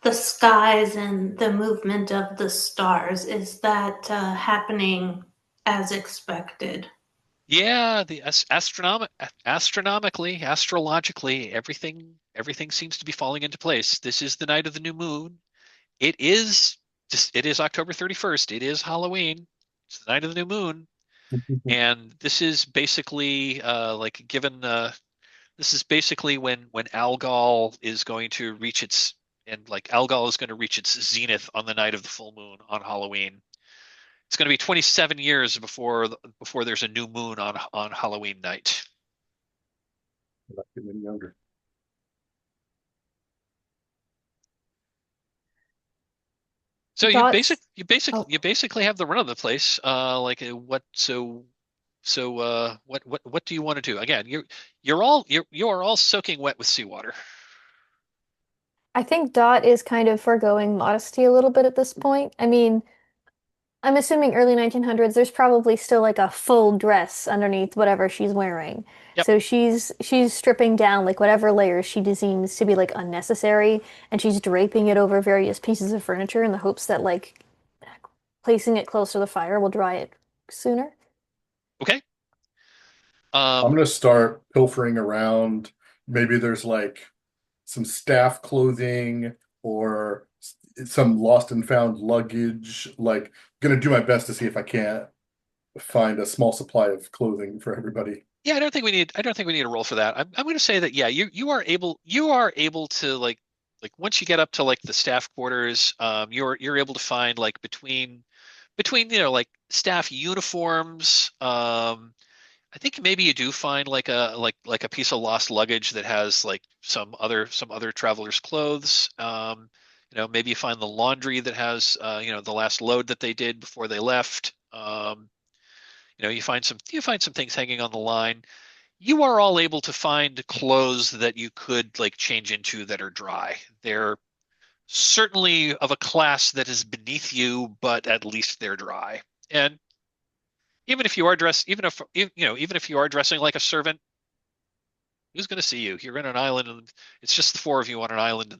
the skies and the movement of the stars. Is that happening as expected? Yeah, astrologically, everything seems to be falling into place. This is the night of the new moon. It is October 31st. It is Halloween. It's the night of the new moon. And this is basically this is basically when Algol is going to reach its zenith on the night of the full moon on Halloween. It's going to be 27 years before there's a new moon on Halloween night. I'm not getting any younger. So Thoughts? you basically have the run of the place. What do you want to do? Again, you are all soaking wet with seawater. I think Dot is kind of foregoing modesty a little bit at this point. I mean, I'm assuming early 1900s, there's probably still like a full dress underneath whatever she's wearing. Yep. So she's stripping down like whatever layers she deems to be like unnecessary, and she's draping it over various pieces of furniture in the hopes that like placing it close to the fire will dry it sooner. Okay. I'm going to start pilfering around. Maybe there's like some staff clothing or some lost and found luggage. Like, going to do my best to see if I can't find a small supply of clothing for everybody. Yeah, I don't think we need a roll for that. I'm going to say that yeah, you are able to like once you get up to like the staff quarters, you're able to find like between like staff uniforms. I think maybe you do find like a piece of lost luggage that has like some other travelers' clothes. Maybe you find the laundry that has the last load that they did before they left. You find some things hanging on the line. You are all able to find clothes that you could like change into that are dry. They're certainly of a class that is beneath you, but at least they're dry. And even if you are dressing like a servant, who's going to see you? You're in an island, and it's just the four of you on an island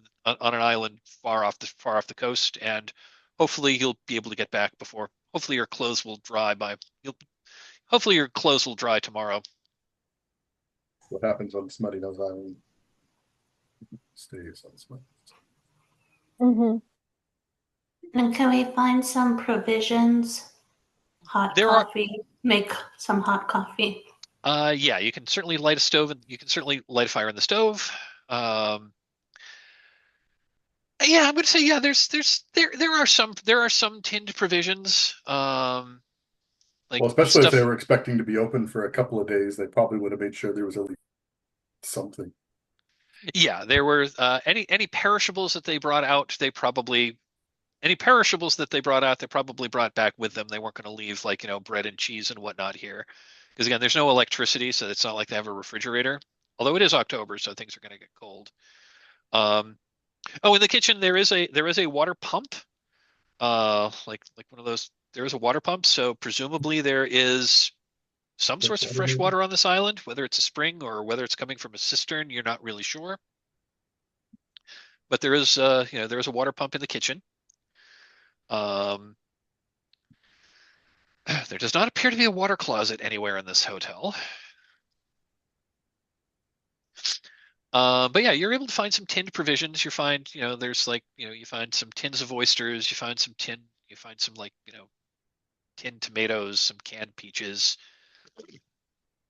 far off the coast, and hopefully you'll be able to get back before. Hopefully your clothes will dry tomorrow. What happens on Smuttynose Island stays on Smuttynose. Mm-hmm. And can we find some provisions? Make some hot coffee. Yeah, you can certainly light a stove, and you can certainly light a fire in the stove. Yeah, I'm gonna say yeah. There are some tinned provisions. Like Well, especially if they stuff. were expecting to be open for a couple of days, they probably would have made sure there was at least something. Yeah, there were any perishables that they brought out. Any perishables that they brought out. They probably brought back with them. They weren't going to leave like bread and cheese and whatnot here, because again, there's no electricity, so it's not like they have a refrigerator. Although it is October, so things are going to get cold. Um, oh, in the kitchen there is a water pump. Like one of those. There is a water pump, so presumably there is some source of fresh water on this island, whether it's a spring or whether it's coming from a cistern, you're not really sure. But there is, there is a water pump in the kitchen. Um, there does not appear to be a water closet anywhere in this hotel. But yeah, you're able to find some tinned provisions. You find, there's like, you find some tins of oysters. You find some like, tinned tomatoes, some canned peaches.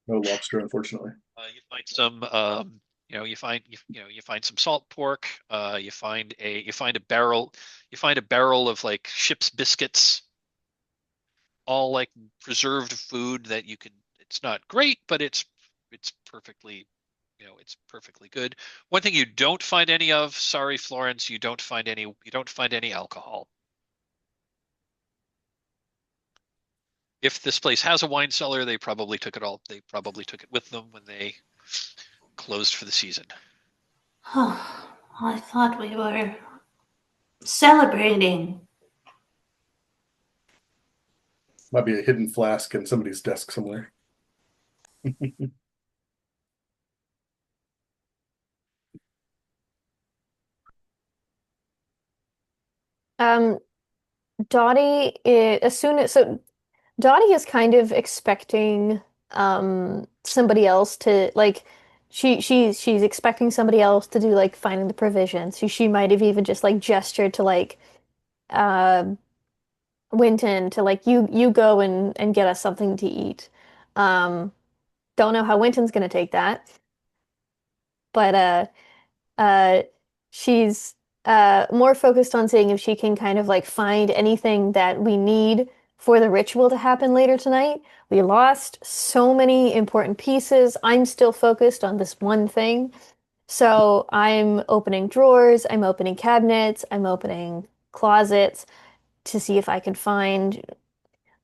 No lobster, unfortunately. You find some, you find some salt pork. You find a barrel of like ship's biscuits, all like preserved food that you can. It's not great, but it's perfectly, it's perfectly good. One thing you don't find any of, sorry, Florence, you don't find any alcohol. If this place has a wine cellar, they probably took it with them when they closed for the season. Oh, I thought we were celebrating. Might be a hidden flask in somebody's desk somewhere. Um, Dottie is, as soon as so Dottie is kind of expecting somebody else to like she's expecting somebody else to do like finding the provisions. She might have even just like gestured to like uh Winton to like you go and get us something to eat. Um don't know how Winton's gonna take that, but uh she's more focused on seeing if she can kind of like find anything that we need for the ritual to happen later tonight. We lost so many important pieces. I'm still focused on this one thing. So I'm opening drawers, I'm opening cabinets, I'm opening closets to see if I can find.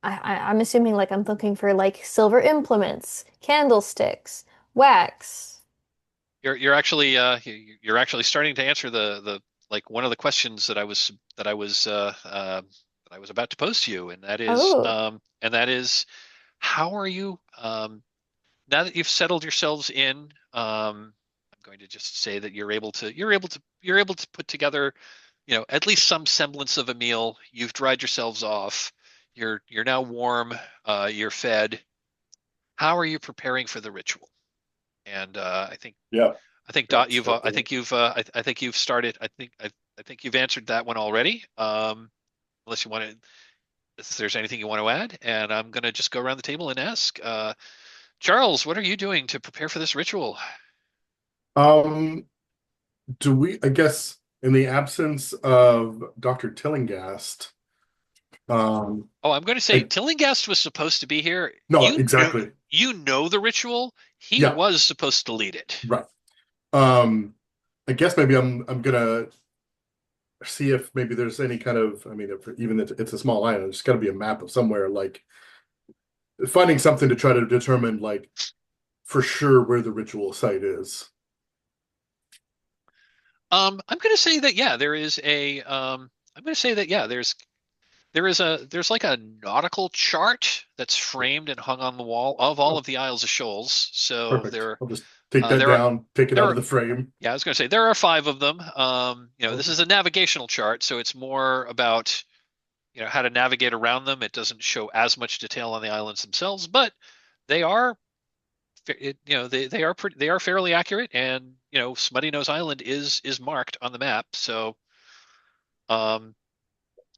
I'm assuming like I'm looking for like silver implements, candlesticks, wax. You're actually starting to answer the like one of the questions that I was about to pose to you, Oh, and that is how are you now that you've settled yourselves in. I'm going to just say that you're able to put together, at least some semblance of a meal. You've dried yourselves off. You're now warm. You're fed. How are you preparing for the ritual? And Yeah, I think Dot, that's you've I think you've I think you've started. I think you've answered that one already. Unless you want to, if there's anything you want to add, and I'm gonna just go around the table and ask. Charles, what are you doing to prepare for this ritual? um do we, I guess, in the absence of Dr. Tillingast, um Oh, I'm going to say I, Tillinghast was supposed to be here. no, exactly. You know the ritual. He Yeah, was supposed to lead it. right. Um I guess maybe I'm gonna see if maybe there's any kind of, I mean, if even if it's a small island, there's got to be a map of somewhere, like finding something to try to determine, like, for sure where the ritual site is. I'm going to say that yeah, there is a. I'm going to say that yeah, there's like a nautical chart that's framed and hung on the wall of all Oh, of the Isles of Shoals. So perfect. I'll just take that there are down, take it there out of are the frame. yeah, I was going to say there are five of them. This Okay. is a navigational chart, so it's more about how to navigate around them. It doesn't show as much detail on the islands themselves, but they are they are fairly accurate, and Smuttynose Island is marked on the map. So um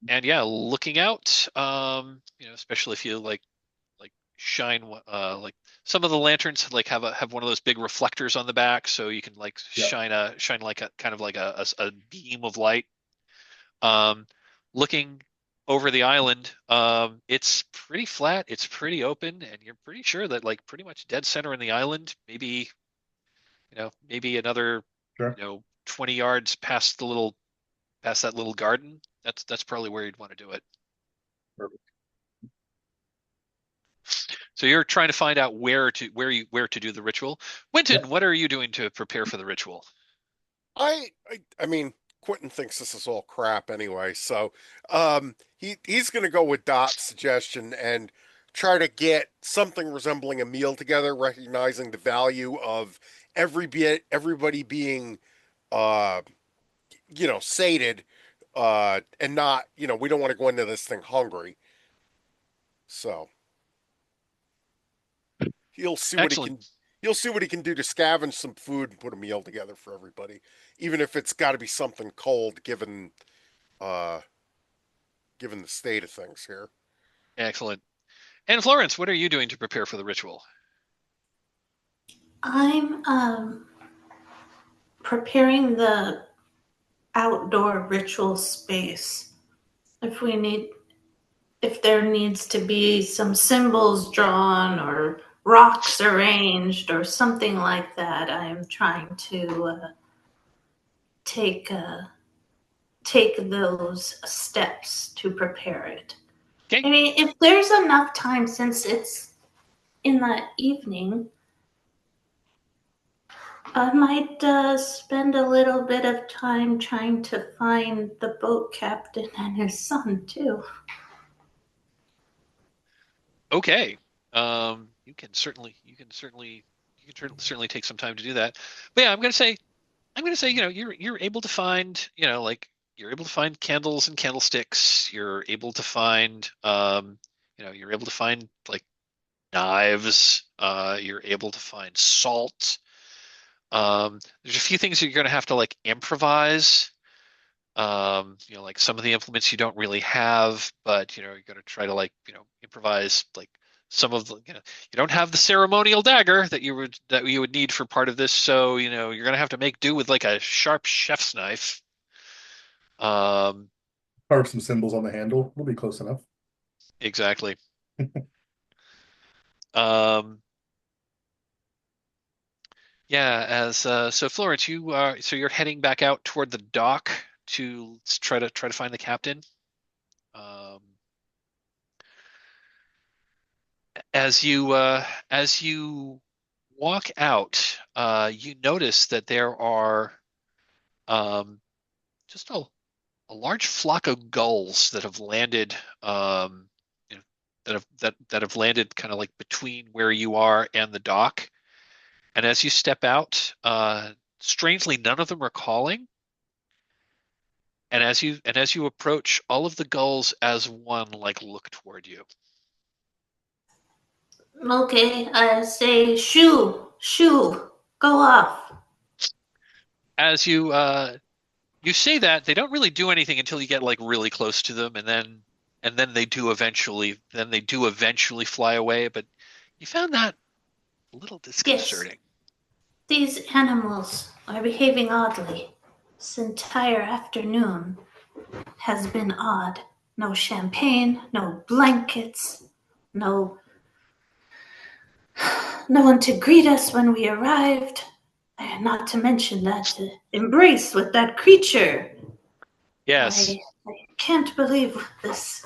and yeah, looking out, especially if you like shine like some of the lanterns like have one of those big reflectors on the back, so you can like Yeah. shine like a kind of like a beam of light Looking over the island, it's pretty flat, it's pretty open, and you're pretty sure that like pretty much dead center in the island, maybe maybe another Sure. 20 yards past that little garden. That's probably where you'd want to do it. Perfect. So you're trying to find out where to do the ritual. Winton, Yep. what are you doing to prepare for the ritual? I mean, Quentin thinks this is all crap anyway, so he's going to go with Dot's suggestion and try to get something resembling a meal together, recognizing the value of everybody being sated, and not, we don't want to go into this thing hungry. So he'll see what he Excellent. can he'll see what he can do to scavenge some food and put a meal together for everybody, even if it's got to be something cold, given the state of things here. Excellent. And Florence, what are you doing to prepare for the ritual? I'm preparing the outdoor ritual space. If there needs to be some symbols drawn or rocks arranged or something like that, I am trying to take those steps to prepare it. Okay. I mean, if there's enough time, since it's in the evening, I might spend a little bit of time trying to find the boat captain and his son too. Okay. You can certainly take some time to do that. But yeah, I'm gonna say, you're able to find, you're able to find candles and candlesticks. You're able to find, like knives. You're able to find salt. There's a few things that you're gonna have to like improvise. Like some of the implements you don't really have, but you're gonna try to like, improvise like some of the, you don't have the ceremonial dagger that you would need for part of this, so you're gonna have to make do with like a sharp chef's knife. Carve some symbols on the handle. We'll be close enough. Exactly. Um, yeah, as so Florence, you're heading back out toward the dock to try to find the captain. Um, as you walk out, you notice that there are just a large flock of gulls that have landed, that have landed kind of like between where you are and the dock. And as you step out, strangely, none of them are calling. And as you approach, all of the gulls as one like look toward you. Okay, I say shoo, go off. As you say that, they don't really do anything until you get like really close to them, and then they do eventually fly away. But you found that a little disconcerting. These animals are behaving oddly. This entire afternoon has been odd. No champagne, no blankets, no one to greet us when we arrived. Not to mention that embrace with that creature. Yes. I can't believe this.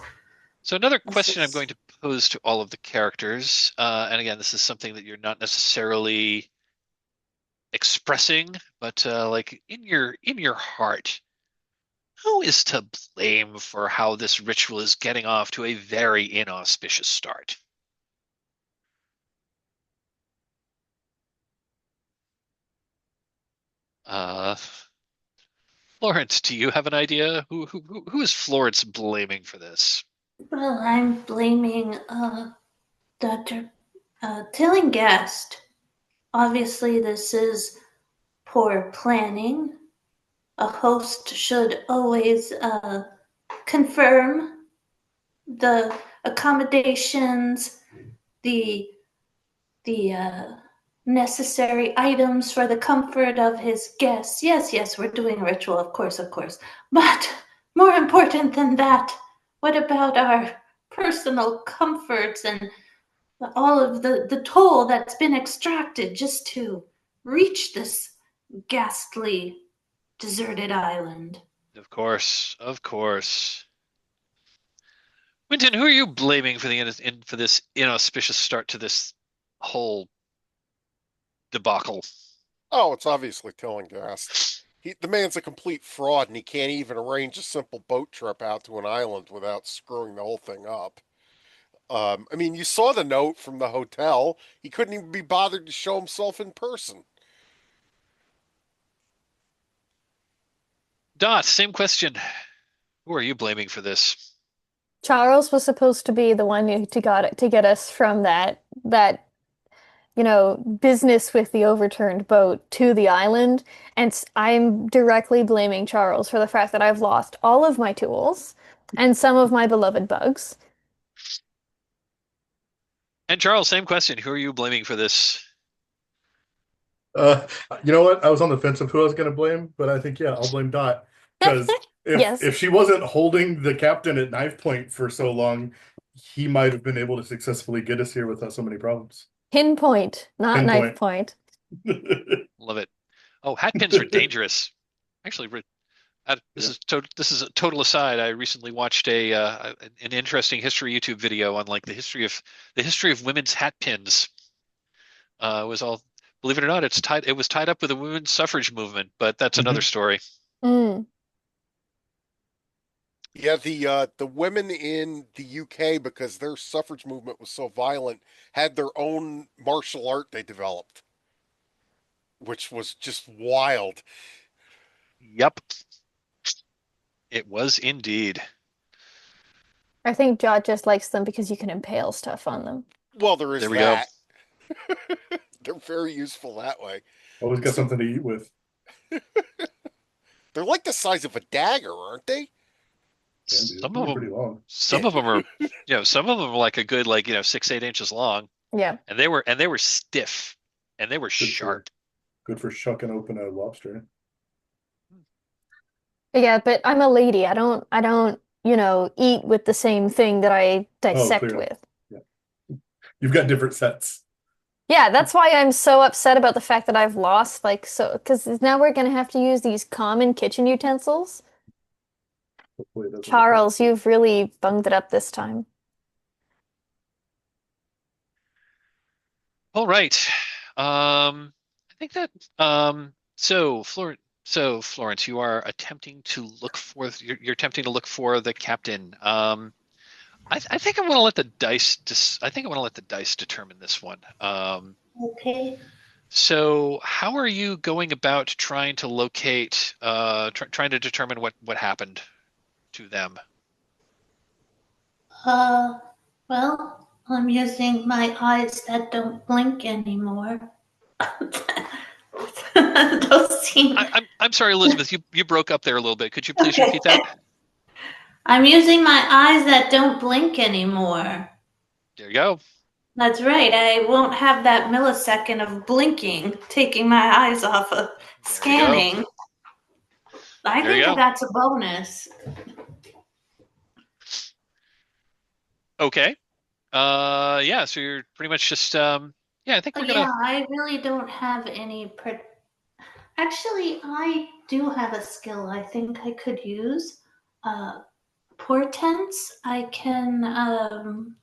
So another question I'm going to pose to all of the characters, and again, this is something that you're not necessarily expressing, but like in your heart, who is to blame for how this ritual is getting off to a very inauspicious start? Florence, do you have an idea? Who is Florence blaming for this? Well, I'm blaming Dr. Tillinghast. Obviously, this is poor planning. A host should always confirm the accommodations, the necessary items for the comfort of his guests. Yes, we're doing a ritual, of course. But more important than that, what about our personal comforts and all of the toll that's been extracted just to reach this ghastly, deserted island? Of course, of course. Winton, who are you blaming for for this inauspicious start to this whole debacle? Oh, it's obviously Tillinghast. The man's a complete fraud, and he can't even arrange a simple boat trip out to an island without screwing the whole thing up. I mean, you saw the note from the hotel. He couldn't even be bothered to show himself in person. Dot, same question. Who are you blaming for this? Charles was supposed to be the one to get us from that business with the overturned boat to the island, and I'm directly blaming Charles for the fact that I've lost all of my tools and some of my beloved bugs. And Charles, same question. Who are you blaming for this? Uh, you know what? I was on the fence of who I was going to blame, but I think, yeah, I'll blame Dot. Because Yes. if she wasn't holding the captain at knife point for so long, he might have been able to successfully get us here without so many problems. Pinpoint, not knife point. Love it. Oh, hat pins are dangerous. Actually, this is a total aside. I recently watched an interesting history YouTube video on like the history of women's hat pins. It was all, believe it or not, it was tied up with the women's suffrage movement, but that's another story. Mm. Yeah, the women in the UK, because their suffrage movement was so violent, had their own martial art they developed, which was just wild. Yep. It was indeed. I think Jot just likes them because you can impale stuff on them. Well, there is There we that. They're very useful that way. Always got something to eat with. They're like the size of a dagger, aren't they? Some They're of pretty them, long. some of them are, some of them are like a good 6-8 inches long, Yeah. and they were stiff, and they were sharp. Good for shucking open a lobster. Yeah, but I'm a lady. I don't, eat with the same thing that I dissect clearly. with. Yeah. You've got different sets. Yeah, that's why I'm so upset about the fact that I've lost, because now we're gonna have to use these common kitchen utensils. Hopefully it doesn't Charles, you've really bunged it up this time. All right. I think that so Florence, you are attempting to look for you're attempting to look for the captain. I think I'm going to let the dice. I think I'm going to let the dice determine this one. Okay. So, how are you going about trying to locate, trying to determine what happened to them? Well, I'm using my eyes that don't blink anymore. Those seem. I'm sorry, Elizabeth. You broke up there a little bit. Could you please repeat that? I'm using my eyes that don't blink anymore. There you go. That's right. I won't have that millisecond of blinking, taking my eyes off of scanning. I think that's a bonus. Okay. Yeah, so you're pretty much just I think we're gonna. Yeah, I really don't have any. Actually, I do have a skill I think I could use. Portents. I can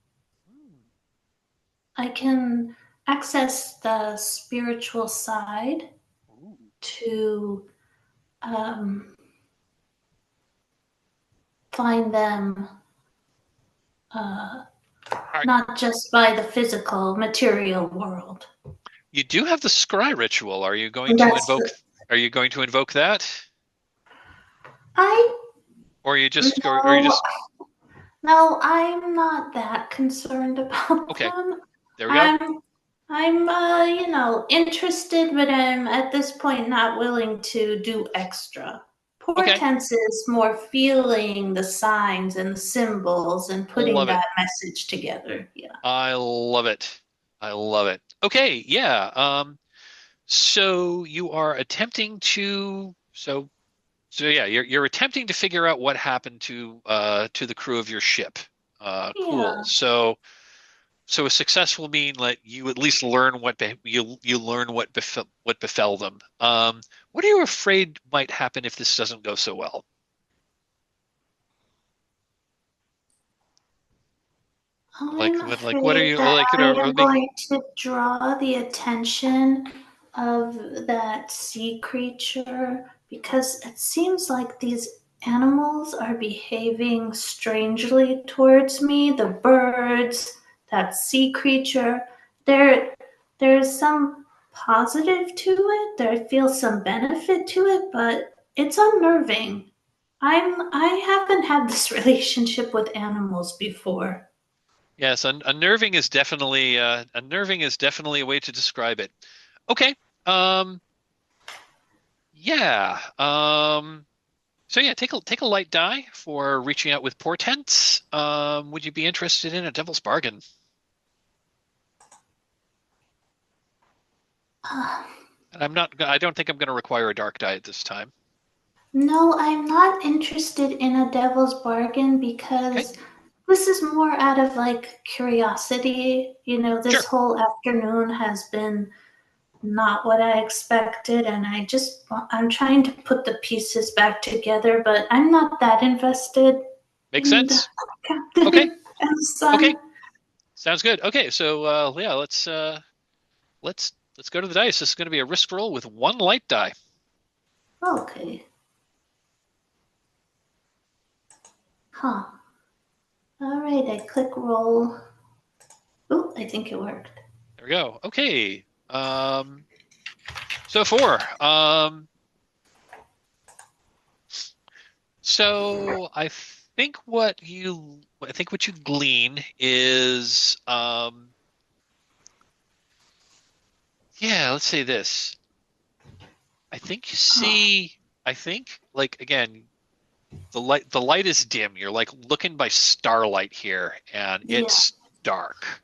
access the spiritual side to find them not just by the physical material world. You do have the scry ritual. Are you going to invoke? Are you going to invoke that? Or are you just? No, I'm not that concerned about them. There we go. I'm interested, but I'm at this point not willing to do extra. Portents is more feeling the signs and the symbols and putting that message together. Yeah. I love it. I love it. Okay, yeah. So you are attempting to So yeah, you're attempting to figure out what happened to the crew of your ship. Cool. Yeah. So a success will mean that you at least learn you learn what befell them. What are you afraid might happen if this doesn't go so well? I'm What are afraid you that like? You I know, am going to draw the attention of that sea creature because it seems like these animals are behaving strangely towards me. The birds, that sea creature, there, there's some positive to it. There I feel some benefit to it, but it's unnerving. I haven't had this relationship with animals before. yes, unnerving is definitely unnerving is definitely a way to describe it. Okay. Um, yeah. So yeah, take a light die for reaching out with portents. Would you be interested in a devil's bargain? And I don't think I'm going to require a dark die at this time. No, I'm not interested in a devil's bargain Okay. because this is more out of like curiosity. This Sure. whole afternoon has been not what I expected, and I'm trying to put the pieces back together, but I'm not that invested Makes in the sense. Okay. captain and Okay. son. Sounds good. Okay, so yeah, let's go to the dice. This is going to be a risk roll with one light die. Okay. Huh. All right, I click roll. Oh, I think it worked. There we go. Okay. So four. So I think what you glean is yeah, let's say this. I think you see I think like again the light is dim. You're like looking by starlight here and Yeah. it's dark.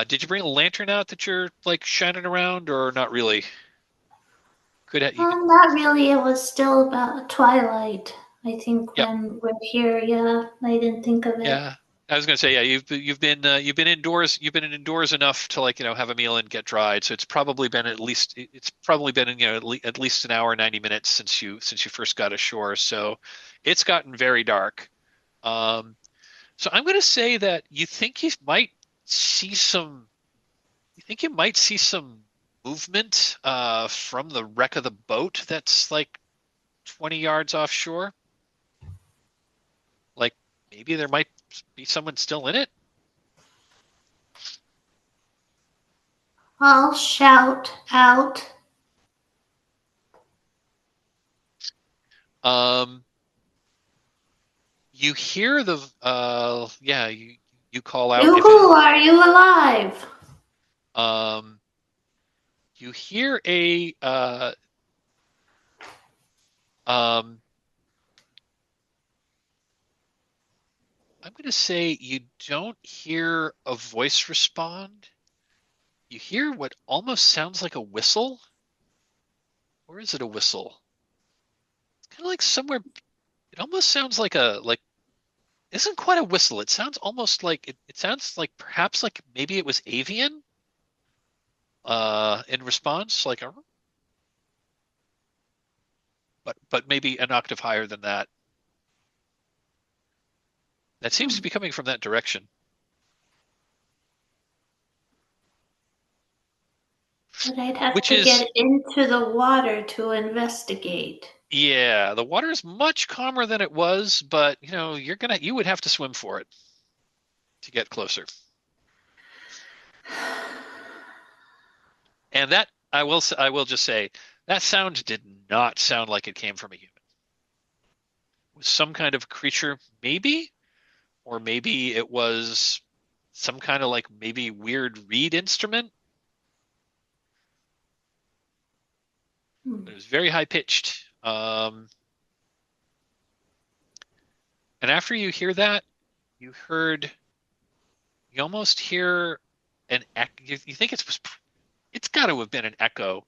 Did you bring a lantern out that you're like shining around or not really? You could Not really. It was still about twilight. I think Yep. when we're here, yeah, I didn't think of it. Yeah. I was gonna say, yeah, you've been indoors indoors enough to like, have a meal and get dried. So it's probably been, at least an hour, 90 minutes since you first got ashore. So it's gotten very dark. Um, so I'm gonna say that see some you think you might see some movement from the wreck of the boat that's like 20 yards offshore. Like maybe there might be someone still in it. I'll shout out. Um, you hear the yeah, you call out if Yoo-hoo, are you alive? um you hear a um I'm gonna say you don't hear a voice respond. You hear what almost sounds like a whistle. Or is it a whistle? It's kind of like somewhere. It almost sounds like isn't quite a whistle. It sounds almost like it sounds like perhaps like maybe it was avian in response, like a but maybe an octave higher than that. That seems to be coming from that direction. But I'd have Which to is get into the water to investigate. yeah, the water is much calmer than it was, but you would have to swim for it to get closer. And that I will just say that sound did not sound like it came from a human. It was some kind of creature, maybe, or maybe it was some kind of like maybe weird reed instrument. But it was very high pitched. And after you hear that, you almost hear an echo. You think it's got to have been an echo,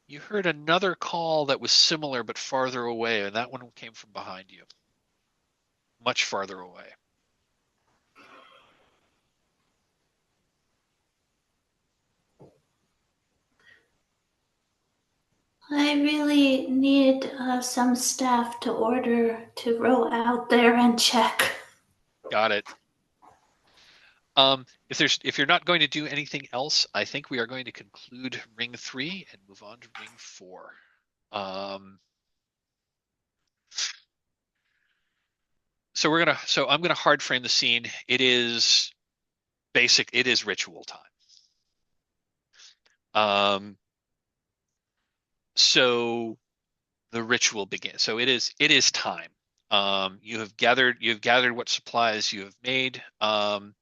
You heard another call that was similar but farther away, and that one came from behind you, much farther away. I really need some staff to order to row out there and check. Got it. If you're not going to do anything else, I think we are going to conclude ring 3 and move on to ring 4. So I'm gonna hard frame the scene. It is ritual time. So the ritual begins. So it is time. You have gathered what supplies you have made. I'm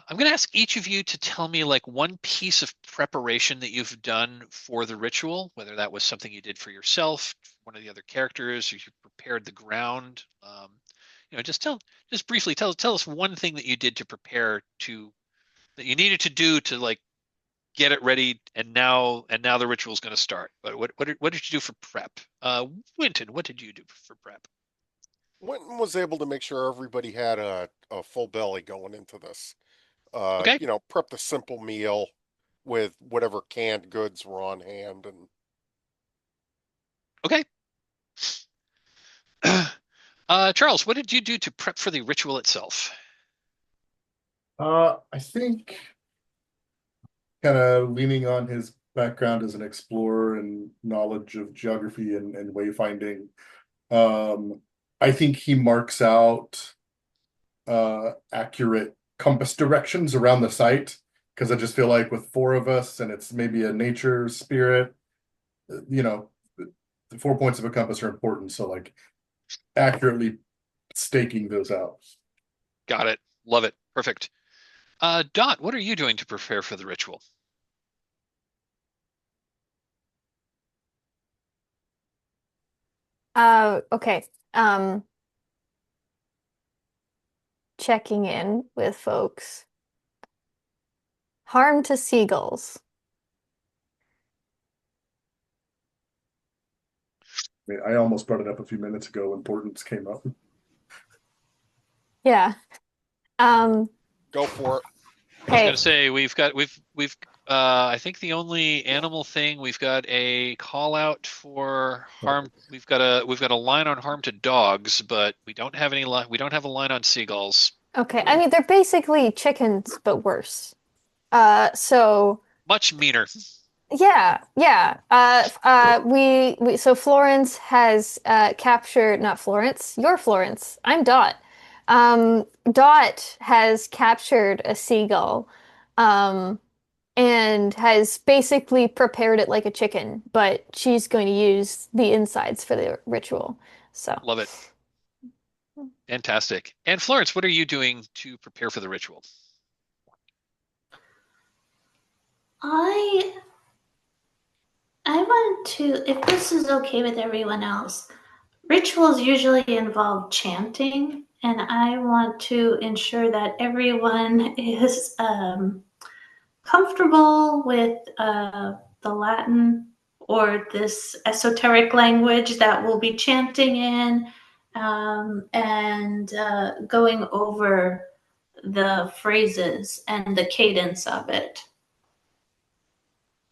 going to ask each of you to tell me like one piece of preparation that you've done for the ritual, whether that was something you did for yourself, one of the other characters, or you prepared the ground. Just briefly tell us one thing that you did to prepare that you needed to do to like get it ready, and now the ritual is going to start. But what did you do for prep? Winton, what did you do for prep? Winton was able to make sure everybody had a full belly going into this. Okay. Prep the simple meal with whatever canned goods were on hand. And Okay. Charles, what did you do to prep for the ritual itself? I think kind of leaning on his background as an explorer and knowledge of geography and wayfinding. I think he marks out accurate compass directions around the site, because I just feel like with 4 of us and it's maybe a nature spirit, the 4 points of a compass are important. So like accurately staking those out. Got it. Love it. Perfect. Dot, what are you doing to prepare for the ritual? Okay. Checking in with folks. Harm to seagulls. I mean, I almost brought it up a few minutes ago. Importance came up. Yeah. go for it. I was Okay. gonna say we've I think the only animal thing we've got a call out for harm. We've got a line on harm to dogs, but we don't have we don't have a line on seagulls. Okay. I mean, they're basically chickens, but worse. So Much meaner. yeah, yeah. So Florence has captured, not Florence, you're Florence. I'm Dot. Dot has captured a seagull, um, and has basically prepared it like a chicken, but she's going to use the insides for the ritual. So, Love it. Fantastic. And Florence, what are you doing to prepare for the ritual? I want to, if this is okay with everyone else, rituals usually involve chanting, and I want to ensure that everyone is comfortable with the Latin or this esoteric language that we'll be chanting in, and going over the phrases and the cadence of it.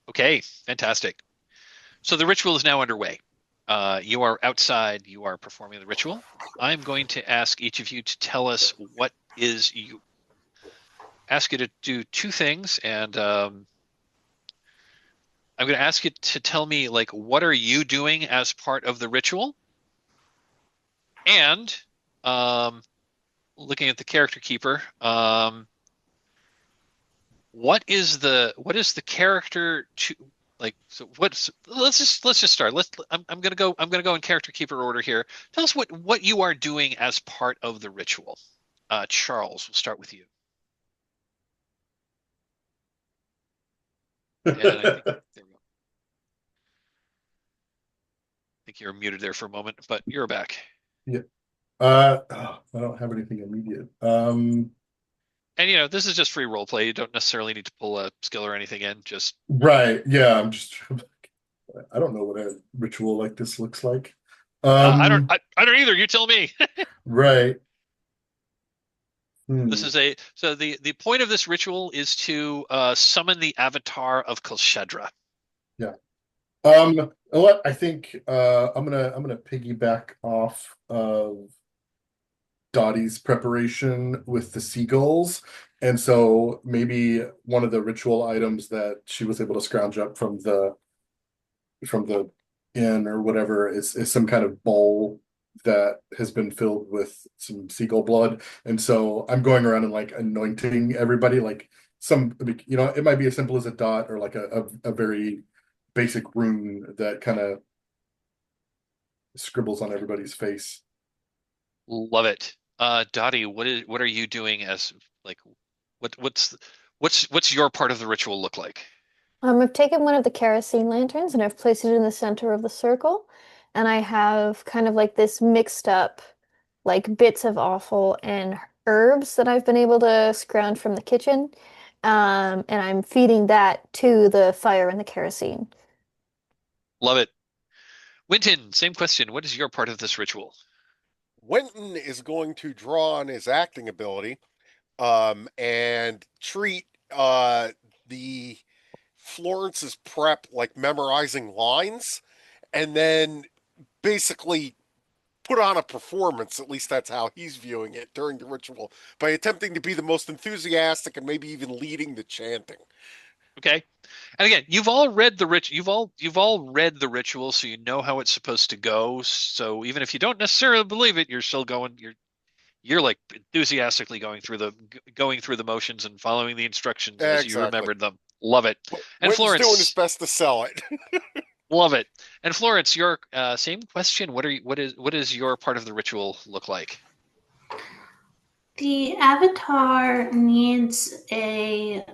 Okay, fantastic. So the ritual is now underway. You are outside, you are performing the ritual. I'm going to ask each of you to tell us what is you ask you to do 2 things, and I'm going to ask you to tell me like what are you doing as part of the ritual, and looking at the character keeper, what is the character to like? So let's just start. I'm gonna go in character keeper order here. Tell us what you are doing as part of the ritual. Charles, we'll start with you. And I think there we go. I think you're muted there for a moment, but you're back. Yeah. I don't have anything immediate. And this is just free role play. You don't necessarily need to pull a skill or anything in. Just Right. Yeah. I don't know what a ritual like this looks like. I don't. Um, I don't either. You tell me. right. This Hmm. is so the point of this ritual is to summon the avatar of Kulshedra. Yeah. You know what? I think I'm gonna piggyback off of Dottie's preparation with the seagulls. And so maybe one of the ritual items that she was able to scrounge up from the inn or whatever is some kind of bowl that has been filled with some seagull blood. And so I'm going around and like anointing everybody, like it might be as simple as a dot or like a very basic rune that kind of scribbles on everybody's face. Love it. Dottie, what are you doing as like what's your part of the ritual look like? I've taken one of the kerosene lanterns and I've placed it in the center of the circle, and I have kind of like this mixed up, like bits of offal and herbs that I've been able to scrounge from the kitchen, and I'm feeding that to the fire and the kerosene. Love it. Winton, same question. What is your part of this ritual? Winton is going to draw on his acting ability, and treat the Florence's prep like memorizing lines, and then basically put on a performance. At least that's how he's viewing it during the ritual, by attempting to be the most enthusiastic and maybe even leading the chanting. Okay. And again, you've all read the ritual, so you know how it's supposed to go. So even if you don't necessarily believe it, you're still going you're like enthusiastically going through the motions and following the instructions as you Exactly. remembered them. Love it. And Winton's doing his Florence, best to sell it. love it. And Florence, your same question. What is your part of the ritual look like? The avatar needs a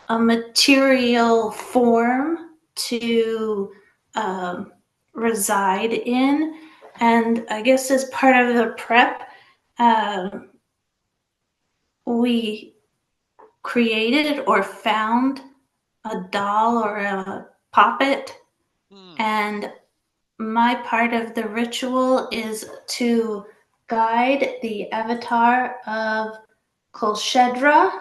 material form to um, reside in. And I guess as part of the prep, uh, we created or found a doll or a puppet. Hmm. And my part of the ritual is to guide the avatar of Kulshedra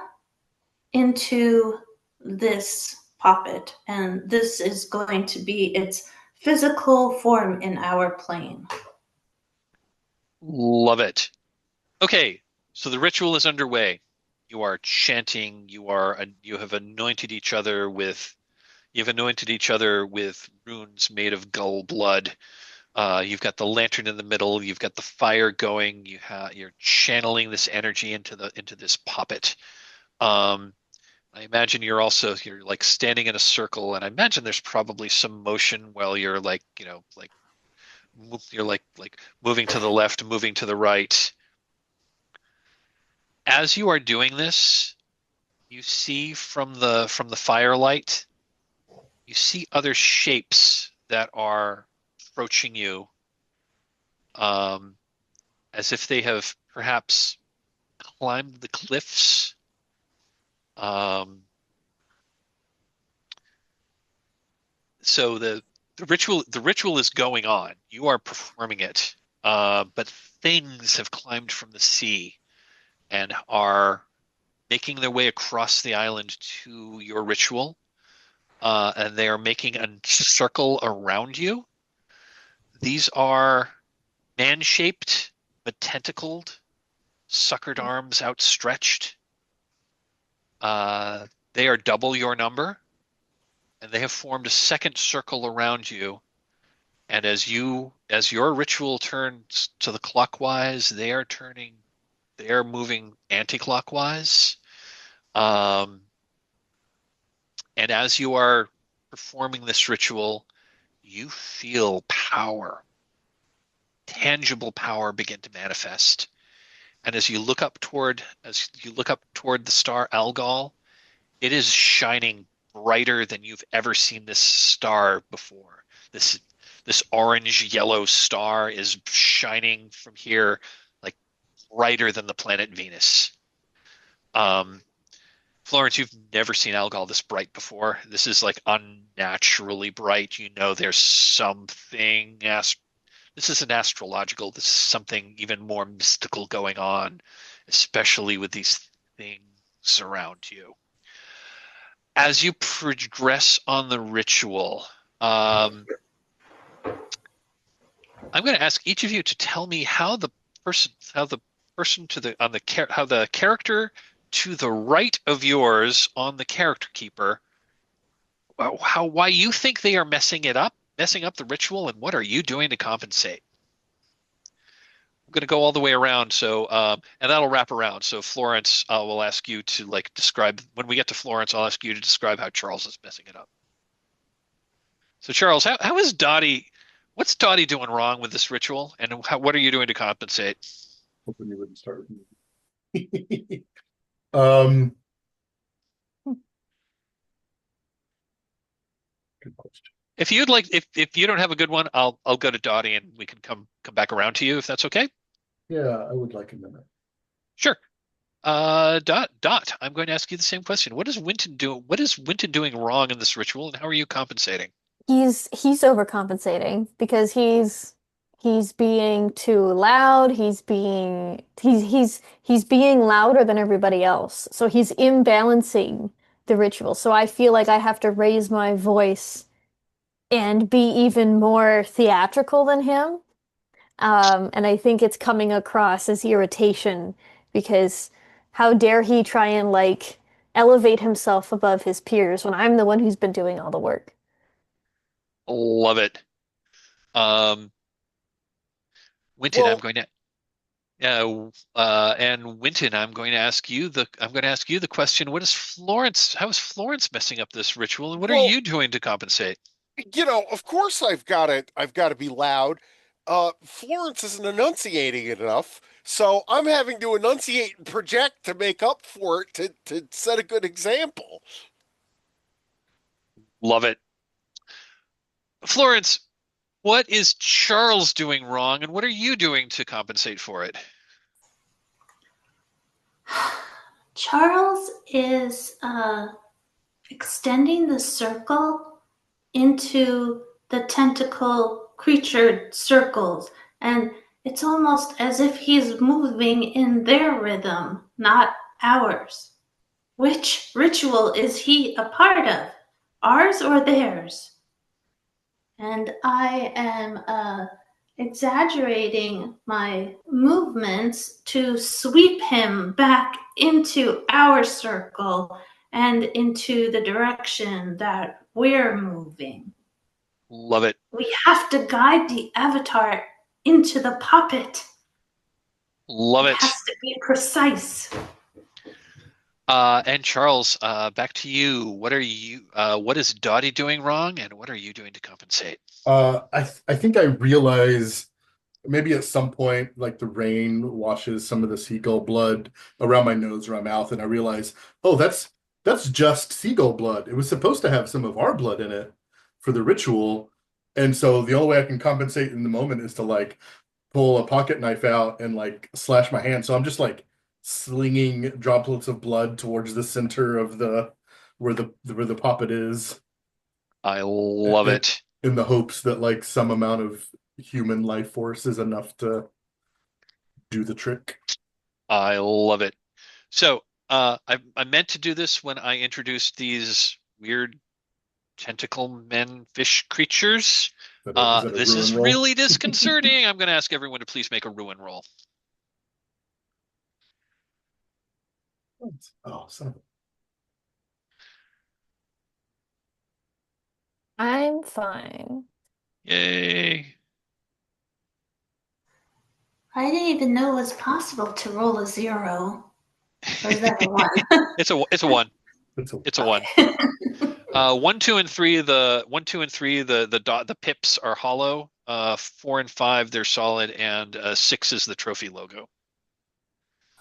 into this puppet, and this is going to be its physical form in our plane. Love it. Okay, so the ritual is underway. You are chanting. You've anointed each other with runes made of gull blood. You've got the lantern in the middle. You've got the fire going. You're channeling this energy into this puppet. Um, I imagine you're like standing in a circle, and I imagine there's probably some motion while you're like you're like moving to the left, moving to the right. As you are doing this, you see from the firelight, you see other shapes that are approaching you, um, as if they have perhaps climbed the cliffs. Um, so the ritual is going on. You are performing it, but things have climbed from the sea and are making their way across the island to your ritual, and they are making a circle around you. These are man-shaped but tentacled, suckered arms outstretched. Uh, they are double your number, and they have formed a second circle around you. And as your ritual turns to the clockwise, they are moving anti-clockwise. Um, and as you are performing this ritual, you feel power, tangible power begin to manifest. And as you look up toward the star Algol, it is shining brighter than you've ever seen this star before. This orange yellow star is shining from here like brighter than the planet Venus. Florence, you've never seen alcohol this bright before. This is like unnaturally bright. You know, there's something. This isn't astrological. This is something even more mystical going on, especially with these things around you. As you progress on the ritual, I'm going to ask each of you to tell me how the character to the right of yours on the character keeper, why you think they are messing up the ritual, and what are you doing to compensate? I'm going to go all the way around, so and that'll wrap around. So Florence, will ask you to describe. When we get to Florence, I'll ask you to describe how Charles is messing it up. So Charles, how is Dottie? What's Dottie doing wrong with this ritual, and what are you doing to compensate? Hoping you wouldn't start with me. Good question. If you'd like, if you don't have a good one, I'll go to Dottie and we can come back around to you if that's okay. Yeah, I would like a minute. Sure. Dot, I'm going to ask you the same question. What is Winton doing wrong in this ritual, and how are you compensating? He's overcompensating because he's being too loud. He's being louder than everybody else. So he's imbalancing the ritual. So I feel like I have to raise my voice and be even more theatrical than him. And I think it's coming across as irritation because how dare he try and elevate himself above his peers when I'm the one who's been doing all the work. Love it. Winton, Well- I'm going to and Winton, I'm going to ask you the question, how is Florence messing up this ritual, and what are Well- you doing to compensate? Of course I've got to be loud. Florence isn't enunciating enough, so I'm having to enunciate and project to make up for it to set a good example. Love it. Florence, what is Charles doing wrong, and what are you doing to compensate for it? Charles is extending the circle into the tentacle creature circles, and it's almost as if he's moving in their rhythm, not ours. Which ritual is he a part of? Ours or theirs? And I am exaggerating my movements to sweep him back into our circle and into the direction that we're moving. Love it. We have to guide the avatar into the puppet. Love It it. has to be precise. And Charles, back to you. What is Dottie doing wrong, and what are you doing to compensate? I think I realize maybe at some point, like the rain washes some of the seagull blood around my nose or my mouth, and I realize, oh, that's just seagull blood. It was supposed to have some of our blood in it for the ritual, and so the only way I can compensate in the moment is to pull a pocket knife out and slash my hand. So I'm just slinging droplets of blood towards the center of where the poppet is. I love it. In the hopes that some amount of human life force is enough to do the trick. I love it. So I meant to do this when I introduced these weird tentacle men fish creatures. This is really disconcerting. I'm going to ask everyone to please make a ruin roll. Oh, son of a... I'm fine. Yay. I didn't even know it was possible to roll a 0. Or is that a 1? It's a 1. It's a 1. 1, 2, and 3. The pips are hollow. 4 and 5 they're solid, and 6 is the trophy logo.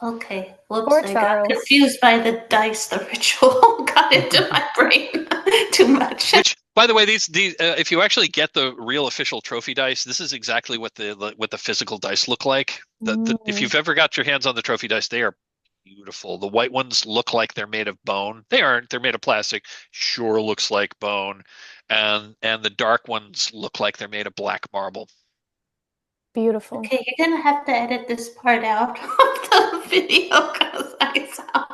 Okay. Whoops, Poor I got Charles. confused by the dice. The ritual got into my brain too much. By the way, these if you actually get the real official trophy dice, this is exactly what the physical dice look like. If you've ever got your hands on the trophy dice, they are beautiful. The white ones look like they're made of bone. They aren't. They're made of plastic. Sure looks like bone. And the dark ones look like they're made of black marble. Beautiful. Okay, you're gonna have to edit this part out of the video because I sound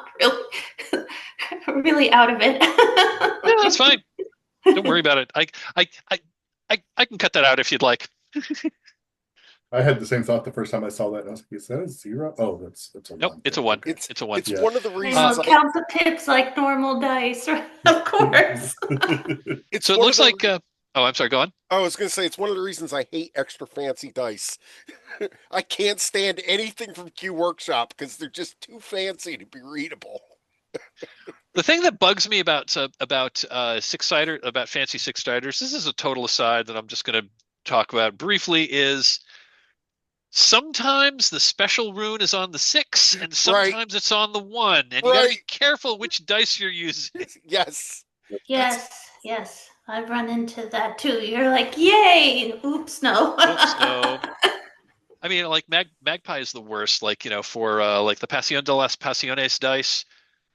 really out of it. Yeah, that's fine. Don't worry about it. I can cut that out if you'd like. I had the same thought the first time I saw that. And I was like, is that a 0? Oh, that's a Nope, 1. it's a 1. Okay. It's a 1. It's Yeah. one of the I reasons will count the pips like normal dice, right? Of course. it's So it one looks of the, like oh, I'm sorry, go on. I was going to say it's one of the reasons I hate extra fancy dice. I can't stand anything from Q Workshop because they're just too fancy to be readable. The thing that bugs me about six-sider, about fancy six-siders, this is a total aside that I'm just going to talk about briefly, is sometimes the special rune is on the 6 and sometimes it's on the 1, and you got to be careful which dice you're using. Yes. Yes. I've run into that too. You're like, yay! Oops, no. Oops, no. I mean, like Magpie is the worst. Like, for like the Pasión de las Pasiones dice,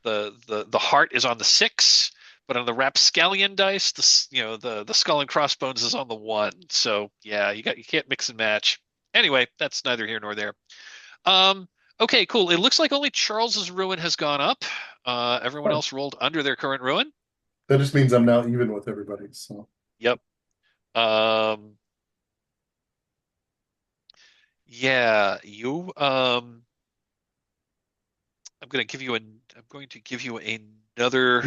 the heart is on the 6, but on the Rapscallion dice, the skull and crossbones is on the 1. So yeah, you can't mix and match. Anyway, that's neither here nor there. Okay, cool. It looks like only Charles's ruin has gone up. Everyone else rolled under their current ruin. That just means I'm now even with everybody. So Yep. Yeah, you I'm going to give you another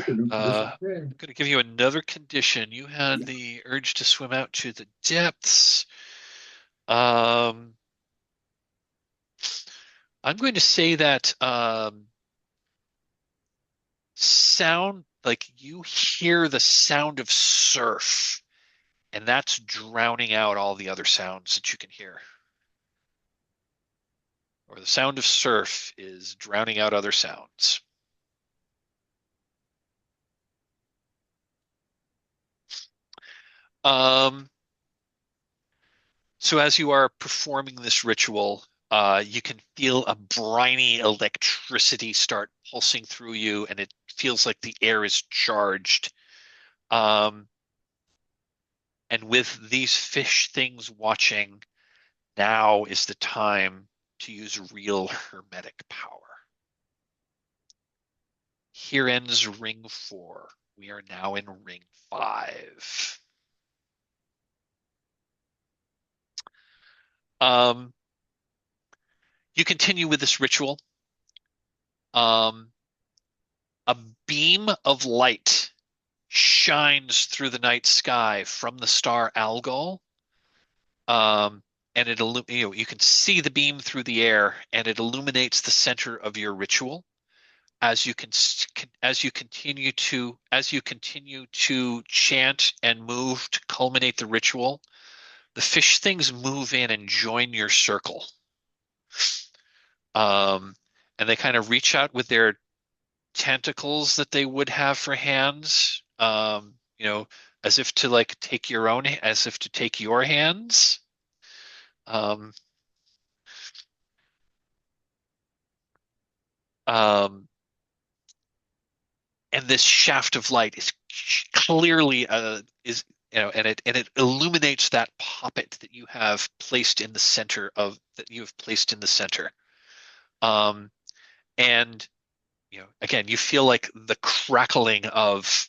I'm going to give you another condition. You had the urge to swim out to the depths. I'm going to say that sound, like you hear the sound of surf, and that's drowning out all the other sounds that you can hear. Or the sound of surf is drowning out other sounds. So as you are performing this ritual, you can feel a briny electricity start pulsing through you, and it feels like the air is charged. And with these fish things watching, now is the time to use real hermetic power. Here ends ring 4. We are now in ring 5. You continue with this ritual. A beam of light shines through the night sky from the star Algol, and you can see the beam through the air, and it illuminates the center of your ritual. As you continue to chant and move to culminate the ritual, the fish things move in and join your circle. And they kind of reach out with their tentacles that they would have for hands, as if to take your hands. And this shaft of light is clearly and it illuminates that poppet that you have placed in the center. And again, you feel like the crackling of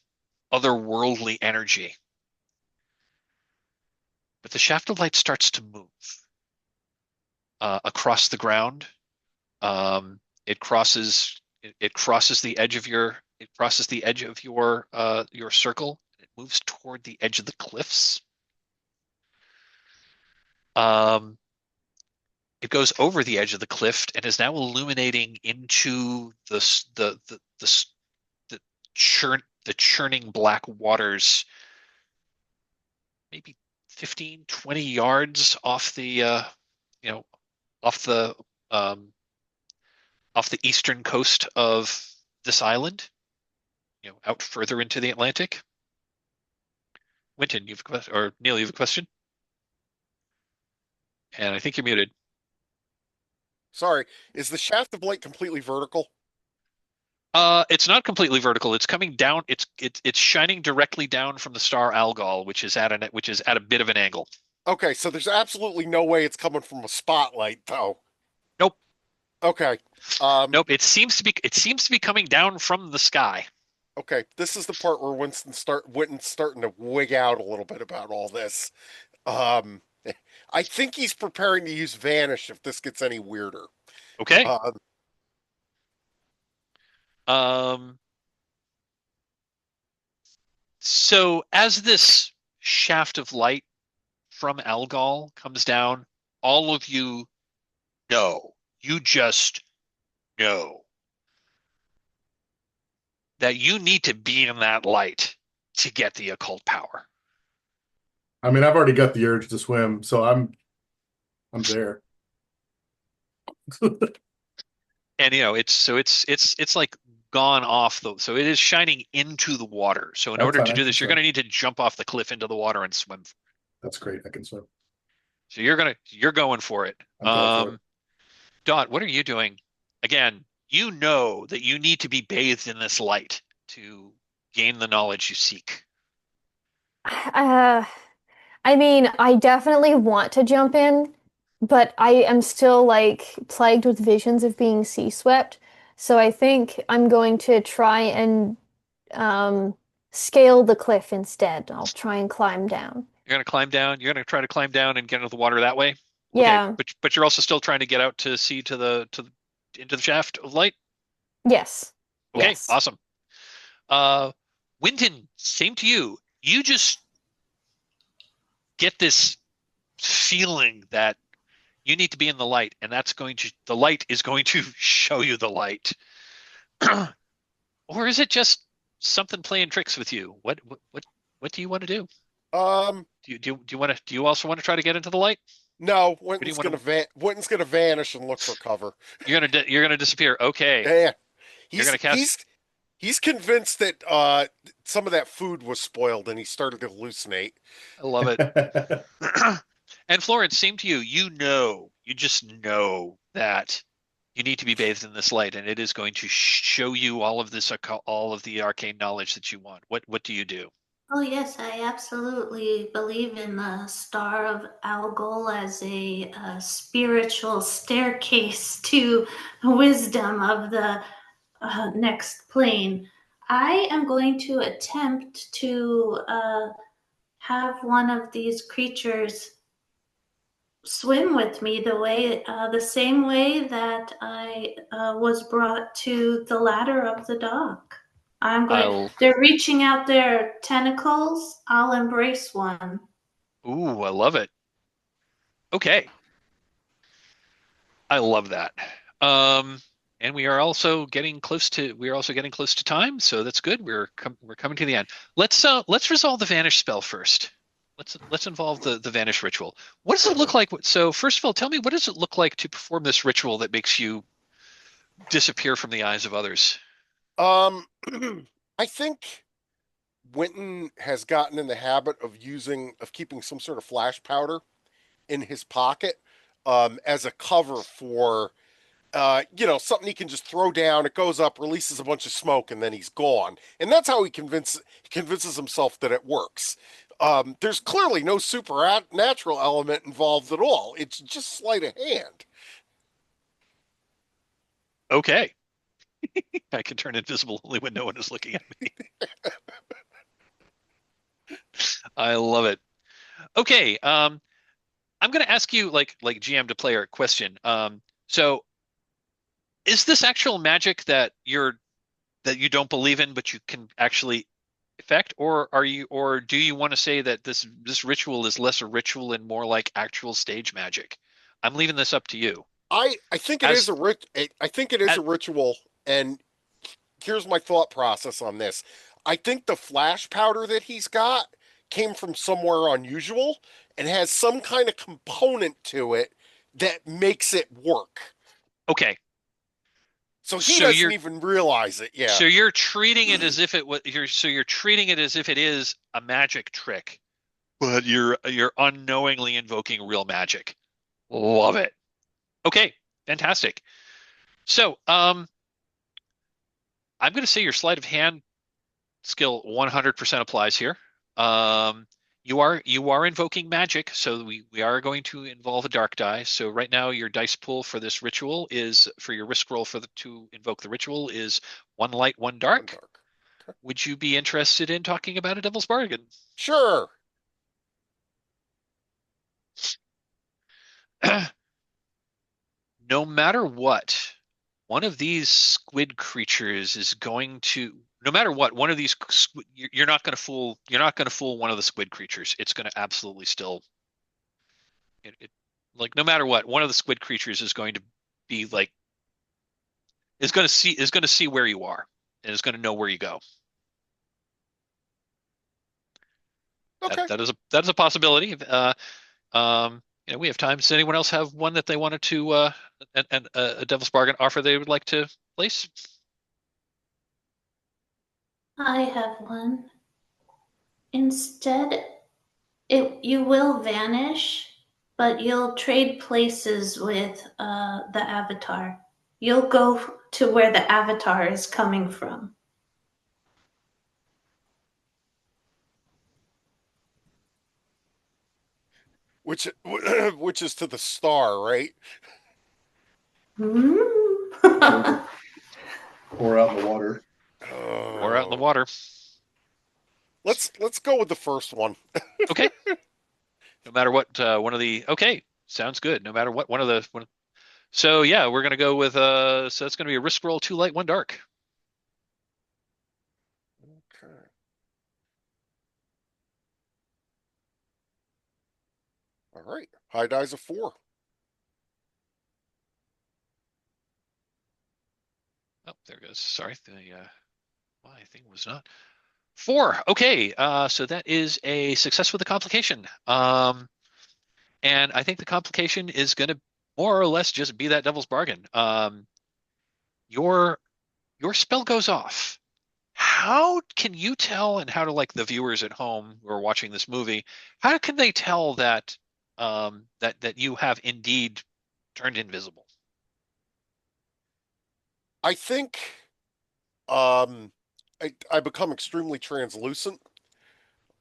otherworldly energy. But the shaft of light starts to move across the ground. It crosses the edge of your circle. It moves toward the edge of the cliffs. It goes over the edge of the cliff and is now illuminating into the churning black waters, maybe 15, 20 yards off the eastern coast of this island, out further into the Atlantic. Winton, you've a question, or Neal, you have a question? And I think you're muted. Sorry, is the shaft of light completely vertical? It's not completely vertical. It's coming down. It's shining directly down from the star Algol, which is at a bit of an angle. Okay, so there's absolutely no way it's coming from a spotlight, though. Nope. Okay. Nope. It seems to be coming down from the sky. Okay, this is the part where Winton's starting to wig out a little bit about all this. Um, I think he's preparing to use Vanish if this gets any weirder. Okay. Uh, So as this shaft of light from Algol comes down, all of you know, you just know that you need to be in that light to get the occult power. I mean, I've already got the urge to swim, so I'm there. And it's like gone off so it is shining into the water. So in That's order fine, to I do can this, you're swim. going to need to jump off the cliff into the water and swim. That's great. I can swim. So you're going for it. I'm going for it. Dot, what are you doing? Again, you know that you need to be bathed in this light to gain the knowledge you seek. I mean, I definitely want to jump in, but I am still like plagued with visions of being sea swept. So I think I'm going to try and um, scale the cliff instead. I'll try and climb down. You're going to climb down. You're going to try to climb down and get into the water that way. Yeah. Okay, but you're also still trying to get out to sea into the shaft of light. Yes. Okay, Yes. awesome. Winton, same to you. You just get this feeling that you need to be in the light, and the light is going to show you the light. Or is it just something playing tricks with you? What do you want to do? Do you also want to try to get into the light? no, Winton's Winton's gonna vanish and look for cover. You're gonna disappear. Okay. Yeah, You're gonna cast. he's convinced that some of that food was spoiled and he started to hallucinate. I love it. And Florence, same to you. You just know that you need to be bathed in this light, and it is going to show you all of the arcane knowledge that you want. What do you do? Oh, yes, I absolutely believe in the Star of Algol as a spiritual staircase to wisdom of the next plane. I am going to attempt to have one of these creatures swim with me the same way that I was brought to the ladder of the dock. They're reaching out their tentacles. I'll embrace one. Ooh, I love it. Okay. I love that. And we are also getting close to time, so that's good. We're coming to the end. Let's resolve the vanish spell first. Let's involve the vanish ritual. What does it look like? So first of all, tell me, what does it look like to perform this ritual that makes you disappear from the eyes of others? I think Winton has gotten in the habit of keeping some sort of flash powder in his pocket as a cover for something he can just throw down. It goes up, releases a bunch of smoke, and then he's gone. And that's how he convinces himself that it works. There's clearly no supernatural element involved at all. It's just sleight of hand. Okay. I can turn invisible only when no one is looking at me. I love it. Okay. I'm going to ask you, like GM to player question. So is this actual magic that you don't believe in, but you can actually effect, or do you want to say that this ritual is less a ritual and more like actual stage magic? I'm leaving this up to you. I think it is a ritual, and here's my thought process on this. I think the flash powder that he's got came from somewhere unusual and has some kind of component to it that makes it work. Okay. So he doesn't even realize it. Yeah. So you're treating it as if you're treating it as if it is a magic trick. but you're unknowingly invoking real magic. Love it. Okay, fantastic. So, I'm going to say your sleight of hand skill 100% applies here. You are invoking magic, so we are going to involve a dark die. So right now your dice pool for this ritual is for your risk roll to invoke the ritual is 1 light, 1 dark. Okay. Would you be interested in talking about a devil's bargain? Sure. No matter what, one of these squid creatures is going to, no matter what, one of these you're not going to fool one of the squid creatures. It's going to absolutely still like no matter what, one of the squid creatures is going to be like is going to see where you are and is going to know where you go. Okay. That is a possibility. We have time. Does anyone else have one that they wanted to and a devil's bargain offer they would like to place? I have one. Instead, you will vanish, but you'll trade places with the avatar. You'll go to where the avatar is coming from. Which is to the star, right? Or out in the water. Or out in the water. Let's go with the first one. Okay. No matter what, okay, sounds good. No matter what, so yeah, we're gonna go with so it's gonna be a risk roll, 2 light, 1 dark. Okay. All right. High die's a 4. Oh, there it goes. Sorry, my thing was not 4. Okay, so that is a success with a complication. And I think the complication is going to more or less just be that devil's bargain. Your spell goes off. How can you tell, and how do like the viewers at home who are watching this movie, how can they tell that that you have indeed turned invisible? I think I become extremely translucent.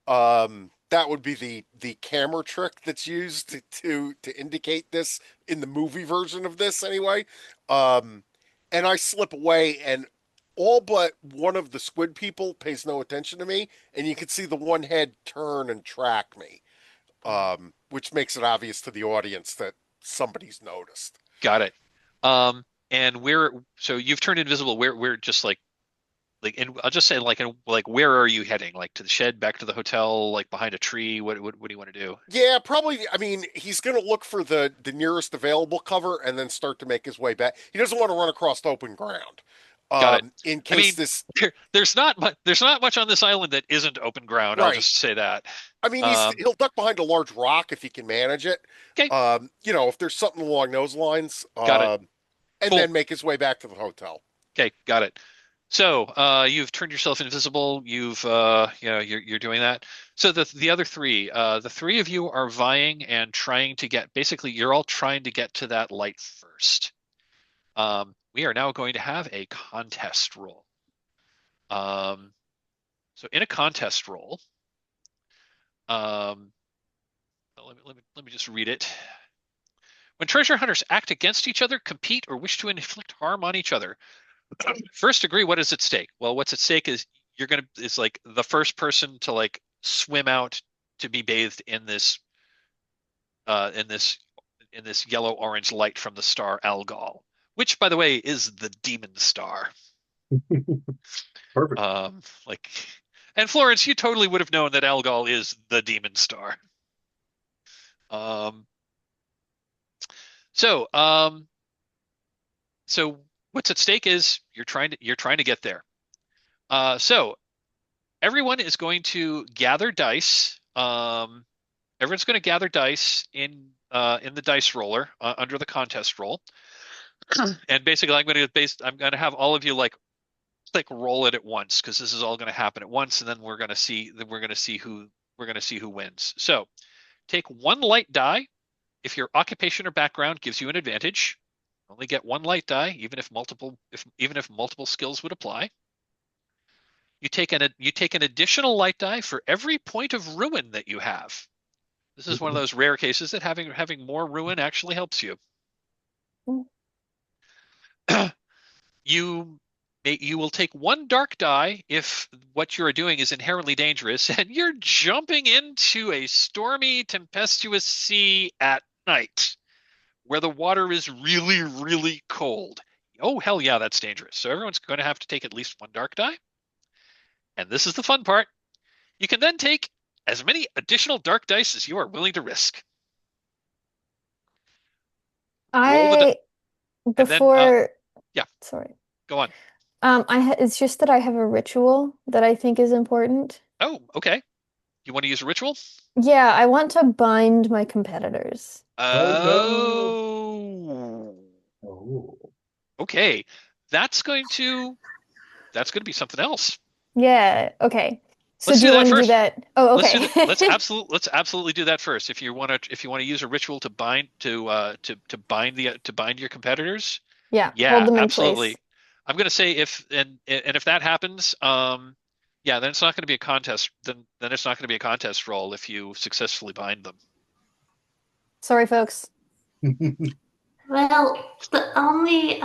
That would be the camera trick that's used to indicate this in the movie version of this anyway. And I slip away, and all but one of the squid people pays no attention to me, and you can see the one head turn and track me, which makes it obvious to the audience that somebody's noticed. Got it. And so you've turned invisible. We're just like, and I'll just say like where are you heading? Like to the shed, back to the hotel, like behind a tree? What do you want to do? Yeah, probably. I mean, he's going to look for the nearest available cover and then start to make his way back. He doesn't want to run across open ground. Got it. In case there's not much on this island that isn't open ground. Right. I'll just say that. I mean, he'll duck behind a large rock if he can manage it. Okay. If there's something along those lines. Got it. And then make his way back to the hotel. Okay, got it. So you've turned yourself invisible. You've you're doing that. So the other three, the three of you are vying and trying to get. Basically, you're all trying to get to that light first. We are now going to have a contest roll. So in a contest roll, let me just read it. When treasure hunters act against each other, compete, or wish to inflict harm on each other, first agree what is at stake. Well, what's at stake is it's like the first person to like swim out to be bathed in this yellow orange light from the star Algol, which by the way is the demon star. Perfect. And Florence, you totally would have known that Algol is the demon star. So what's at stake is you're trying to get there. So everyone is going to gather dice. Everyone's going to gather dice in the dice roller under the contest roll. And basically, I'm going to have all of you like roll it at once because this is all going to happen at once, and then we're going to see who see who wins. So take 1 light die if your occupation or background gives you an advantage. Only get 1 light die, even if multiple skills would apply. You take an additional light die for every point of ruin that you have. This is one of those rare cases that having more ruin actually helps you. You will take 1 dark die if what you are doing is inherently dangerous and you're jumping into a stormy, tempestuous sea at night where the water is really, really cold. Oh, hell yeah, that's dangerous. So everyone's going to have to take at least 1 dark die. And this is the fun part. You can then take as many additional dark dice as you are willing to risk. Before, yeah. Sorry. Go on. It's just that I have a ritual that I think is important. Oh, okay. You want to use a ritual? Yeah, I want to bind my competitors. Oh. Oh. Okay. That's going to be something else. Yeah, okay. So Let's do do you that want to do first. that? Oh, okay. Let's absolutely do that first. If you want to use a ritual to bind your competitors. Yeah, Yeah, hold them in absolutely. place. I'm going to say if that happens, yeah, then it's not going to be a contest. Then it's not going to be a contest roll if you successfully bind them. Sorry, folks. Well, the only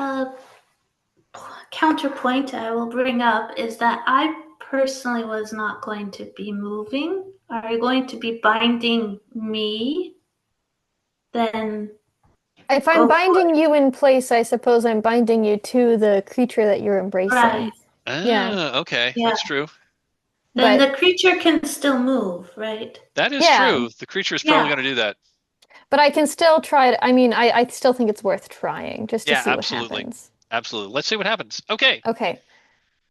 counterpoint I will bring up is that I personally was not going to be moving. Are you going to be binding me? Then If I'm binding you in place, I suppose I'm binding you to the creature that you're embracing. Right. Yeah. Okay, yeah. That's true. Then the creature can still move, right? That is true. The creature is probably going to do that. But I can still try it. I mean, I still think it's worth trying just to see what happens. Absolutely. Let's see what happens. Okay. Okay.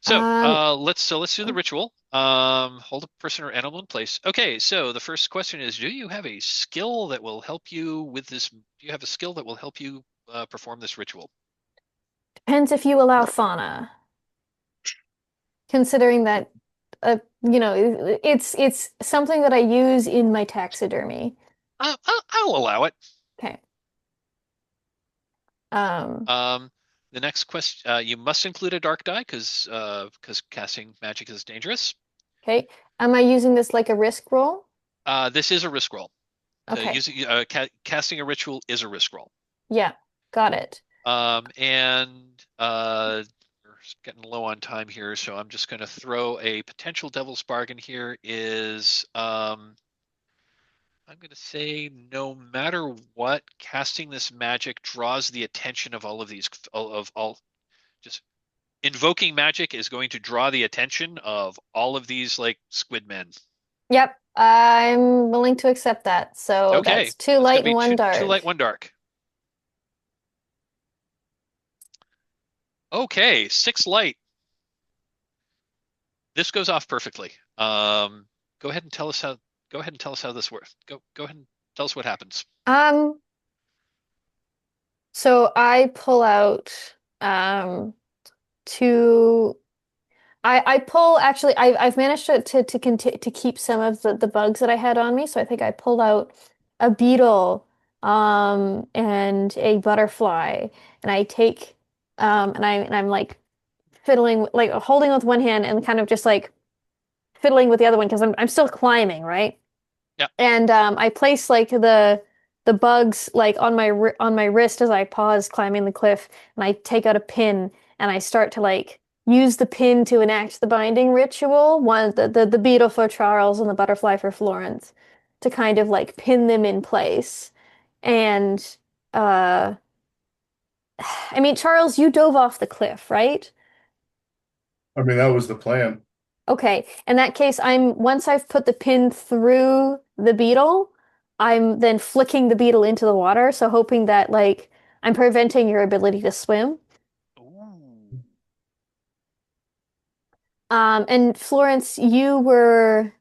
So let's do the ritual. Hold a person or animal in place. Okay, so the first question is, do you have a skill that will help you with this? Do you have a skill that will help you perform this ritual? Depends if you allow fauna. Considering that it's something that I use in my taxidermy. I'll allow it. Okay. The next question, you must include a dark die because casting magic is dangerous. Okay. Am I using this like a risk roll? This is a risk roll. Okay. Casting a ritual is a risk roll. Yeah, got it. And we're getting low on time here, so I'm just going to throw a potential devil's bargain here. I'm going to say no matter what, casting this magic draws the attention of all of these, just invoking magic is going to draw the attention of all of these like squid men. Yep, I'm willing to accept that. So okay. That's 2 light and 1 dark. 2 light, 1 dark. Okay, 6 light. This goes off perfectly. Go ahead and tell us how this works. Go ahead and tell us what happens. So I pull out I pull actually I've managed to keep some of the bugs that I had on me. So I think I pulled out a beetle and a butterfly, and I take and I'm like fiddling, like holding with one hand and kind of just like fiddling with the other one because I'm still climbing, right? Yeah. And I place like the bugs like on my wrist as I pause climbing the cliff, and I take out a pin and I start to like use the pin to enact the binding ritual. The beetle for Charles and the butterfly for Florence, to kind of like pin them in place. And I mean, Charles, you dove off the cliff, right? I mean, that was the plan. Okay. In that case, once I've put the pin through the beetle, I'm then flicking the beetle into the water, so hoping that like I'm preventing your ability to swim. Ooh. And Florence, you were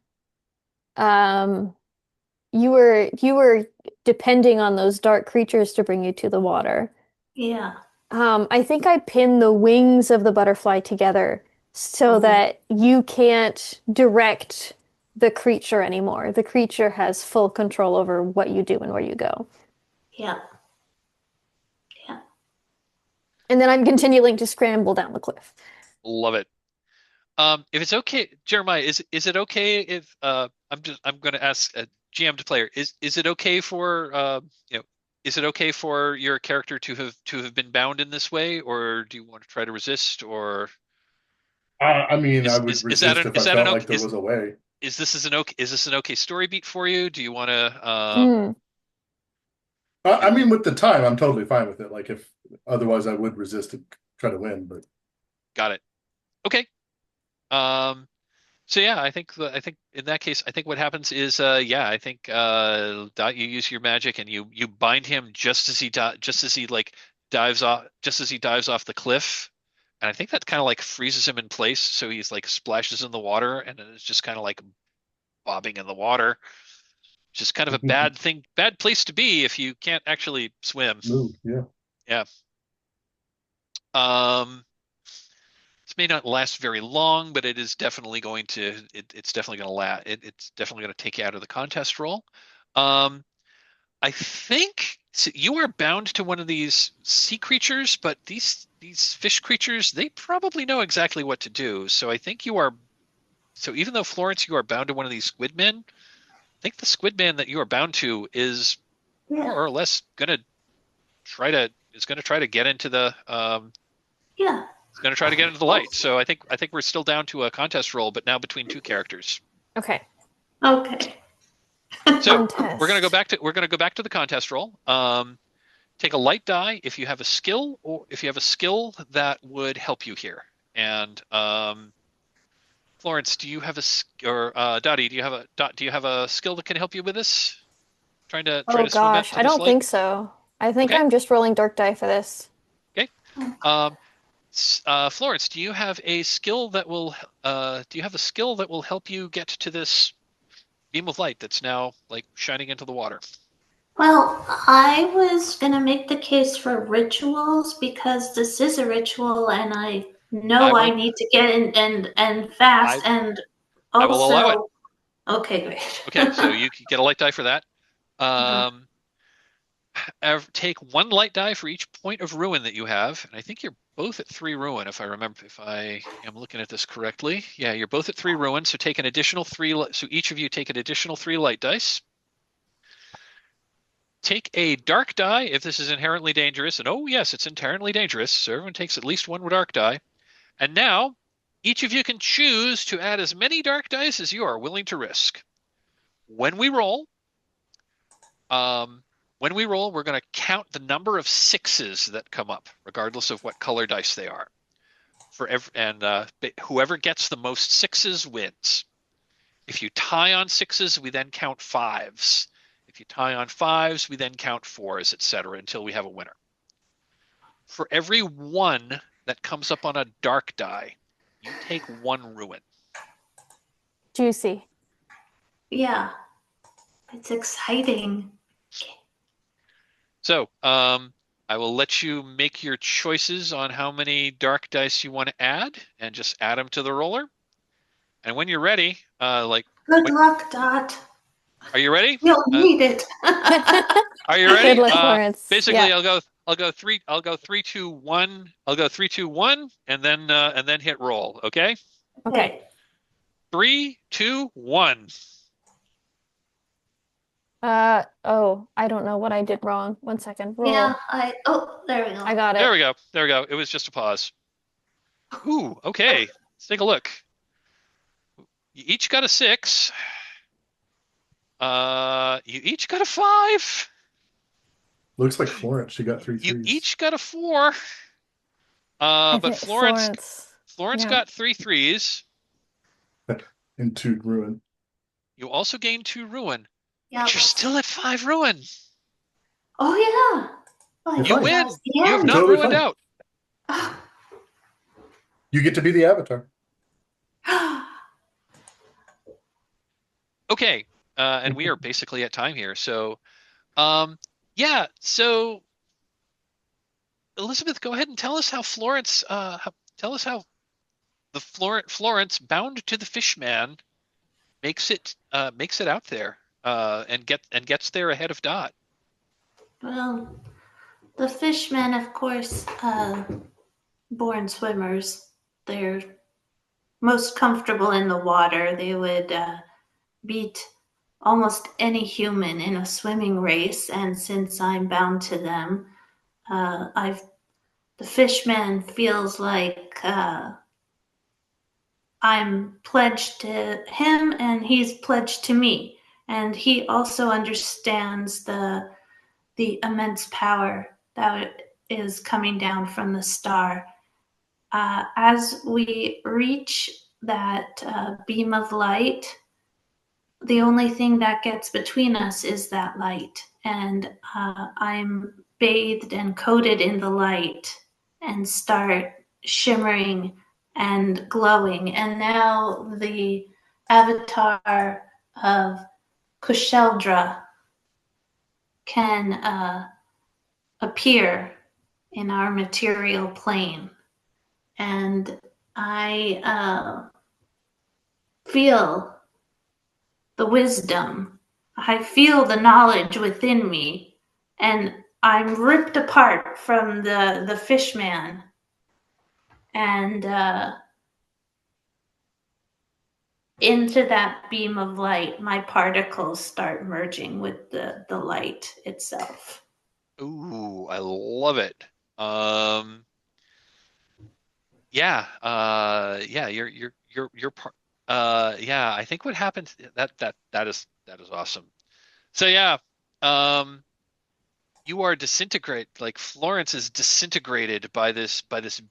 depending on those dark creatures to bring you to the water. Yeah. I think I pinned the wings of the butterfly together so that you can't direct the creature anymore. The creature has full control over what you do and where you go. Yeah. Yeah. And then I'm continuing to scramble down the cliff. Love it. If it's okay, Jeremiah, is it okay if I'm going to ask a GM to player, is it okay for is it okay for your character to have been bound in this way, or do you want to try to resist, or I mean, I would is that resist if I is that an felt like okay there was a way. is this an okay story beat for you? Do you want to I mean, with the time, I'm totally fine with it. Like, if otherwise, I would resist and try to win. But got it? Okay. So yeah, I think in that case, I think what happens is I think Dot, you use your magic and you bind him just as he like dives off the cliff, and I think that kind of like freezes him in place, so he's like splashes in the water and it's just kind of like bobbing in the water. Just kind of a bad place to be if you can't actually swim. move, yeah. Yeah. This may not last very long, but it is definitely going to. It's definitely going to last. It's definitely going to take you out of the contest roll. I think so you are bound to one of these sea creatures, but these fish creatures, they probably know exactly what to do. So I think you are. So even though Florence, you are bound to one of these squid men, I think the squid man that you are bound to is more or less going to try to get into the. Yeah. It's going to try to get into the light. So I think we're still down to a contest roll, but now between two characters. Okay. Okay. So we're going to go back to the contest roll. Take a light die if you have a skill, or if you have a skill that would help you here. And Florence, do you have Dottie, do you have a skill that can help you with this? Trying to swim out to I this don't light? think so. I think Okay. I'm just rolling dark die for this. Okay. Florence, do you have a skill that will help you get to this beam of light that's now like shining into the water? Well, I was going to make the case for rituals because this is a ritual and I know I need to get in and fast and also. I will allow it. Okay, great. Okay, so you can get a light die for that. Take one light die for each point of ruin that you have, and I think you're both at 3 ruin if I am looking at this correctly. Yeah, you're both at 3 ruin, so take an additional 3. So each of you take an additional 3 light dice. Take a dark die if this is inherently dangerous, and oh yes, it's inherently dangerous, so everyone takes at least 1 dark die. And now, each of you can choose to add as many dark dice as you are willing to risk. When we roll, we're going to count the number of 6s that come up, regardless of what color dice they are. Whoever gets the most 6s wins. If you tie on 6s, we then count 5s. If you tie on 5s, we then count 4s, etc., until we have a winner. For every 1 that comes up on a dark die, you take 1 ruin. Juicy. Yeah. It's exciting. So, I will let you make your choices on how many dark dice you want to add, and just add them to the roller. And when you're ready, Good luck, Dot. Are you ready? You'll need it. Are you ready? Good luck, Florence. Basically, yeah. I'll go 3, 2, 1. I'll go 3, 2, 1, and then hit roll. Okay. Okay. 3, 2, 1. I don't know what I did wrong. 1 second. Roll. Yeah, there we go. I got it. There we go. It was just a pause. Ooh, okay. Let's take a look. You each got a 6. You each got a 5. Looks like Florence. She got 3 threes. You each got a 4. But Florence got 3 3s. And 2 ruin. You also gained 2 ruin. Yeah. But you're still at 5 ruin. Oh yeah. Oh, You win. You have not Totally ruined fine. out. You get to be the avatar. Okay. And we are basically at time here. So, so Elizabeth, go ahead and tell us how Florence, Florence bound to the fishman makes it out there and gets there ahead of Dot. Well, the fishmen, of course, born swimmers. They're most comfortable in the water. They would beat almost any human in a swimming race, and since I'm bound to them, the fishman feels like I'm pledged to him and he's pledged to me. And he also understands the immense power that is coming down from the star. As we reach that beam of light, the only thing that gets between us is that light. And I'm bathed and coated in the light and start shimmering and glowing. And now the avatar of Kulshedra can appear in our material plane. And I feel the wisdom. I feel the knowledge within me, and I'm ripped apart from the fishman. And into that beam of light, my particles start merging with the light itself. Ooh, I love it. Yeah, you're part. Yeah, I think what happened that is awesome. So yeah, um, you are like Florence is disintegrated by this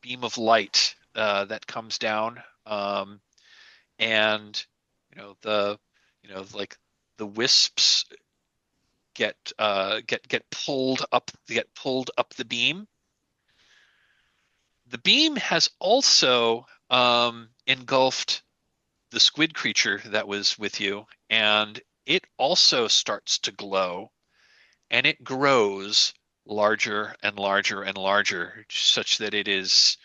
beam of light that comes down, and like the wisps get pulled up the beam. The beam has also engulfed the squid creature that was with you, and it also starts to glow, and it grows larger and larger and larger, such that it is,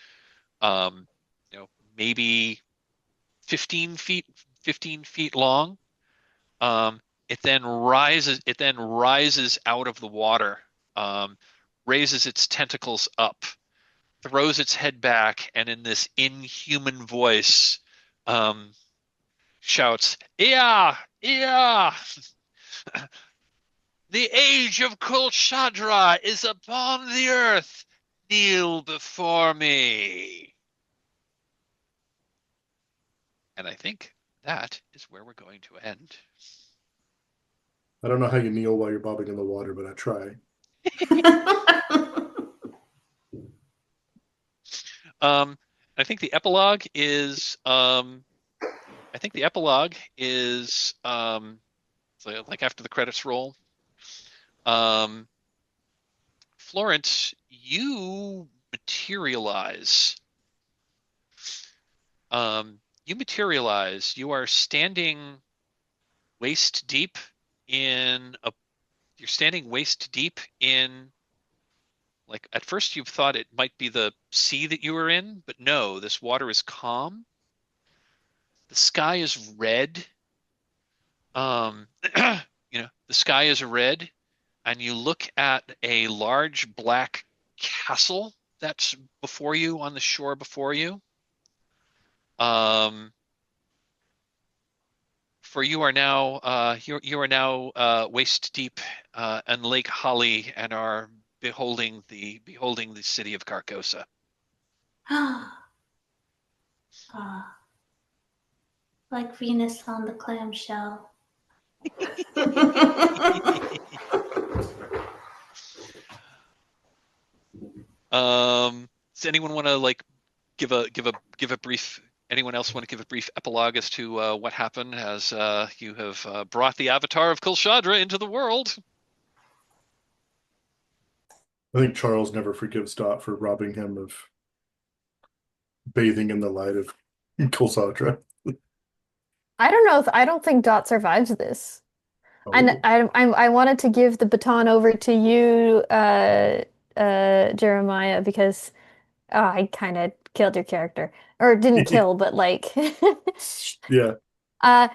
um, maybe 15 feet long. Um, it then rises out of the water, raises its tentacles up, throws its head back, and in this inhuman voice, um, shouts, "Yeah, yeah! The age of Kulshedra is upon the earth. Kneel before me." And I think that is where we're going to end. I don't know how you kneel while you're bobbing in the water, but I try. I think the epilogue is so like after the credits roll. Florence, you materialize. You are standing waist deep in a. You're standing waist deep in. Like at first, you thought it might be the sea that you were in, but no, this water is calm. The sky is red. Um, the sky is red, and you look at a large black castle that's before you on the shore before you. For you are now waist deep in Lake Holly and are beholding the city of Carcosa. Like Venus on the clamshell. Does anyone want to like give a brief? Anyone else want to give a brief epilogue as to what happened as you have brought the avatar of Kulshedra into the world? I think Charles never forgives Dot for robbing him of bathing in the light of Kulshedra. I don't think Dot survives this. And Oh. I wanted to give the baton over to you, Jeremiah, because I kind of killed your character, or didn't kill, but like, Yeah. uh,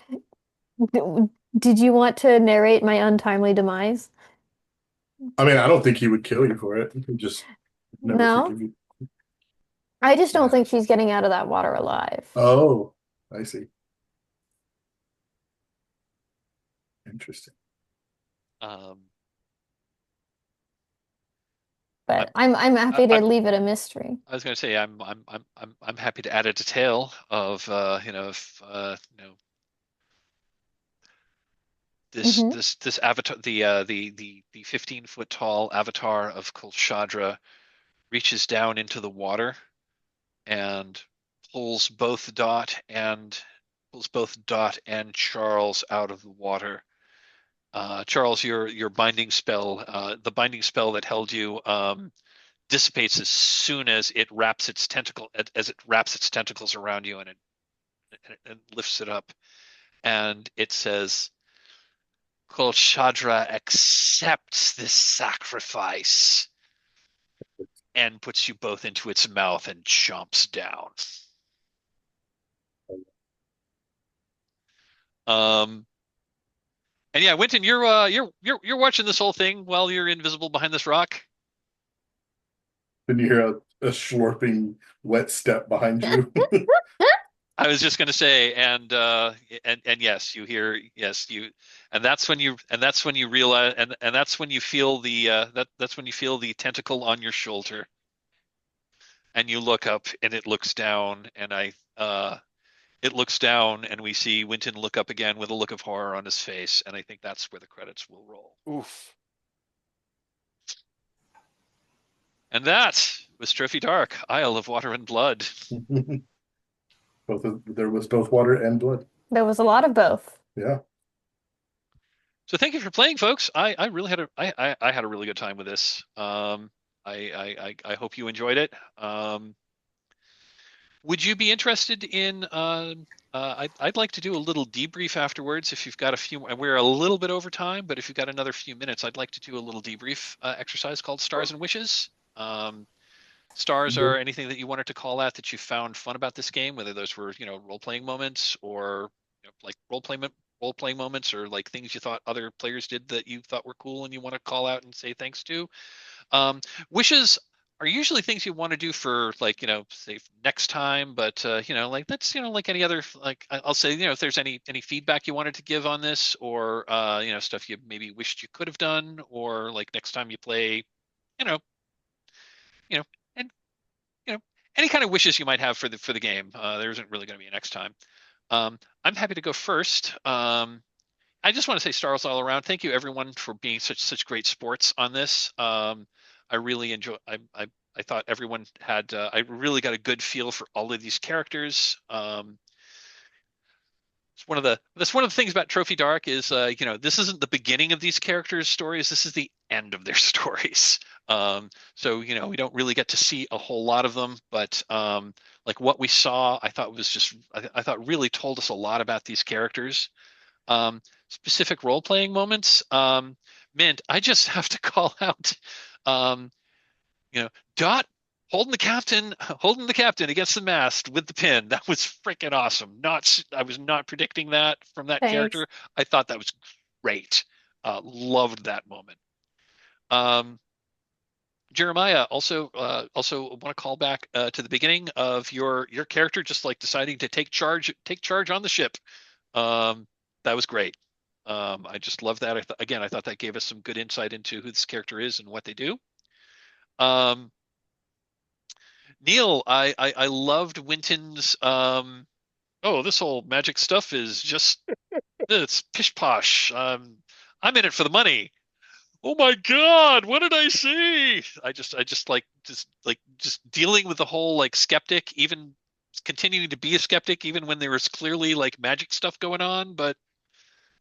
Did you want to narrate my untimely demise? I mean, I don't think he would kill you for it. He would just never No, forgive you. I just don't Yeah. think she's getting out of that water alive. Oh, I see. Interesting. Um, But I'm happy to I'm leave it a mystery. I was going to say I'm happy to add a detail of this Hmm. this avatar, the 15-foot tall avatar of Kulshedra reaches down into the water and pulls both Dot and Charles out of the water. Charles, your binding spell, the binding spell that held you, dissipates as soon as it wraps its tentacles around you, and it lifts it up, and it says, Kulshedra accepts this sacrifice, and puts you both into its mouth and chomps down. Um, and yeah, Winton, you're watching this whole thing while you're invisible behind this rock. Then you hear a slurping wet step behind you. I was just going to say, and yes, you hear, yes, you, and that's when you realize, and that's when you feel that's when you feel the tentacle on your shoulder, and you look up, and it looks down, and it looks down, and we see Winton look up again with a look of horror on his face, and I think that's where the credits will roll. Oof. And that was Trophy Dark, Isle of Water and Blood. There was both water and blood. There was a lot of both. Yeah. So thank you for playing, folks. I really had I had a really good time with this. I hope you enjoyed it. Would you be interested in? I'd like to do a little debrief afterwards. If you've got a few, we're a little bit over time, but if you've got another few minutes, I'd like to do a little debrief exercise called Stars and Wishes. Stars are anything that you wanted to call out that you found fun about this game, whether those were role playing moments or like role playing moments, or like things you thought other players did that you thought were cool and you want to call out and say thanks to. Wishes are usually things you want to do for, like, say next time, but like that's like any other, like I'll say, if there's any feedback you wanted to give on this, or stuff you maybe wished you could have done, or like next time you play, you know and any kind of wishes you might have for the game. There isn't really going to be a next time. I'm happy to go first. I just want to say stars all around. Thank you everyone for being such great sports on this. I really enjoy. I thought everyone had. I really got a good feel for all of these characters. That's one of the things about Trophy Dark is this isn't the beginning of these characters' stories. This is the end of their stories. So we don't really get to see a whole lot of them, but like what we saw, I thought was just I thought really told us a lot about these characters. Specific role playing moments. Mint, I just have to call out. Dot holding the captain against the mast with the pin. That was freaking awesome. I was not predicting that from that Thanks. character. I thought that was great. Loved that moment. Jeremiah, also want to call back to the beginning of your character just like deciding to take charge on the ship. That was great. I just love that. I thought that gave us some good insight into who this character is and what they do. Neal, I loved Winton's. This whole magic stuff is just it's pish posh. I'm in it for the money. Oh my God, what did I see? I just like dealing with the whole like skeptic, even continuing to be a skeptic even when there was clearly like magic stuff going on. But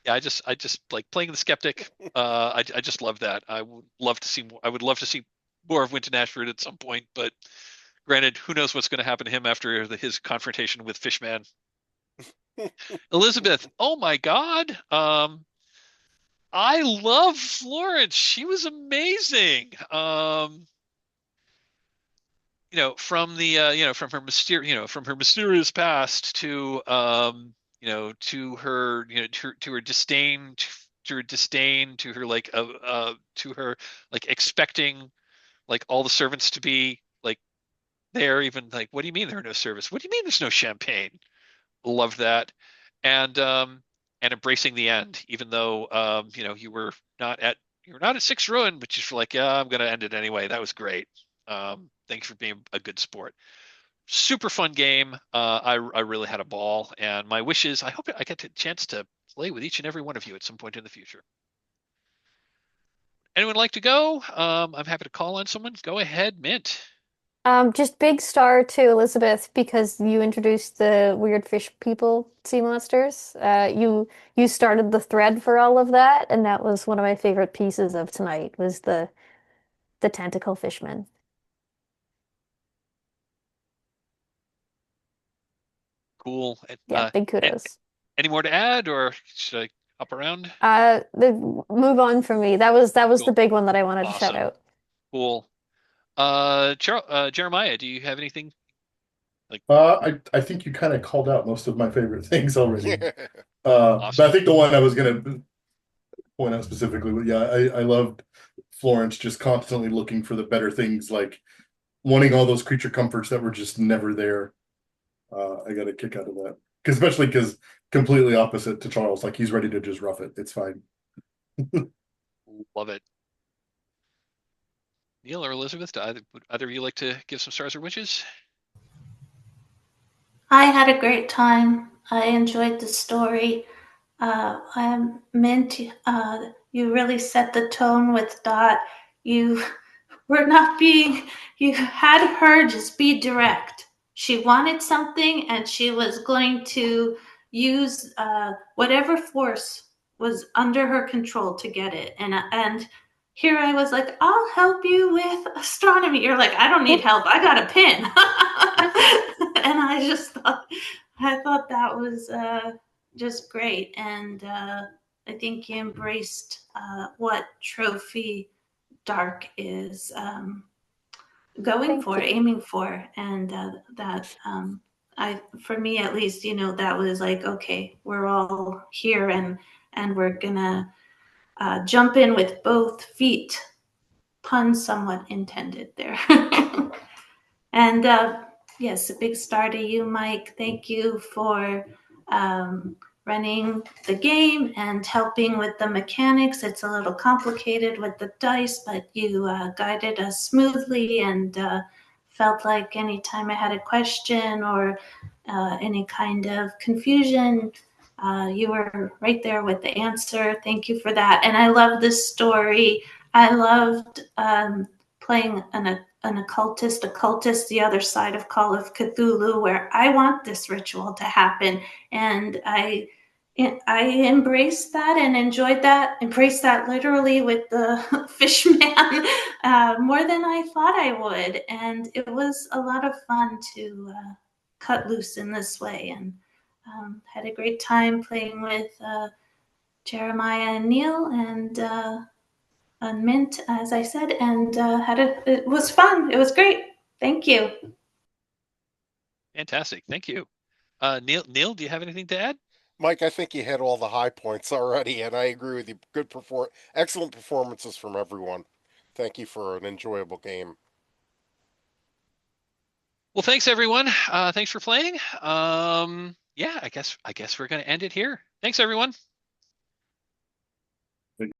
yeah, I just like playing the skeptic. I just love that. I would love to see more of Winton Ashford at some point, but granted, who knows what's going to happen to him after his confrontation with Fishman. Elizabeth, oh my God. I love Florence. She was amazing. From the from her mysterious past to to her, to her disdain, to her to her expecting all the servants to be there, even what do you mean there are no servants? What do you mean there's no champagne? Loved that. And embracing the end, even though you were not at six ruin, but you're like, yeah, I'm gonna end it anyway. That was great. Thanks for being a good sport. Super fun game. I really had a ball, and my wish is I hope I get a chance to play with each and every one of you at some point in the future. Anyone like to go? I'm happy to call on someone. Go ahead, Mint. Just big star to Elizabeth because you introduced the weird fish people sea monsters. You started the thread for all of that, and that was one of my favorite pieces of tonight was the tentacle fishmen. Cool. Yeah, big kudos. Any more to add, or should I hop around? Move on for me. That was Cool. the big one that I wanted to shout Awesome. out. Cool. Jeremiah, do you have anything? I think you kind of called out most of my favorite things already. Awesome. But I think the one I was gonna point out specifically, yeah, I loved Florence just constantly looking for the better things, like wanting all those creature comforts that were just never there. I got a kick out of that, especially because completely opposite to Charles, like he's ready to just rough it. It's fine. Love it. Neal or Elizabeth, would either of you like to give some stars or wishes? I had a great time. I enjoyed the story. I meant you really set the tone with Dot. You were not being, you had her just be direct. She wanted something and she was going to use whatever force was under her control to get it. And here I was like, I'll help you with astronomy. You're like, I don't need help. I got a pin. And I thought that was just great. And I think he embraced what Trophy Dark is going for, aiming for. And for me at least, that was like, okay, we're all here and we're gonna jump in with both feet. Pun somewhat intended there. And yes, a big star to you, Mike. Thank you for running the game and helping with the mechanics. It's a little complicated with the dice, but you guided us smoothly and felt like anytime I had a question or any kind of confusion, you were right there with the answer. Thank you for that. And I love this story. I loved playing an occultist, the other side of Call of Cthulhu, where I want this ritual to happen. And I embraced that and enjoyed that, embraced that literally with the fishman more than I thought I would. And it was a lot of fun to cut loose in this way, and had a great time playing with Jeremiah and Neal and Mint, as I said, and it was fun. It was great. Thank you. Fantastic. Thank you. Neal, do you have anything to add? Mike, I think you hit all the high points already, and I agree with you. Excellent performances from everyone. Thank you for an enjoyable game. Well, thanks everyone. Thanks for playing. Yeah, I guess we're gonna end it here. Thanks everyone.